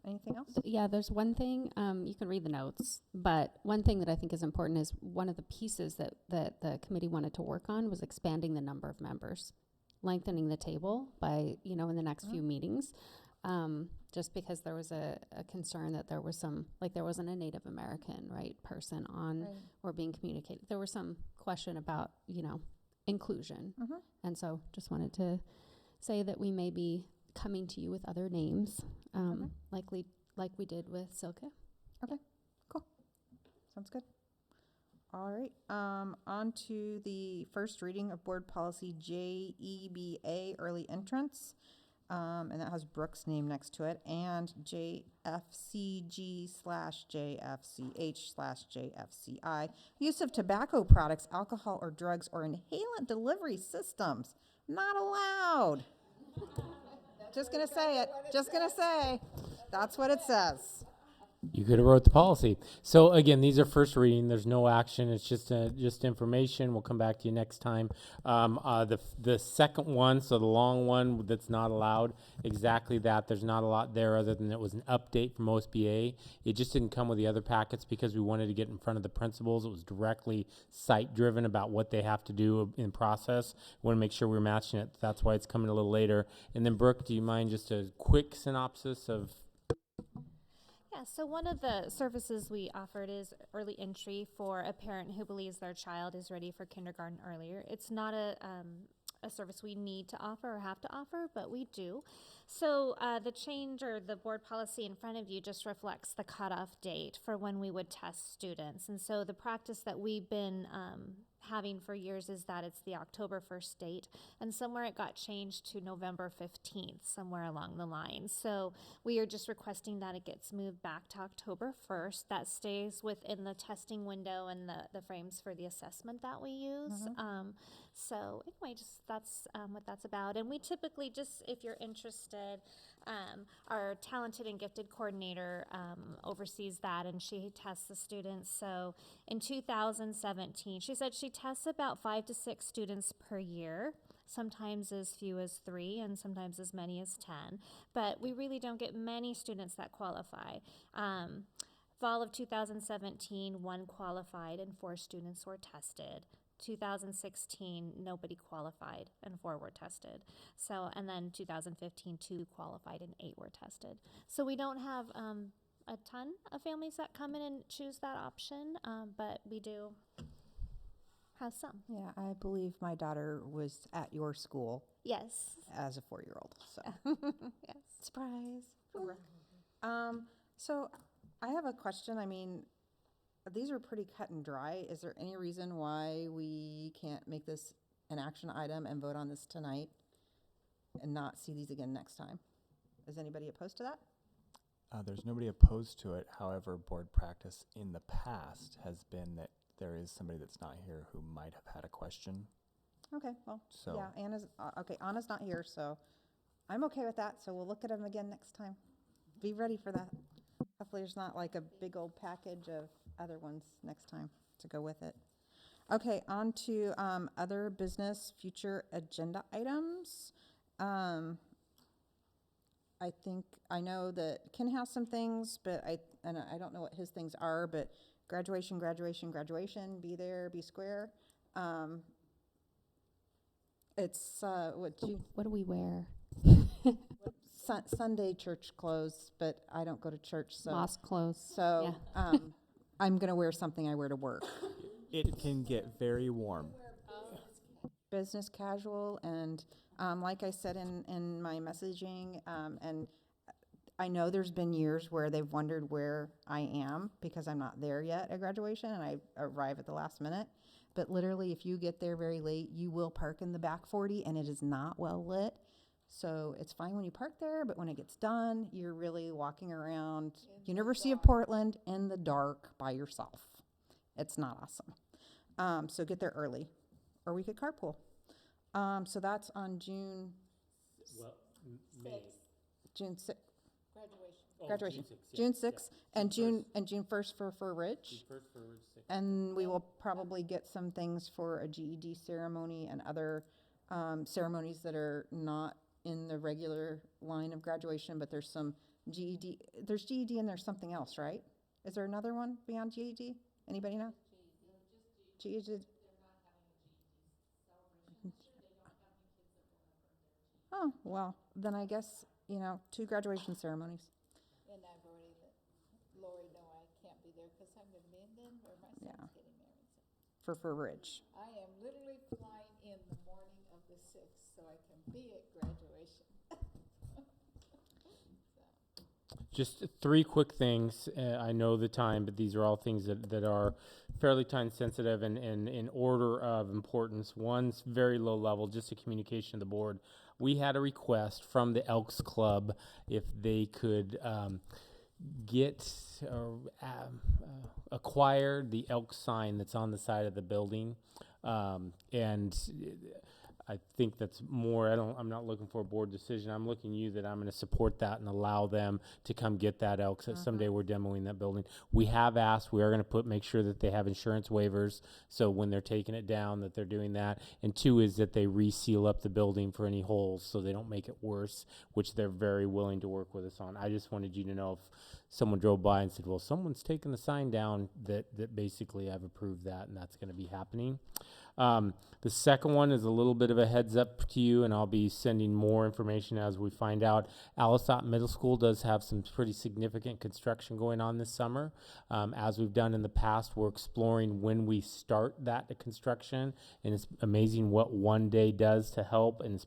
Anything else? Yeah, there's one thing, you can read the notes, but one thing that I think is important is one of the pieces that the committee wanted to work on was expanding the number of members, lengthening the table by, in the next few meetings. Just because there was a concern that there was some, like there wasn't a Native American, person on or being communicated. There was some question about, inclusion. And so just wanted to say that we may be coming to you with other names, like we did with Silke. Okay, cool. Sounds good. All right, on to the first reading of Board Policy JEBA, Early Entrance. And that has Brooke's name next to it, and JFCG/JFCH/JFCI, use of tobacco products, alcohol or drugs, or inhalant delivery systems. Not allowed. Just gonna say it. Just gonna say. That's what it says. You could have wrote the policy. So again, these are first reading. There's no action. It's just information. We'll come back to you next time. The second one, so the long one that's not allowed, exactly that. There's not a lot there other than it was an update from OSBA. It just didn't come with the other packets because we wanted to get in front of the principals. It was directly site driven about what they have to do in process. We want to make sure we're matching it. That's why it's coming a little later. And then Brooke, do you mind just a quick synopsis of? Yeah, so one of the services we offered is early entry for a parent who believes their child is ready for kindergarten earlier. It's not a service we need to offer or have to offer, but we do. So the change or the board policy in front of you just reflects the cutoff date for when we would test students. And so the practice that we've been having for years is that it's the October 1st date, and somewhere it got changed to November 15th, somewhere along the line. So we are just requesting that it gets moved back to October 1st. That stays within the testing window and the frames for the assessment that we use. So anyway, just that's what that's about. And we typically just, if you're interested, our talented and gifted coordinator oversees that, and she tests the students. So in 2017, she said she tests about 5 to 6 students per year, sometimes as few as 3 and sometimes as many as 10. But we really don't get many students that qualify. Fall of 2017, 1 qualified and 4 students were tested. 2016, nobody qualified and 4 were tested. So, and then 2015, 2 qualified and 8 were tested. So we don't have a ton of families that come in and choose that option, but we do have some. Yeah, I believe my daughter was at your school. Yes. As a 4-year-old. So. Yes. Surprise. So I have a question. I mean, these are pretty cut and dry. Is there any reason why we can't make this an action item and vote on this tonight and not see these again next time? Is anybody opposed to that? There's nobody opposed to it. However, board practice in the past has been that there is somebody that's not here who might have had a question. Okay, well, So- yeah, Anna's not here, so I'm okay with that. So we'll look at them again next time. Be ready for that. Hopefully there's not like a big old package of other ones next time to go with it. Okay, on to other business future agenda items. I know that Ken has some things, but I don't know what his things are, but graduation, be there, be square. It's What do we wear? Sunday church clothes, but I don't go to church, so Mosque clothes. So Yeah. I'm gonna wear something I wear to work. It can get very warm. Business casual, and like I said in my messaging, and I know there's been years where they've wondered where I am because I'm not there yet at graduation, and I arrive at the last minute. But literally, if you get there very late, you will park in the back 40, and it is not well lit. So it's fine when you park there, but when it gets done, you're really walking around University of Portland in the dark by yourself. It's not awesome. So get there early, or we could carpool. So that's on June. May. June 6th. Oh, Graduation. June June 6th, 6th yeah. and June June 1st for Ridge. June 1st for Ridge 6th. And we will probably get some things for a GED ceremony and other ceremonies that are not in the regular line of graduation, but there's some GED, there's GED and there's something else, right? Is there another one beyond GED? Anybody know? GED. Oh, well, then I guess, 2 graduation ceremonies. And I've already let Lori know I can't be there because I'm going to be in Denver. My son's Yeah. getting married. For Ridge. I am literally flying in the morning of the 6th so I can be at graduation. Just 3 quick things. I know the time, but these are all things that are fairly time sensitive and in order of importance. One's very low level, just a communication to the board. We had a request from the Elks Club if they could get or acquire the elk sign that's on the side of the building. And I think that's more, I'm not looking for a board decision. I'm looking you that I'm going to support that and allow them to come get that elk. So someday we're demoing that building. We have asked, we are going to make sure that they have insurance waivers. So when they're taking it down, that they're doing that. And 2 is that they reseal up the building for any holes so they don't make it worse, which they're very willing to work with us on. I just wanted you to know if someone drove by and said, well, someone's taking the sign down, that basically I've approved that and that's going to be happening. The second one is a little bit of a heads up to you, and I'll be sending more information as we find out. Alisot Middle School does have some pretty significant construction going on this summer. As we've done in the past, we're exploring when we start that construction, and it's amazing what one day does to help, and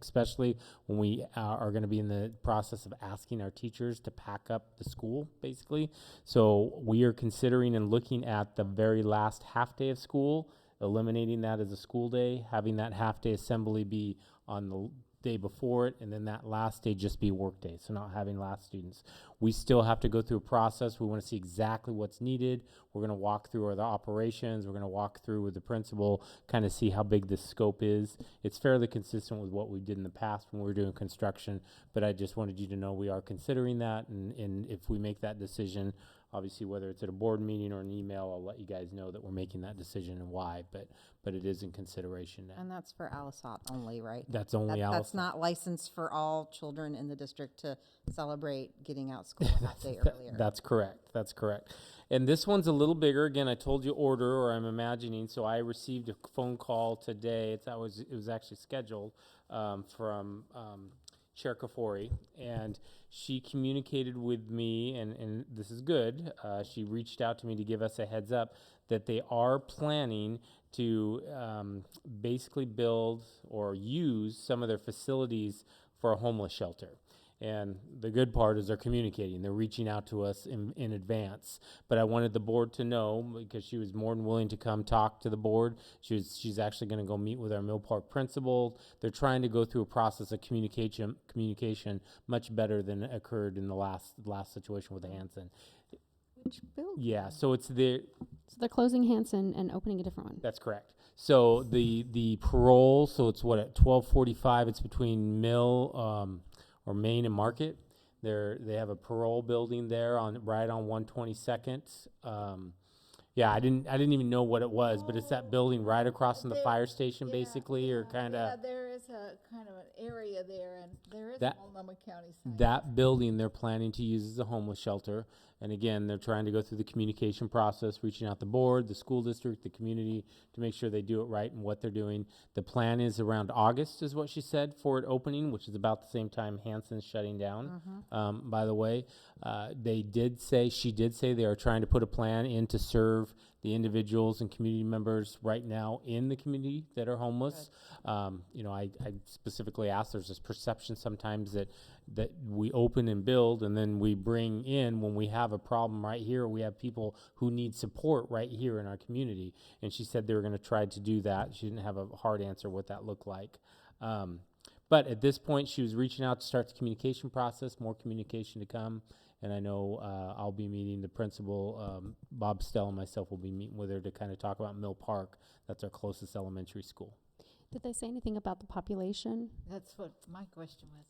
especially when we are going to be in the process of asking our teachers to pack up the school, basically. So we are considering and looking at the very last half day of school, eliminating that as a school day, having that half-day assembly be on the day before it, and then that last day just be work day, so not having last students. We still have to go through a process. We want to see exactly what's needed. We're going to walk through the operations. We're going to walk through with the principal, kind of see how big this scope is. It's fairly consistent with what we did in the past when we were doing construction, but I just wanted you to know we are considering that, and if we make that decision, obviously, whether it's at a board meeting or an email, I'll let you guys know that we're making that decision and why, but it is in consideration now. And that's for Alisot only, right? That's only That's Alisot. not licensed for all children in the district to celebrate getting out school a half day earlier. That's correct. That's correct. And this one's a little bigger. Again, I told you order, or I'm imagining. So I received a phone call today. It was actually scheduled from Chair Kafori, and she communicated with me, and this is good. She reached out to me to give us a heads up that they are planning to basically build or use some of their facilities for a homeless shelter. And the good part is they're communicating. They're reaching out to us in advance. But I wanted the board to know, because she was more than willing to come talk to the board. She's actually going to go meet with our Mill Park principal. They're trying to go through a process of communication much better than occurred in the last situation with the Hanson. Which building? Yeah, so it's the... So they're closing Hanson and opening a different one. That's correct. So the parole, so it's what, at 1245, it's between Mill... or Main and Market. They have a parole building there right on 122nd. Yeah, I didn't even know what it was, but it's that building right across from the fire station, basically, or kind of. Yeah, there is a kind of an area there, and there is That- a Multnomah County sign. That building they're planning to use as a homeless shelter. And again, they're trying to go through the communication process, reaching out the board, the school district, the community, to make sure they do it right and what they're doing. The plan is around August, is what she said, for it opening, which is about the same time Hanson's shutting down. By the way, she did say they are trying to put a plan in to serve the individuals and community members right now in the community that are homeless. I specifically asked, there's this perception sometimes that we open and build and then we bring in when we have a problem right here. We have people who need support right here in our community. And she said they were going to try to do that. She didn't have a hard answer what that looked like. But at this point, she was reaching out to start the communication process, more communication to come. And I know I'll be meeting the principal, Bob Stell and myself will be meeting with her to kind of talk about Mill Park. That's our closest elementary school. Did they say anything about the population? That's what my question was.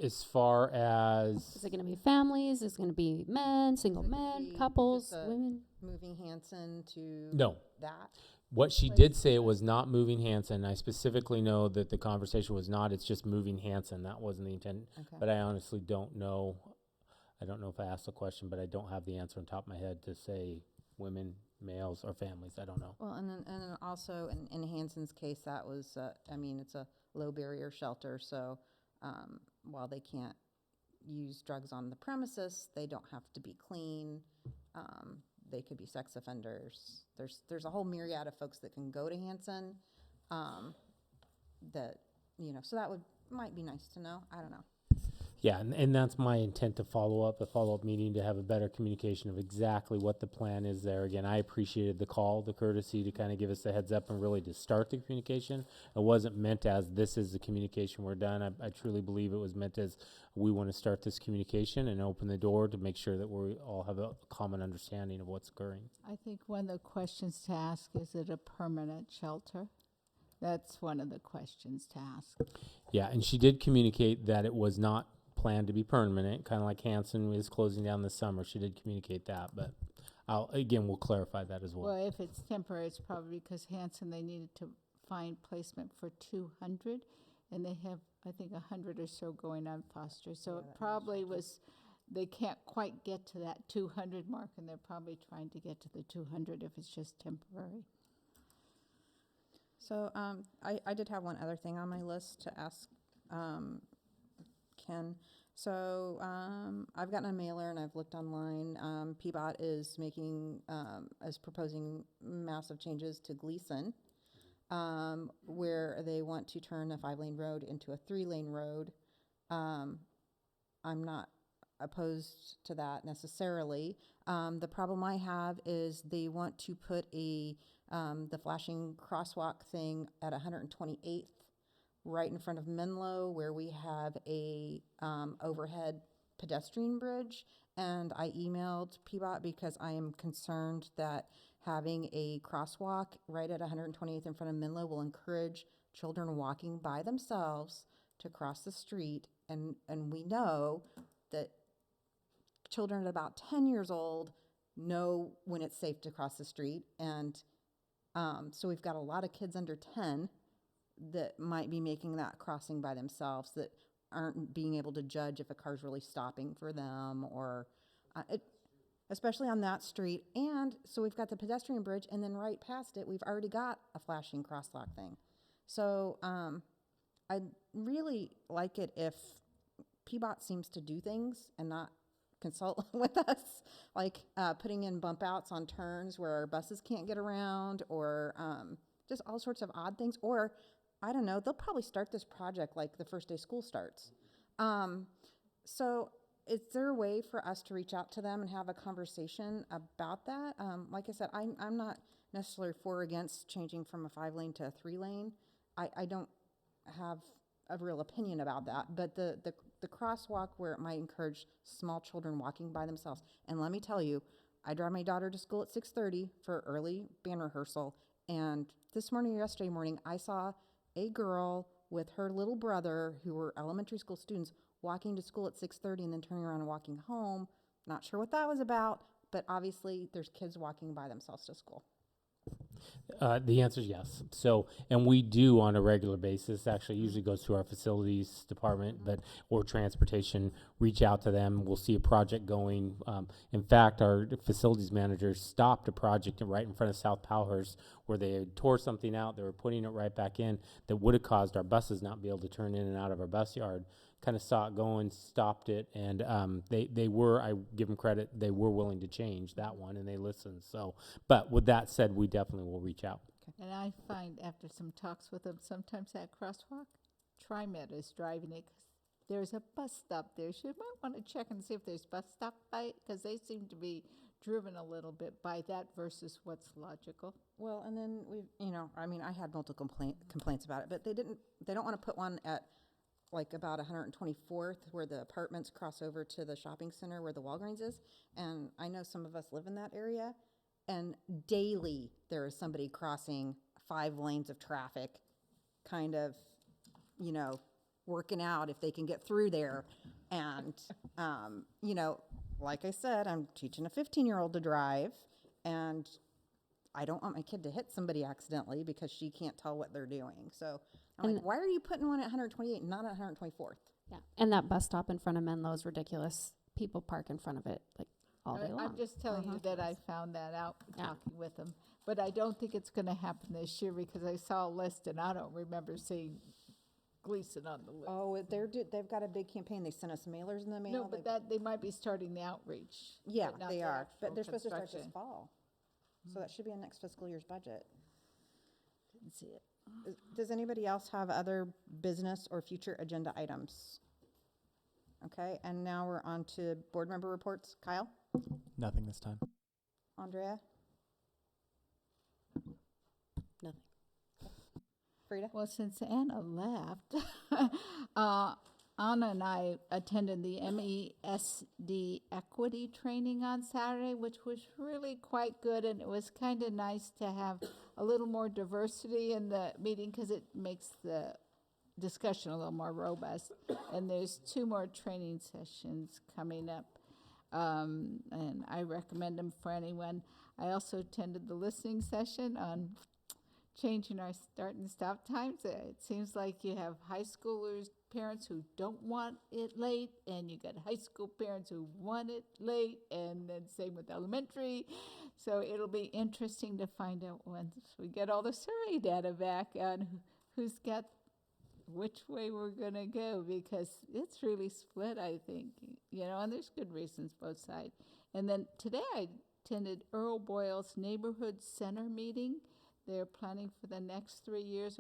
As far as... Is it going to be families? Is it going to be men, single men, couples, women? Moving Hanson to No. that? What she did say, it was not moving Hanson. I specifically know that the conversation was not, it's just moving Hanson. That wasn't the intent. Okay. But I honestly don't know. I don't know if I asked the question, but I don't have the answer on top of my head to say women, males, or families. I don't know. Well, and then also in Hanson's case, that was, I mean, it's a low barrier shelter, so while they can't use drugs on the premises, they don't have to be clean. They could be sex offenders. There's a whole myriad of folks that can go to Hanson. That, you know, so that might be nice to know. I don't know. Yeah, and that's my intent to follow up, a follow-up meeting to have a better communication of exactly what the plan is there. Again, I appreciated the call, the courtesy to kind of give us the heads up and really to start the communication. It wasn't meant as this is the communication we're done. I truly believe it was meant as we want to start this communication and open the door to make sure that we all have a common understanding of what's occurring. I think one of the questions to ask, is it a permanent shelter? That's one of the questions to ask. Yeah, and she did communicate that it was not planned to be permanent, kind of like Hanson is closing down this summer. She did communicate that, but we'll clarify that as well. Well, if it's temporary, it's probably because Hanson, they needed to find placement for 200, and they have, I think, 100 or so going on foster. So it probably was, they can't quite get to that 200 mark, and they're probably trying to get to the 200 if it's just temporary. So I did have one other thing on my list to ask Ken. So I've gotten a mailer and I've looked online. PBOT is proposing massive changes to Gleason, where they want to turn a 5-lane road into a 3-lane road. I'm not opposed to that necessarily. The problem I have is they want to put the flashing crosswalk thing at 128th, right in front of Menlo, where we have a overhead pedestrian bridge. And I emailed PBOT because I am concerned that having a crosswalk right at 128th in front of Menlo will encourage children walking by themselves to cross the street. And we know that children at about 10 years old know when it's safe to cross the street. And so we've got a lot of kids under 10 that might be making that crossing by themselves, that aren't being able to judge if a car's really stopping for them, or especially on that street. And so we've got the pedestrian bridge, and then right past it, we've already got a flashing crosswalk thing. So I'd really like it if PBOT seems to do things and not consult with us, like putting in bump outs on turns where our buses can't get around, or just all sorts of odd things. Or I don't know, they'll probably start this project like the first day school starts. So is there a way for us to reach out to them and have a conversation about that? Like I said, I'm not necessarily for or against changing from a 5-lane to a 3-lane. I don't have a real opinion about that, but the crosswalk where it might encourage small children walking by themselves. And let me tell you, I drive my daughter to school at 6:30 for early band rehearsal, and this morning or yesterday morning, I saw a girl with her little brother, who were elementary school students, walking to school at 6:30 and then turning around and walking home. Not sure what that was about, but obviously there's kids walking by themselves to school. The answer is yes. So, and we do on a regular basis, actually usually goes to our facilities department, or transportation, reach out to them. We'll see a project going. In fact, our facilities manager stopped a project right in front of South Powhurst where they had tore something out. They were putting it right back in that would have caused our buses not be able to turn in and out of our bus yard. Kind of saw it going, stopped it, and they were, I give them credit, they were willing to change that one, and they listened. So, but with that said, we definitely will reach out. And I find after some talks with them, sometimes that crosswalk, TriMet is driving it, 'cause there's a bus stop there. So you might want to check and see if there's bus stop by it, because they seem to be driven a little bit by that versus what's logical. Well, and then I had multiple complaints about it, but they don't want to put one at like about 124th, where the apartments cross over to the shopping center where the Walgreens is. And I know some of us live in that area, and daily there is somebody crossing 5 lanes of traffic, kind of, working out if they can get through there. And, like I said, I'm teaching a 15-year-old to drive, and I don't want my kid to hit somebody accidentally because she can't tell what they're doing. So I'm And- like, why are you putting one at 128 and not at 124th? Yeah, and that bus stop in front of Menlo is ridiculous. People park in front of it like all day long. I'm just telling you that I found that out talking with them. But I don't think it's going to happen this year because I saw a list and I don't remember seeing Gleason on the list. Oh, they've got a big campaign. They sent us mailers in the mail. No, but they might be starting the outreach. Yeah, but not they the are. actual But they're supposed to start this construction. fall. So that should be in next fiscal year's budget. Didn't see it. Does anybody else have other business or future agenda items? Okay, and now we're on to board member reports. Kyle? Nothing this time. Andrea? Nothing. Frida? Well, since Anna left, Anna and I attended the MESD equity training on Saturday, which was really quite good, and it was kind of nice to have a little more diversity in the meeting because it makes the discussion a little more robust. And there's 2 more training sessions coming up, and I recommend them for anyone. I also attended the listening session on changing our start and stop times. It seems like you have high schoolers, parents who don't want it late, and you got high school parents who want it late, and then same with elementary. So it'll be interesting to find out once we get all the survey data back on who's got which way we're gonna go, because it's really split, I think, and there's good reasons both sides. And then today I attended Earl Boyle's Neighborhood Center meeting. They're planning for the next 3 years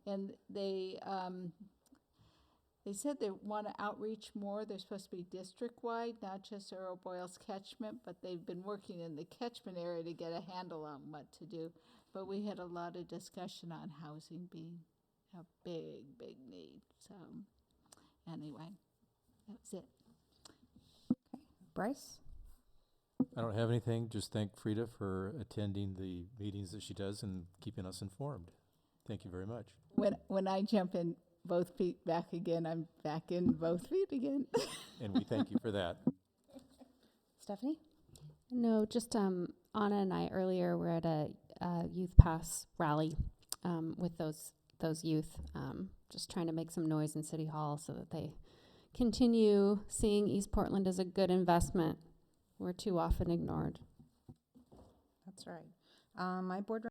and they said they want to outreach more. They're supposed to be district-wide, not just Earl Boyle's catchment, but they've been working in the catchment area to get a handle on what to do. But we had a lot of discussion on housing being a big, big need. So anyway, that's it. Bryce? I don't have anything. Just thank Frida for attending the meetings that she does and keeping us informed. Thank you very much. When I jump in both feet back again, I'm back in both feet again. And we thank you for that. Stephanie? No, just Anna and I earlier were at a Youth Pass rally with those youth, just trying to make some noise in City Hall so that they continue seeing East Portland as a good investment. We're too often ignored. That's right. My board